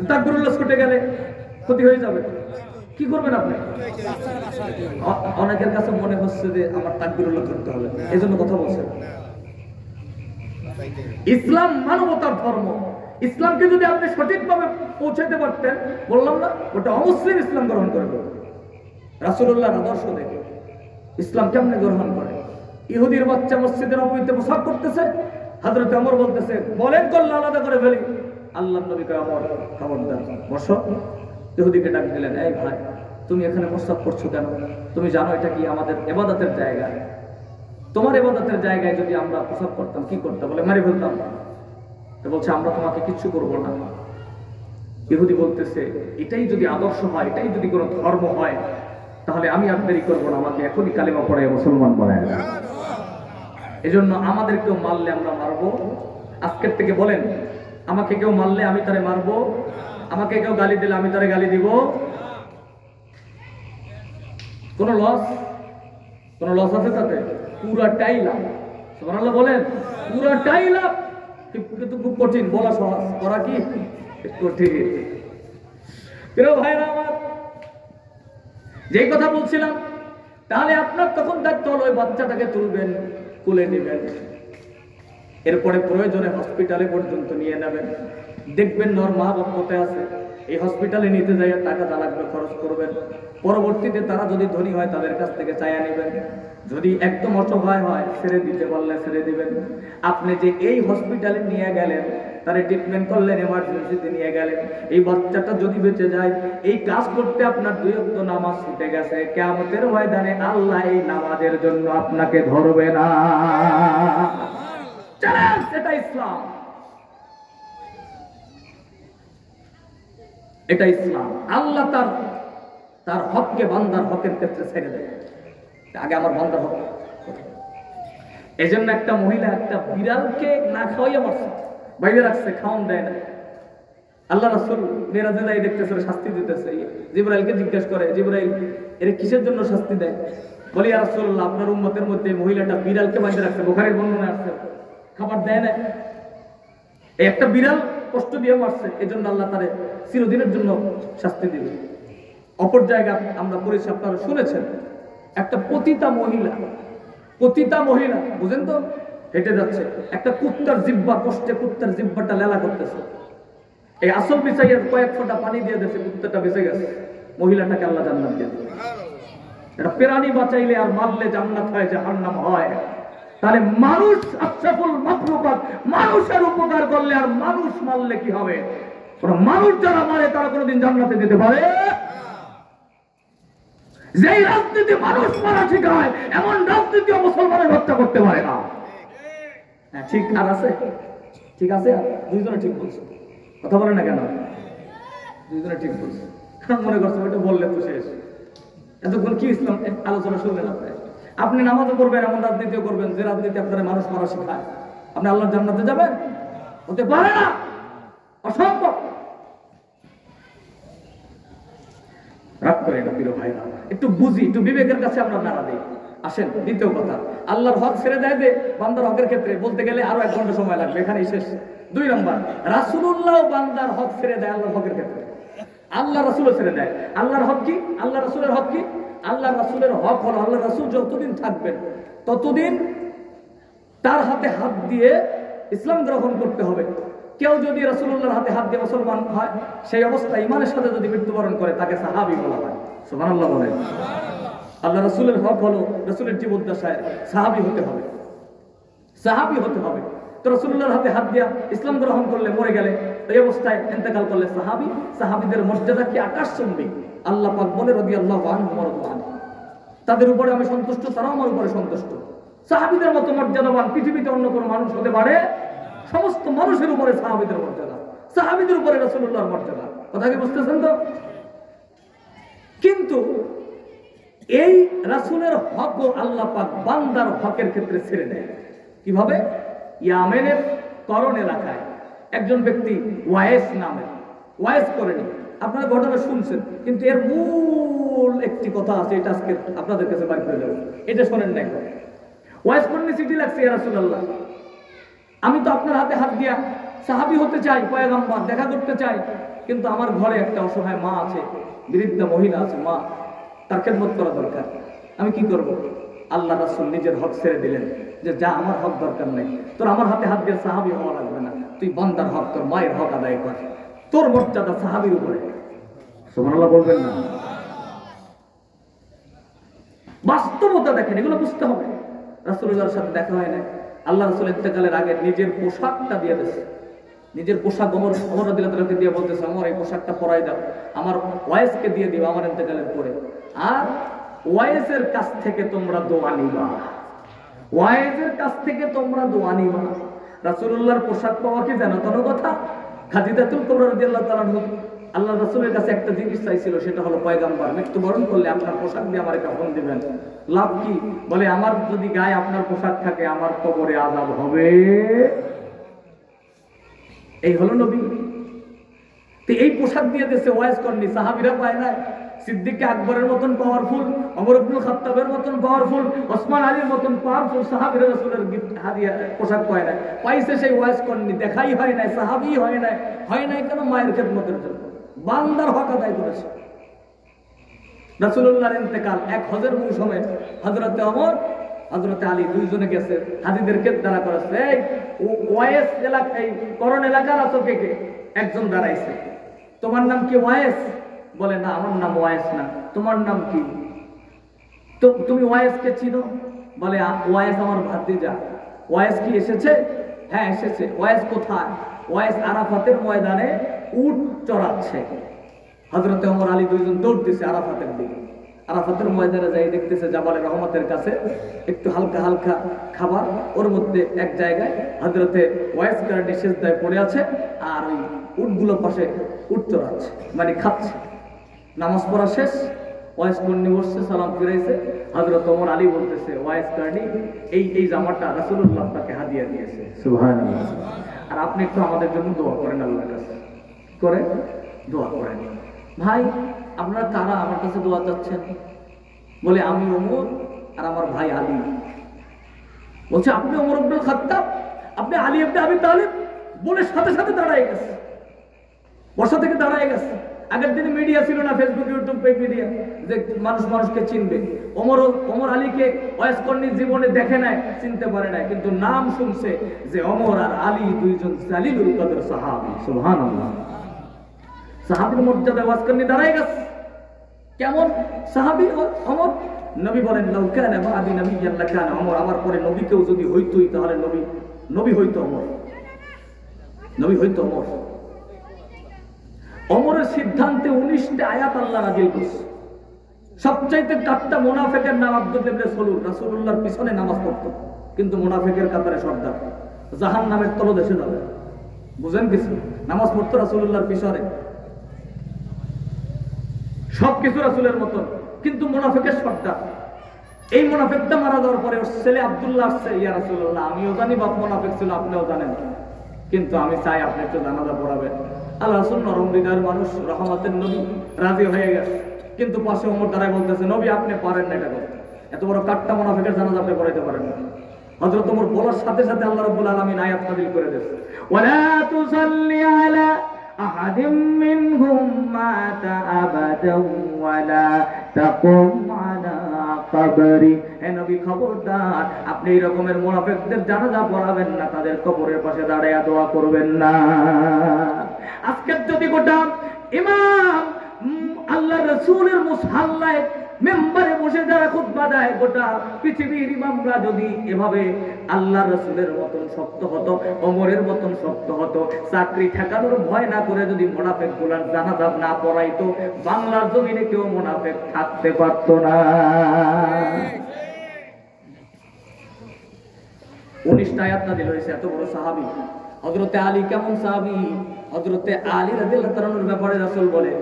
তাকবীরুল্লাহ ছুটে গেলে ক্ষতি হয়ে যাবে, কি করবেন আপনি? অনেকের কাছে মনে হচ্ছে যে আমার তাকবীরুল্লাহ ধরতে হবে, এই জন্য কথা বলছেন। ইসলাম মানবতার ধর্ম। ইসলামকে যদি আপনি সঠিকভাবে পৌঁছাতে পারতেন, বললাম না, ওটা অমুসলিম ইসলাম গ্রহণ করে রাসূলুল্লাহর আদর্শ দেখে ইসলাম কেমনে গ্রহণ করে। ইহুদির বাচ্চা মসজিদের নববীতে পোশাক করতেছে, হযরত ওমর বলতেছে বলেন কল্লা আলাদা করে ফেলি। আল্লাহর নবী কয় ওমর খবরদার, বসো। ইহুদিকে ডাক দিলেন, এই ভাই তুমি এখানে প্রস্তাব করছো কেন? তুমি জানো এটা কি আমাদের ইবাদতের জায়গা? তোমার ইবাদতের জায়গায় যদি আমরা প্রস্তাব করতাম কি করতাম? বলে মারি ফেলতাম। তো বলছে আমরা তোমাকে কিচ্ছু করবো না। ইহুদি বলতেছে এটাই যদি আদর্শ হয়, এটাই যদি কোনো ধর্ম হয়, তাহলে আমি আর দেরি করবো না, আমাকে এখনই কালেমা পড়ায় মুসলমান বানায়। এজন্য আমাদের কেউ মারলে আমরা মারবো। আজকের থেকে বলেন, আমাকে কেউ মারলে আমি তারে মারবো, আমাকে কেউ গালি দিলে আমি তারে গালি দিব। কোন লস আছে তাতে? পুরাটাই লাভ। সুবহানাল্লাহ বলেন, পুরাটাই লাভ। কিন্তু খুব কঠিন, বলা সহজ, করা কি কঠিন। প্রিয় ভাইরা আমার, যেই কথা বলছিলাম, তাহলে আপনার তখন দায়িত্ব হলো ওই বাচ্চাটাকে তুলবেন, কুলে নেবেন, এরপরে প্রয়োজনে হসপিটালে পর্যন্ত নিয়ে নেবেন। দেখবেন নর মা বাপ কোথায় আছে, এই হসপিটালে নিতে যাই টাকা যা লাগবে খরচ করবেন। পরবর্তীতে তারা যদি ধনী হয় তাদের কাছ থেকে চাইয়া নেবেন, যদি একদম অসহায় হয় ছেড়ে দিতে পারলে ছেড়ে দিবেন। আপনি যে এই হসপিটালে নিয়ে গেলেন, তারে ট্রিটমেন্ট করলেন, এমার্জেন্সিতে নিয়ে গেলেন, এই বাচ্চাটা যদি বেঁচে যায়, এই কাজ করতে আপনার 2 ওয়াক্ত নামাজ ছুটে গেছে, কিয়ামতের ময়দানে আল্লাহ এই নামাজের জন্য আপনাকে ধরবে না। চ্যালেঞ্জ, এটা ইসলাম, এটা ইসলাম। আল্লাহ তার হককে বান্দার হকের ক্ষেত্রে ছেড়ে দেয়। আগে আমার বান্দার হক। এই জন্য একটা মহিলা একটা বিড়ালকে না খাওয়াইয়া মারছে, বাইরে রাখছে, খাওয়ান দেয় না। আল্লাহ রাসূল মেরাজে যাই দেখতেছে শাস্তি দিতেছে। জিবরাইলকে জিজ্ঞেস করে, জিবরাইল এর কিসের জন্য শাস্তি দেয়? বলি ইয়া রাসূলুল্লাহ, আপনার উম্মতের মধ্যে মহিলাটা বিড়ালকে বাইরে রাখছে, বুখারীর বর্ণনা আছে, খাবার দেয় না। এই একটা বিড়াল কষ্ট দিয়ে মারছে, এজন্য আল্লাহ তারে চিরদিনের জন্য শাস্তি দিবে। অপর জায়গা আমরা পড়েছি, আপনারা শুনেছেন, একটা পতিতা মহিলা বুঝেন তো, হেঁটে যাচ্ছে, একটা কুত্তার জিহ্বা কষ্টে কুত্তার জিহ্বাটা লেলা করতেছে, এই আসল বিছাইয়ের কয়েক ফোঁটা পানি দিয়ে দিয়েছে, কুত্তাটা বেঁচে গেছে, মহিলাটাকে আল্লাহ জান্নাত দিয়ে দিবে। এটা প্রাণী বাঁচাইলে আর মারলে জান্নাত হয়, জাহান্নাম হয়। তাহলে মানুষ আশরাফুল মাখলুকাত, মানুষের উপকার করলে আর মানুষ মারলে কি হবে? মানুষ যারা মারে তারা কোনোদিন জান্নাতে যেতে পারে? যেই রাজনীতি মানুষ মারা শিখায়, এমন রাজনীতিও মুসলমানের হত্যা করতে পারে না। ঠিক আর আছে? ঠিক আছে? দুইজনে ঠিক বলছে, কথা বলে না কেন? দুইজনে ঠিক বলছে। মনে করছে ওইটা বললে তো শেষ। এতক্ষণ কি ইসলাম আলোচনা শুনলেন আপনি নামাজও করবেন, এমন রাজনীতিও করবেন যে রাজনীতি আপনারা মানুষ মারা শিখায়। আপনি আল্লাহর জান্নাতে যাবেন? হতে পারে না, অসম্ভব। রাগ করে না প্রিয় ভাইরা, একটু বুঝি, একটু বিবেকের কাছে আমরা নাড়া দিই। আসেন দ্বিতীয় কথা, আল্লাহর হক ছেড়ে দেয় যে বান্দার হকের ক্ষেত্রে বলতে গেলে আরো 1 ঘন্টা সময় লাগবে, এখানেই শেষ। 2 নম্বর, রাসূলুল্লাহ বান্দার হক ছেড়ে দেয় আল্লাহর হকের ক্ষেত্রে, আল্লাহ রাসূলও ছেড়ে দেয়। আল্লাহর হক কি? আল্লাহ রাসূলের হক কি? আল্লাহ রাসূলের হক হলো আল্লাহ রাসূল যতদিন থাকবেন ততদিন তার হাতে হাত দিয়ে ইসলাম গ্রহণ করতে হবে। কেউ যদি রাসূলুল্লাহর হাতে হাত দিয়ে মুসলমান হয়, সেই অবস্থায় ঈমানের সাথে যদি মৃত্যুবরণ করে তাকে সাহাবী বলা হয়। সুবহানাল্লাহ বলেন। আল্লাহ রাসূলের হক হলো রাসূলের জীবদ্দশায় সাহাবী হতে হবে, সাহাবী হতে হবে। তো রাসূলুল্লাহর হাতে হাত দিয়া ইসলাম গ্রহণ করলে, মরে গেলে, এই অবস্থায় ইন্তেকাল করলে সাহাবী। সাহাবীদের মর্যাদা কি আকাশচুম্বী। আল্লাহ পাক বলে রাদিয়াল্লাহু আনহু ওয়া রাদু আনহু, তাদের উপরে আমি সন্তুষ্ট, তারাও আমার উপরে সন্তুষ্ট। সাহাবীদের মতো মর্যাদাবান পৃথিবীতে অন্য কোনো মানুষ হতে পারে? সমস্ত মানুষের উপরে সাহাবীদের মর্যাদা, সাহাবীদের উপরে রাসূলুল্লাহর মর্যাদা। কথা কি বুঝতেছেন তো? কিন্তু এই রাসূলের হকও আল্লাহ পাক বান্দার হকের ক্ষেত্রে ছেড়ে দেয়। কিভাবে? ইয়ামেনের করণ এলাকায় একজন ব্যক্তি ওয়াইস নামে, ওয়াইস করেনি, আপনারা ঘটনা শুনছেন, কিন্তু এর মূল একটি কথা আছে, এটা আজকে আপনাদের কাছে বাইর করে দেবো, এটা শোনেন না। ওয়াইস করেনি, চিঠি লাগছে, ইয়া রাসূলুল্লাহ, আমি তো আপনার হাতে হাত দিয়া সাহাবী হতে চাই, পয়গম্বর দেখা করতে চাই, কিন্তু আমার ঘরে একটা অসহায় মা আছে, বৃদ্ধা মহিলা আছে, মা, তার খেদমত করা দরকার, আমি কি করব? আল্লাহ রাসূল নিজের হক ছেড়ে দিলেন যে যা, আমার হক দরকার নেই, তোর আমার হাতে হাত দিয়ে সাহাবী হওয়া লাগবে না, তুই বান্দার হক, তোর মায়ের হক আদায় কর, তোর মর্যাদা সাহাবীর উপরে। সুবহানাল্লাহ বলবেন না? বাস্তবতা দেখেন, এগুলো বুঝতে হবে। রাসূলুল্লাহর সাথে দেখা হয় না, আল্লাহ রাসূল ইন্তেকালের আগে নিজের পোশাকটা দিয়ে দিয়েছে, নিজের পোশাক ওমর রাদিয়াল্লাহু তাআলাকে দিয়ে বলতেছে, আমার এই পোশাকটা পরাই দাও, আমার ওয়াইসকে দিয়ে দিও আমার ইন্তেকালের পরে, আর ওয়াইসের কাছ থেকে তোমরা দোয়া নিবা, ওয়াইসের কাছ থেকে তোমরা দোয়া নিবা। রাসূলুল্লাহর পোশাক পাওয়া কি জানো কোনো কথা? খাদিজাতুল কুবরা রাদিয়াল্লাহু তাআলা আল্লাহ রাসূলের কাছে একটা জিনিস চাইছিল, সেটা হলো পয়গম্বর মৃত্যুবরণ করলে আপনার পোশাক দিয়ে আমার কাফন দিবেন। লাভ কি? বলে আমার যদি গায়ে আপনার পোশাক থাকে আমার কবরে আযাব হবে। এই হলো নবী। তো এই পোশাক দিয়ে দেশে ওয়াইজ করনি, সাহাবীরা পায় না। সিদ্দিক আকবরের মতন পাওয়ারফুল, ওমর ইবনে খাত্তাবের মতন পাওয়ারফুল, ওসমান আলীর মতন পাওয়ারফুল সাহাবীরা রাসূলের গিফট হাদিয়া পোশাক পায় না, পাইছে সেই ওয়াইজ করনি, দেখাই হয় না, সাহাবী হয় না, হয় নাই কেন? মায়ের খেদমতের জন্য, বান্দার হক আদায় করেছে। রাসূলুল্লাহর ইন্তেকাল এক হজের মৌসুমে হযরতে ওমর, হযরতে আলী দুইজনে গেছে, হাজীদেরকে দাঁড়া করেছে, এই ওয়াইস এলাকা, এই করণ এলাকার আছো কে কে? একজন দাঁড়াইছে, তোমার নাম কি ওয়াইস? বলে না, আমার নাম ওয়াইস না। তোমার নাম কি? তো তুমি ওয়াইসকে চিনো? বলে ওয়াইস আমার ভাতিজা। ওয়াইস কি এসেছে? হ্যাঁ এসেছে। ওয়াইস কোথায়? ওয়াইস আরাফাতের ময়দানে উট চড়াচ্ছে। হযরতে ওমর আলী দুইজন দৌড় দিছে আরাফাতের দিকে। আরাফাতের ময়দানে যাই দেখতেছে জাবালে রহমতের কাছে একটু হালকা হালকা খাবার, ওর মধ্যে এক জায়গায় হযরতে ওয়াইস কারণে সেজদায় পড়ে আছে, আর ওই উটগুলোর পাশে উট চড়াচ্ছে, মানে খাচ্ছে। নামাজ পড়া শেষ, ওয়াইস কর্ণী বসছে, সালাম ফিরাইছে। হযরত ওমর আলী বলতেছে, ওয়াইস কর্ণী এই জামাটা রাসূলুল্লাহ আপনাকে হাদিয়া দিয়েছে। সুবহানাল্লাহ। আর আপনি একটু আমাদের জন্য দোয়া করেন আল্লাহর কাছে। করে দোয়া করেন। ভাই আপনারা কারা আমার কাছে দোয়া চাচ্ছেন? বলে আমি ওমর আর আমার ভাই আলী। বলছে আপনি ওমর ইবনে খাত্তাব, আপনি আলী ইবনে আবি তালিব। বলে সাথে সাথে দাঁড়ায় গেছে, বসা থেকে দাঁড়ায় গেছে। আগের দিনে মিডিয়া ছিল না, ফেসবুক ইউটিউব মিডিয়া, যে মানুষ মানুষকে চিনবে। ওমর আলীকে ওয়াইস কর্ণী জীবনে দেখে নাই, চিনতে পারে নাই, কিন্তু নাম শুনছে যে ওমর আর আলী দুইজন জালিলুল কদর সাহাবী। সুবহানাল্লাহ। সাহাবীর মর্যাদা ওয়াইস কর্ণী দাঁড়ায় গেছে। কেমন সাহাবী ওমর? নবী বলেন, লাউ কানা বা'দি নাবিয়্যান লাকানা ওমর। আমার পরে নবী কেউ যদি হইতোই তাহলে নবী হইতো ওমর, নবী হইতো ওমর। ওমরের সিদ্ধান্তে 19টা আয়াত আল্লাহ নাযিল করেছে। সবচাইতে কাটটা মুনাফিকের নাম আব্দুল্লাহ ইবনে সালুল। রাসূলুল্লাহর পিছনে নামাজ পড়তো, কিন্তু মুনাফিকের কাতারে সর্দার, জাহান্নামের তলদেশে যাবে। বুঝেন কিছু? নামাজ পড়তো রাসূলুল্লাহর পিছনে, সবকিছু রাসূলের মতো, কিন্তু মুনাফিকের সর্দার। এই মুনাফিকটা মারা যাওয়ার পরে ওর ছেলে আব্দুল্লাহ আসছে, ইয়া রাসূলুল্লাহ আমিও জানি বাপ মুনাফিক ছিল, আপনিও জানেন, কিন্তু আমি চাই আপনি একটু জানাজা পড়াবেন। আল্লাহ রাসূল নরম হৃদয়ের মানুষ, রহমতের নবী, রাজি হয়ে গেছে। কিন্তু পাশে ওমর দাঁড়ায় বলতেছে, নবী আপনি পারেন না এটা করতে। এত বড় কাট্টা মুনাফিকের জানাজা আপনি পড়াইতে পারেন না। হযরত ওমর বলার সাথে সাথে আল্লাহ রাব্বুল আলামিন আয়াত নাযিল করে দিয়েছে, ওয়ালা তুসাল্লি আলা আহাদিম মিনহুম মাতা আবাদাও ওয়ালা তাকুম আলা কবরি। হে নবী খবরদার, আপনি এই রকমের মুনাফিকদের জানাজা পড়াবেন না, তাদের কবরের পাশে দাঁড়ায়া দোয়া করবেন না। আজকে যদি গোটা ইমাম আল্লাহ রাসূলের মুসআল্লায় মেম্বারে বসে যারা খুতবা দেয়, গোটা পৃথিবীর ইমামরা যদি এভাবে আল্লাহ রাসূলের মতন শক্ত হতো, ওমরের মতন শক্ত হতো, চাকরি ঠেকানোর ভয় না করে যদি মুনাফিকগুলার জানাজা না পড়াইতো, বাংলার জমিনে কেউ মুনাফিক থাকতে পারতো না। 19টা আয়াত নাযিল হয়েছে। এত বড় সাহাবী হযরতে আলী কেমন সাহাবী? হযরতে আলী রাদিয়াল্লাহু তাআলার ব্যাপারে রাসূল বলে,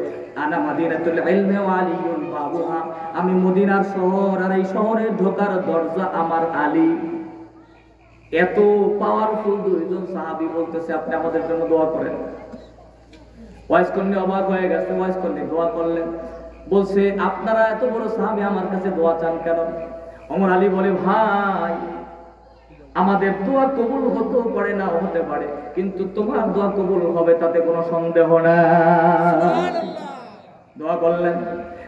আনা মাদিনাতুল ইলমি ওয়া আলিয়ুন বাবুহা, আমি মদিনার শহর আর এই শহরে ঢোকার দরজা আমার আলী। এত পাওয়ারফুল দুইজন সাহাবী বলতেছে আপনি আমাদের জন্য দোয়া করেন। ওয়াইজ করলে অবাক হয়ে গেছে, ওয়াইজ করলে দোয়া করলেন, বলছে আপনারা এত বড় সাহাবী আমার কাছে দোয়া চান কেন? ওমর আলী বলে, ভাই আমাদের দোয়া কবুল হতেও পারে না হতে পারে, কিন্তু তোমার দোয়া কবুল হবে তাতে কোনো সন্দেহ নাই। দোয়া করলেন।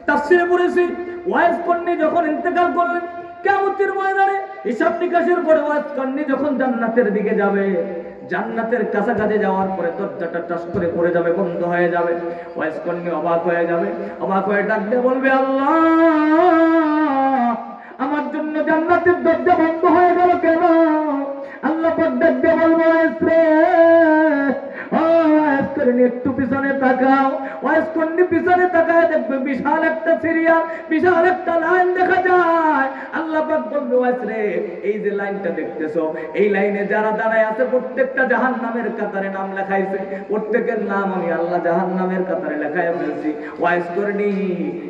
তাফসীরে পড়েছি ওয়াইজ করনি যখন ইন্তেকাল করলেন, কিয়ামতের ময়দানে হিসাব নিকাশের পরে ওয়াইজ করনি যখন জান্নাতের দিকে যাবে, জান্নাতের কাছাকাছি যাওয়ার পরে দরজাটা টাস করে পড়ে যাবে, বন্ধ হয়ে যাবে। ওয়াইজ করনি অবাক হয়ে যাবে, অবাক হয়ে ডাক দিয়ে বলবে, আল্লাহ আমার জন্য জান্নাতের দরজা বন্ধ হয়ে গেল কেন? আল্লাহ পাক ডাক দিয়ে বলবে, একটু পিছনে তাকাও। ওয়াইজ করনি পিছনে তাকায় দেখবে বিশাল একটা সিরিয়াল, বিশাল একটা লাইন দেখা যায়। আল্লাহ পাক বলবে, ওয়াইজ রে এই যে লাইনটা দেখতেছো, এই লাইনে যারা দাঁড়ায় আছে প্রত্যেকটা জাহান্নামের কাতারে নাম লেখাইছে, প্রত্যেকের নাম আমি আল্লাহ জাহান্নামের কাতারে লেখায় ফেলছি। ওয়াইজ করনি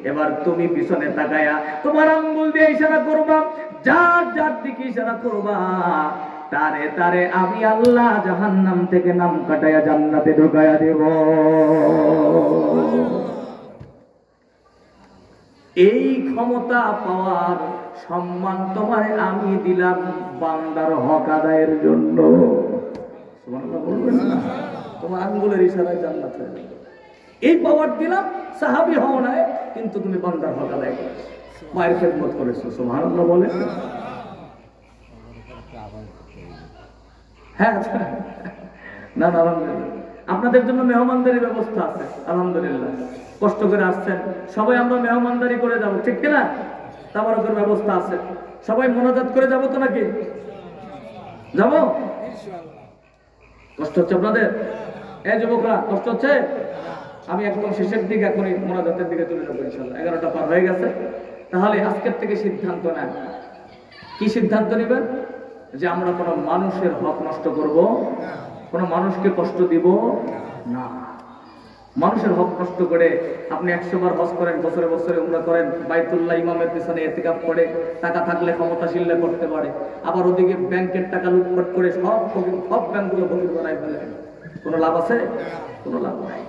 এবার তুমি পিছনে তাকায়া তোমার আঙ্গুল দিয়ে ইশারা করবা, যার যার দিকে ইশারা করবা, তারে তারে আমি আল্লাহ জাহান্নাম থেকে নাম কাটায়া জান্নাতে ঢুকায়া দেব। এই ক্ষমতা পাওয়ার সম্মান তোমারে আমি দিলাম বান্দার হক আদায়ের জন্য। সুবহানাল্লাহ বলবেন না? তোমার আঙ্গুলের ইশারায় জান্নাত হয়ে যাবে। এই পাওয়ার দিলাম, সাহাবী হও না কিন্তু তুমি বান্দার হক আদায় করেছো, মায়ের খেদমত করেছো। সুবহানাল্লাহ বলে। হ্যাঁ না না, আলহামদুলিল্লাহ আপনাদের জন্য মেহমানদারির ব্যবস্থা আছে, আলহামদুলিল্লাহ কষ্ট করে আসছেন, সবাই আমরা মেহমানদারি করে যাব, ঠিক কিনা? তাবারকের ব্যবস্থা আছে, সবাই মোনাজাত করে যাব তো নাকি? যাব? কষ্ট হচ্ছে আপনাদের? এই যুবকরা কষ্ট হচ্ছে? আমি একদম শেষের দিকে এখনই মোনাজাতের দিকে চলে যাবো ইনশাআল্লাহ, 11টা পার হয়ে গেছে। তাহলে আজকের থেকে সিদ্ধান্ত নেন। কি সিদ্ধান্ত নেবেন? যে আমরা কোনো মানুষের হক নষ্ট করব, কোনো মানুষকে কষ্ট দিব না। মানুষের হক নষ্ট করে আপনি 100 বার হজ করেন, বছরে বছরে উমরা করেন, বাইতুল্লাহ ইমামের পিছনে ইতিকাফ করে, টাকা থাকলে ক্ষমতাশীলরা করতে পারে, আবার ওদিকে ব্যাংকের টাকা লুটপাট করে সব ব্যাংকগুলো ফকির বানায় ফেলে, কোনো লাভ আছে? কোনো লাভ নাই।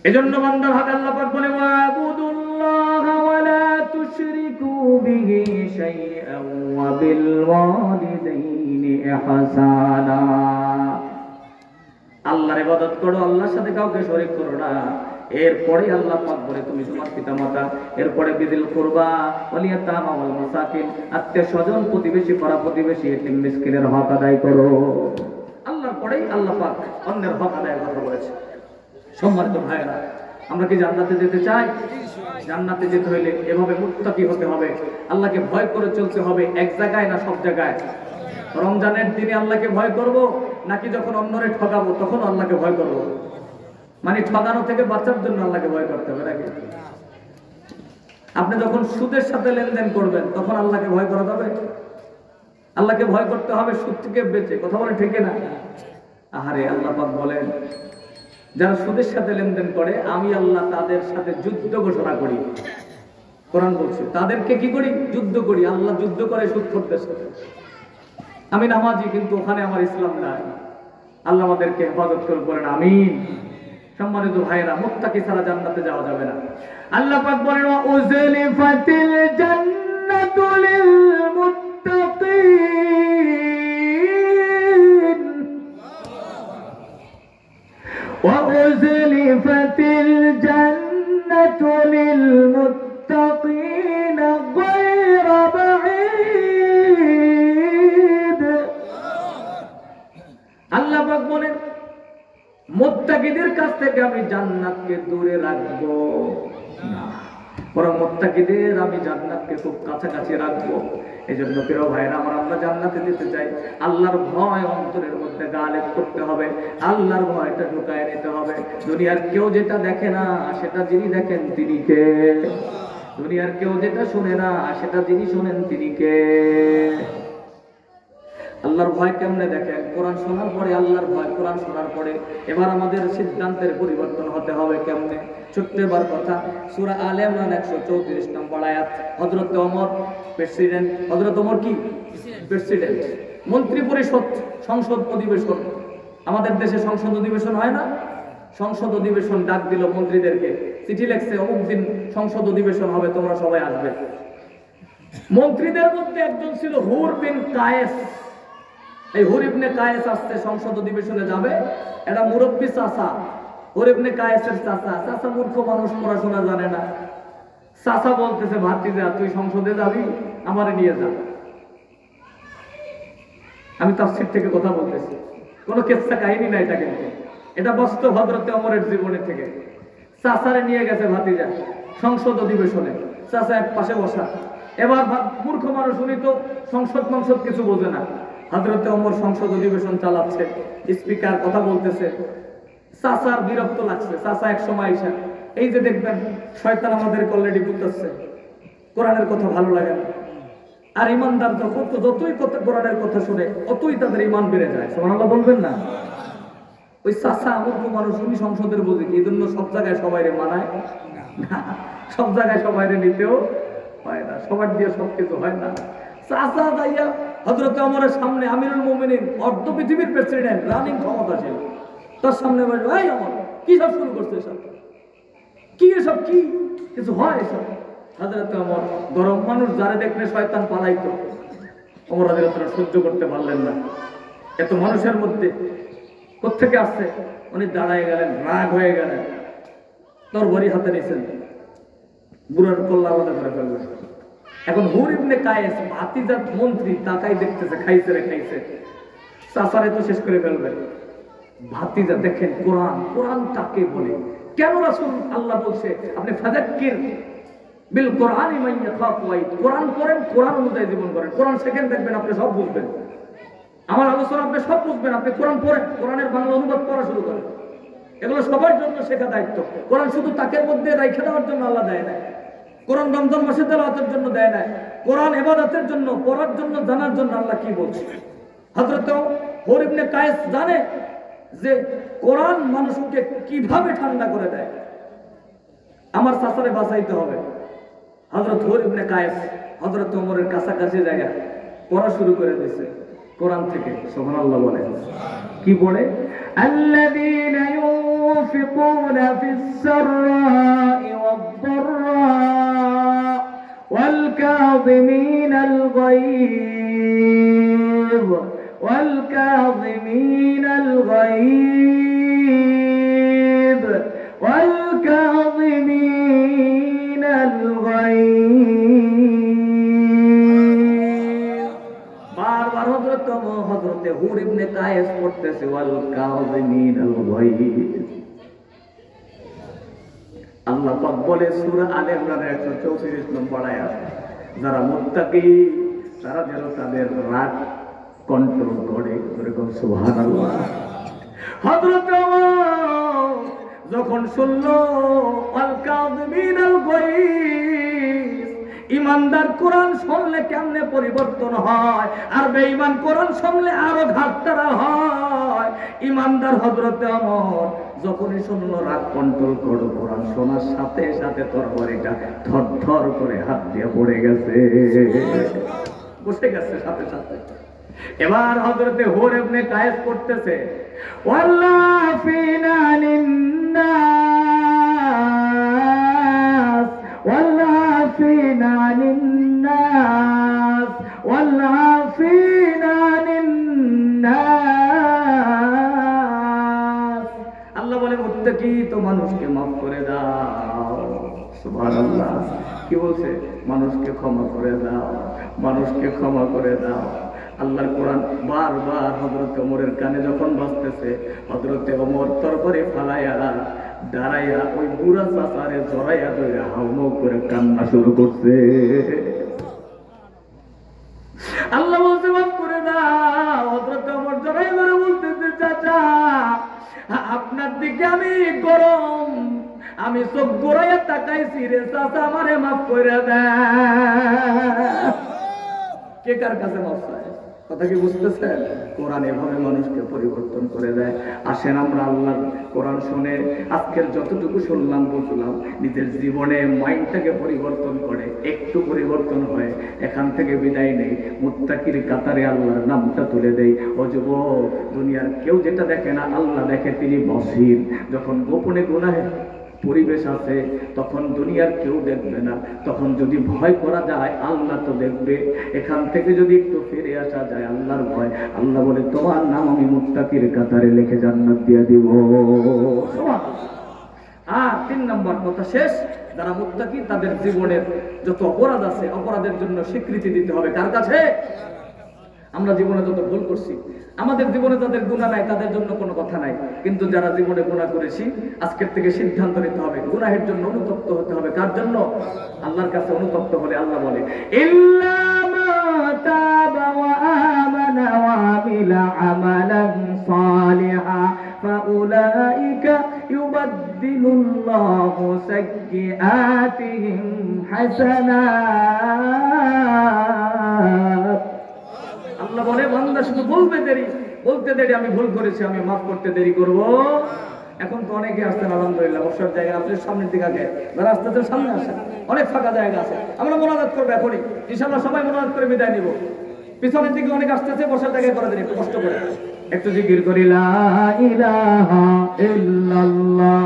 এজন্য বান্দার হক আল্লাহ পাক বলে, ওয়াবুদুল্লাহ ওয়া লা তুশরিকু বিহি শাইআন ওয়া বিল ওয়ালিদাইনি ইহসানা। আল্লাহর ইবাদত করো, আল্লাহর সাথে কাউকে শরীক করো না। এরপরে আল্লাহ পাক বলে তুমি তোমার পিতামাতা, এরপরে বিদিল কুরবা ওয়াল ইয়াতামা ওয়াল মাসাকিন, আত্মীয়-স্বজন, প্রতিবেশী, পাড়া প্রতিবেশী, এতিম মিসকিনের হক আদায় করো। আল্লাহর পরেই আল্লাহ পাক অন্যের হক আদায়ের কথা বলেছে। সম্মানিত ভাইরা, আমরা কি জান্নাতে যেতে চাই? জান্নাতে যেতে হইলে এভাবে মুত্তাকি হতে হবে, আল্লাহকে ভয় করে চলতে হবে। এক জায়গায় না, সব জায়গায়। রমজানের দিনে আল্লাহকে ভয় করব, নাকি যখন অন্যরে ঠকাবো তখন আল্লাহকে ভয় করব? মানে ঠকানো থেকে বাঁচার জন্য আল্লাহকে ভয় করতে হবে নাকি? আপনি যখন সুদের সাথে লেনদেন করবেন তখন আল্লাহকে ভয় করা যাবে? আল্লাহকে ভয় করতে হবে সুদ থেকে বেঁচে। কথা বলে ঠিক না? আহারে, আল্লাহ পাক বলেন যারা সুদের সাথে লেনদেন করে আমি আল্লাহ তাদের সাথে যুদ্ধ ঘোষণা করি। কোরআন বলছে তাদেরকে কি করি? যুদ্ধ করি। আল্লাহ যুদ্ধ করে সুদ করতেছে। আমি নামাজি কিন্তু ওখানে আমার ইসলাম নাই। আল্লাহ আমাদেরকে হেফাজত করে বলেন আমিন। সম্মানিত ভাইরা, মুত্তাকি ছাড়া জান্নাতে যাওয়া যাবে না। আল্লাহ পাক বলেন, ওয়াজলিফাতিল জান্নাত للمتقين وأزلفت الجنة للمتقين غير بعيد আল্লাহ পাক বলেন মুত্তাকিদের কাছ থেকে আমি জান্নাতকে দূরে রাখবো না, বরং মুত্তাকিদের আমি জান্নাতকে খুব কাছাকাছি রাখবো। এই জন্য প্রিয় ভাইরা আমার, আমরা জান্নাতে যেতে চাই, আল্লাহর ভয় অন্তরের মধ্যে গালেব করতে হবে, আল্লাহর ভয়টা ঢুকায় নিতে হবে। দুনিয়ার কেউ যেটা দেখে না সেটা যিনি দেখেন তিনি কে? দুনিয়ার কেউ যেটা শুনে না সেটা যিনি শুনেন তিনি কে? আল্লাহর ভয় কেমনে দেখেন? কোরআন শোনার পরে আল্লাহর ভয়, কোরআন শোনার পরে এবার আমাদের সিদ্ধান্তের পরিবর্তন হতে হবে। কেমনে? ছোট্ট এবার কথা, সূরা আলে ইমরান 134 নম্বর আয়াত। হযরত ওমর প্রেসিডেন্ট, হযরত ওমর কি প্রেসিডেন্ট, মন্ত্রী পরিষদ, সংসদ অধিবেশন, আমাদের দেশে সংসদ অধিবেশন হয় না? সংসদ অধিবেশন ডাক দিল মন্ত্রীদেরকে, চিঠি লিখছে অমুক দিন সংসদ অধিবেশন হবে, তোমরা সবাই আসবে। মন্ত্রীদের মধ্যে একজন ছিল হুর বিন কায়েস। এই হুর ইবনে কায়েস আসছে, সংসদ অধিবেশনে যাবে। এটা মুরব্বী চাচা, হুর ইবনে কায়েসের চাচা। চাচা মূর্খ মানুষ, পড়াশোনা জানে না। চাচা বলতেছে, ভাতিজা তুই সংসদে যাবি, আমারে নিয়ে যা। আমি তাফসীর থেকে কথা বলতেছি, কোনো কেচ্ছা কাহিনী না এটা, কিন্তু এটা বাস্তব হযরত ওমরের জীবনে থেকে। চাচারে নিয়ে গেছে ভাতিজা সংসদ অধিবেশনে, চাচা এক পাশে বসা। এবার মূর্খ মানুষ, উনি তো সংসদ কিছু বোঝে না। হযরত ওমর সংসদ অধিবেশন চালাচ্ছে, স্পিকার কথা বলতেছে, চাচার বিরক্ত লাগছে। চাচা এক সময় এসে, এই যে দেখবেন শয়তান আমাদের অলরেডি বুঝতেছে, কোরআনের কথা ভালো লাগে না। আর ইমানদার যতই কোরআনের কথা শুনে অতই তাদের ইমান বেড়ে যায়। সুবহানাল্লাহ বলবেন না? ওই চাচা মূর্খ মানুষ, উনি সংসদের বুঝে কি, এই জন্য সব জায়গায় সবাইরে মানায় না, সব জায়গায় সবাইরে নিতেও হয় না, সবার দিয়ে সবকিছু হয় না। চাচা যাইয়া হযরত ওমরের সামনে, আমিরুল মুমিনিন, অর্ধ পৃথিবীর প্রেসিডেন্ট, রানিং ক্ষমতাশীল, তার সামনে বলবে, এই ওমর কি সব শুরু করছে, এসব কি, এসব কি কিছু হয় এসব? হযরত ওমর গরম মানুষ, যারা দেখলে শয়তান পালাইতো, ওমর রাদিয়াল্লাহু আনহু সহ্য করতে পারলেন না। এত মানুষের মধ্যে কোত্থেকে আসছে? উনি দাঁড়ায় গেলেন, রাগ হয়ে গেলেন, তরবারি হাতে নিয়েছেন, বুড়ার কল্লা আলাদা করে ফেলবেন। এখন হুর ইবনে কায়েস, ভাতিজাত মন্ত্রী, তাকাই দেখতেছে, খাইছে রে খাইছে, চাচারে তো শেষ করে ফেলবে। ভাতিজা দেখেন কোরআন, কোরআন কাকে বলে? কেন রাসূল আল্লাহ বলছে আপনি ফাযাক্কির বিল কোরআনি মান ইয়াখাফু ওয়াইদ, কোরআন পড়েন, কোরআন অনুযায়ী জীবন করেন। কোরআন শেখেন, দেখবেন আপনি সব বুঝবেন। আমার আলোচনা আপনি সব বুঝবেন। আপনি কোরআন পড়েন, কোরআনের বাংলা অনুবাদ পড়া শুরু করেন। এগুলো সবার জন্য শেখা দায়িত্ব। কোরআন শুধু তাকের মধ্যে রেখে দেওয়ার জন্য আল্লাহ দেয় না। কোরআন রমজান মাসে তেলাওয়াতের জন্য দেয় না। কোরআন ইবাদতের জন্য, পড়ার জন্য, জানার জন্য আল্লাহ কি বলছে। হযরত হুর ইবনে কায়েস জানে যে কোরআন মানুষকে কিভাবে ঠান্ডা করে দেয়, আমার চাচারে বাঁচাইতে হবে। হযরত হুর ইবনে কায়েস হযরত ওমরের কাছাকাছি জায়গায় পড়া শুরু করে দিয়েছে কোরআন থেকে। সুবহানাল্লাহ বলে, কি পড়ে? আল্লাযীনা ইউনফিকুনা ফিস সাররাই ওয়াদ দাররা ওয়াল কাযিমিনাল গায়ব ওয়াল কাযিমিনাল গায়ব ওয়াল কাযিমিনাল গায়ব। বারবার হযরতে হুর ইবনে কায়েস পড়তেছে, ওয়াল কাযিমিনাল গায়ব। আল্লাহ পাক বলে সূরা আলে ইমরানের 134 নম্বর আয়াত, যারা মুত্তাকি তারা যেন তাদের রাগ কন্ট্রোল করে। এরকম সুবহানাল্লাহ। হযরত ওমর যখন শুনলো ওয়াল কাযিমিনাল গায়ব, ইমানদার কোরআন শুনলে কেমনে পরিবর্তন হয়, আর বেঈমান কোরআন শুনলে আরো ঘাটতারা হয়। ইমানদার হযরত ওমর যখনই শুনলো রাগ কন্ট্রোল করো, কোরআন শোনার সাথে সাথে তরবারিটা থরথর করে হাত দিয়ে পড়ে গেছে, বসে গেছে সাথে সাথে। এবার হযরতে হুর ইবনে কায়েস করতেছে, ওয়াল্লাফিনা লিন্নাস ওয়াল্লাফিনা লিন্নাস আল্লাহ বলে মুত্তাকি তো মানুষকে মাফ করে দাও। সুবহানাল্লাহ, কি বলছে? মানুষকে ক্ষমা করে দাও, মানুষকে ক্ষমা করে দাও। আল্লাহর কোরআন বারবার হযরত ওমরের কানে যখন বাজতেছে, হযরত ওমর তরবারি ফালাইয়া দাঁড়াইয়া ওই বুড়া চাচারে জড়াইয়া ধরে হাউমাউ করে কান্না শুরু করছে। আল্লাহ বলতে মাফ করে দাও। হযরত ওমর জড়াইয়া ধরে বলতেছে, চাচা আপনার দিকে আমি গরম, আমি চোখ গোড়াইয়া তাকাইছি রে, চাচা আমারে মাফ করে দেয়। কে কার কাছে মাফ চায়? কথা কি বুঝতেছেন? কোরআন এভাবে মানুষকে পরিবর্তন করে দেয়। আসেন আমরা আল্লাহর কোরআন শুনে আজকের যতটুকু শুনলাম বুঝলাম, নিজের জীবনে মাইন্ডটাকে পরিবর্তন করে, একটু পরিবর্তন হয়, এখান থেকে বিদায় নেই, মুত্তাকির কাতারে আল্লাহর নামটা তুলে দেই। ও যুবক, দুনিয়ার কেউ যেটা দেখে না আল্লাহ দেখে, তিনি বসির। যখন গোপনে গুনাহে পরিবেশ আছে তখন দুনিয়ার কেউ দেখবে না, তখন যদি ভয় করা যায় আল্লাহ তো দেখবে। এখান থেকে যদি একটু ফিরে আসা যায় আল্লাহর ভয়, আল্লাহ বলে তোমার নাম আমি মুত্তাকির কাতারে লিখে জান্নাত দিয়ে দিব। আর 3 নম্বর কথা শেষ, যারা মুত্তাকি তাদের জীবনের যত অপরাধ আছে অপরাধের জন্য স্বীকৃতি দিতে হবে কার কাছে? আমরা জীবনে যত ভুল করছি, আমাদের জীবনে যাদের গুনাহ নাই তাদের জন্য কোনো কথা নাই, কিন্তু যারা জীবনে গুনাহ করেছি আজকের থেকে সিদ্ধান্ত নিতে হবে গুনাহের জন্য অনুতপ্ত হতে হবে। কার জন্য? আল্লাহর কাছে অনুতপ্ত হলে আল্লাহ বলে ইল্লা মা তাবা ওয়া আমানা ওয়া আমিলা আমালান সালিহা ফাউলাইকা ইউবাদদিলুল্লাহু সাইয়্যাতিহিম হাসানাত। আল্লাহ বলে বান্দা শুধু বলতে দেরি আমি ভুল করেছি, আমি মাফ করতে দেরি করব। এখন তো অনেকে আসছেন আলহামদুলিল্লাহ, বসার জায়গা আপনাদের সামনের দিকে আগে যারা আসতেছেন সামনে আসেন, অনেক ফাঁকা জায়গা আছে, আমরা মোনাজাত করবো এখনই ইনশাআল্লাহ, সবাই মোনাজাত করে বিদায় নিব। পিছনের দিকে অনেক আসতেছে, বসার জায়গায় করে দেন, একটু কষ্ট করে একটু জিকির করি লা ইলাহা ইল্লাল্লাহ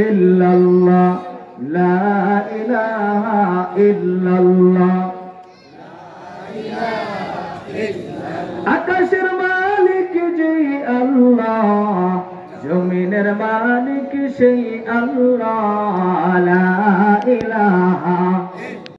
ইল্লাল্লাহ লা ইলাহা ইল্লাল্লাহ। আকাশের মালিক যেই আল্লাহ, জমিনের মালিক সেই আল্লাহ,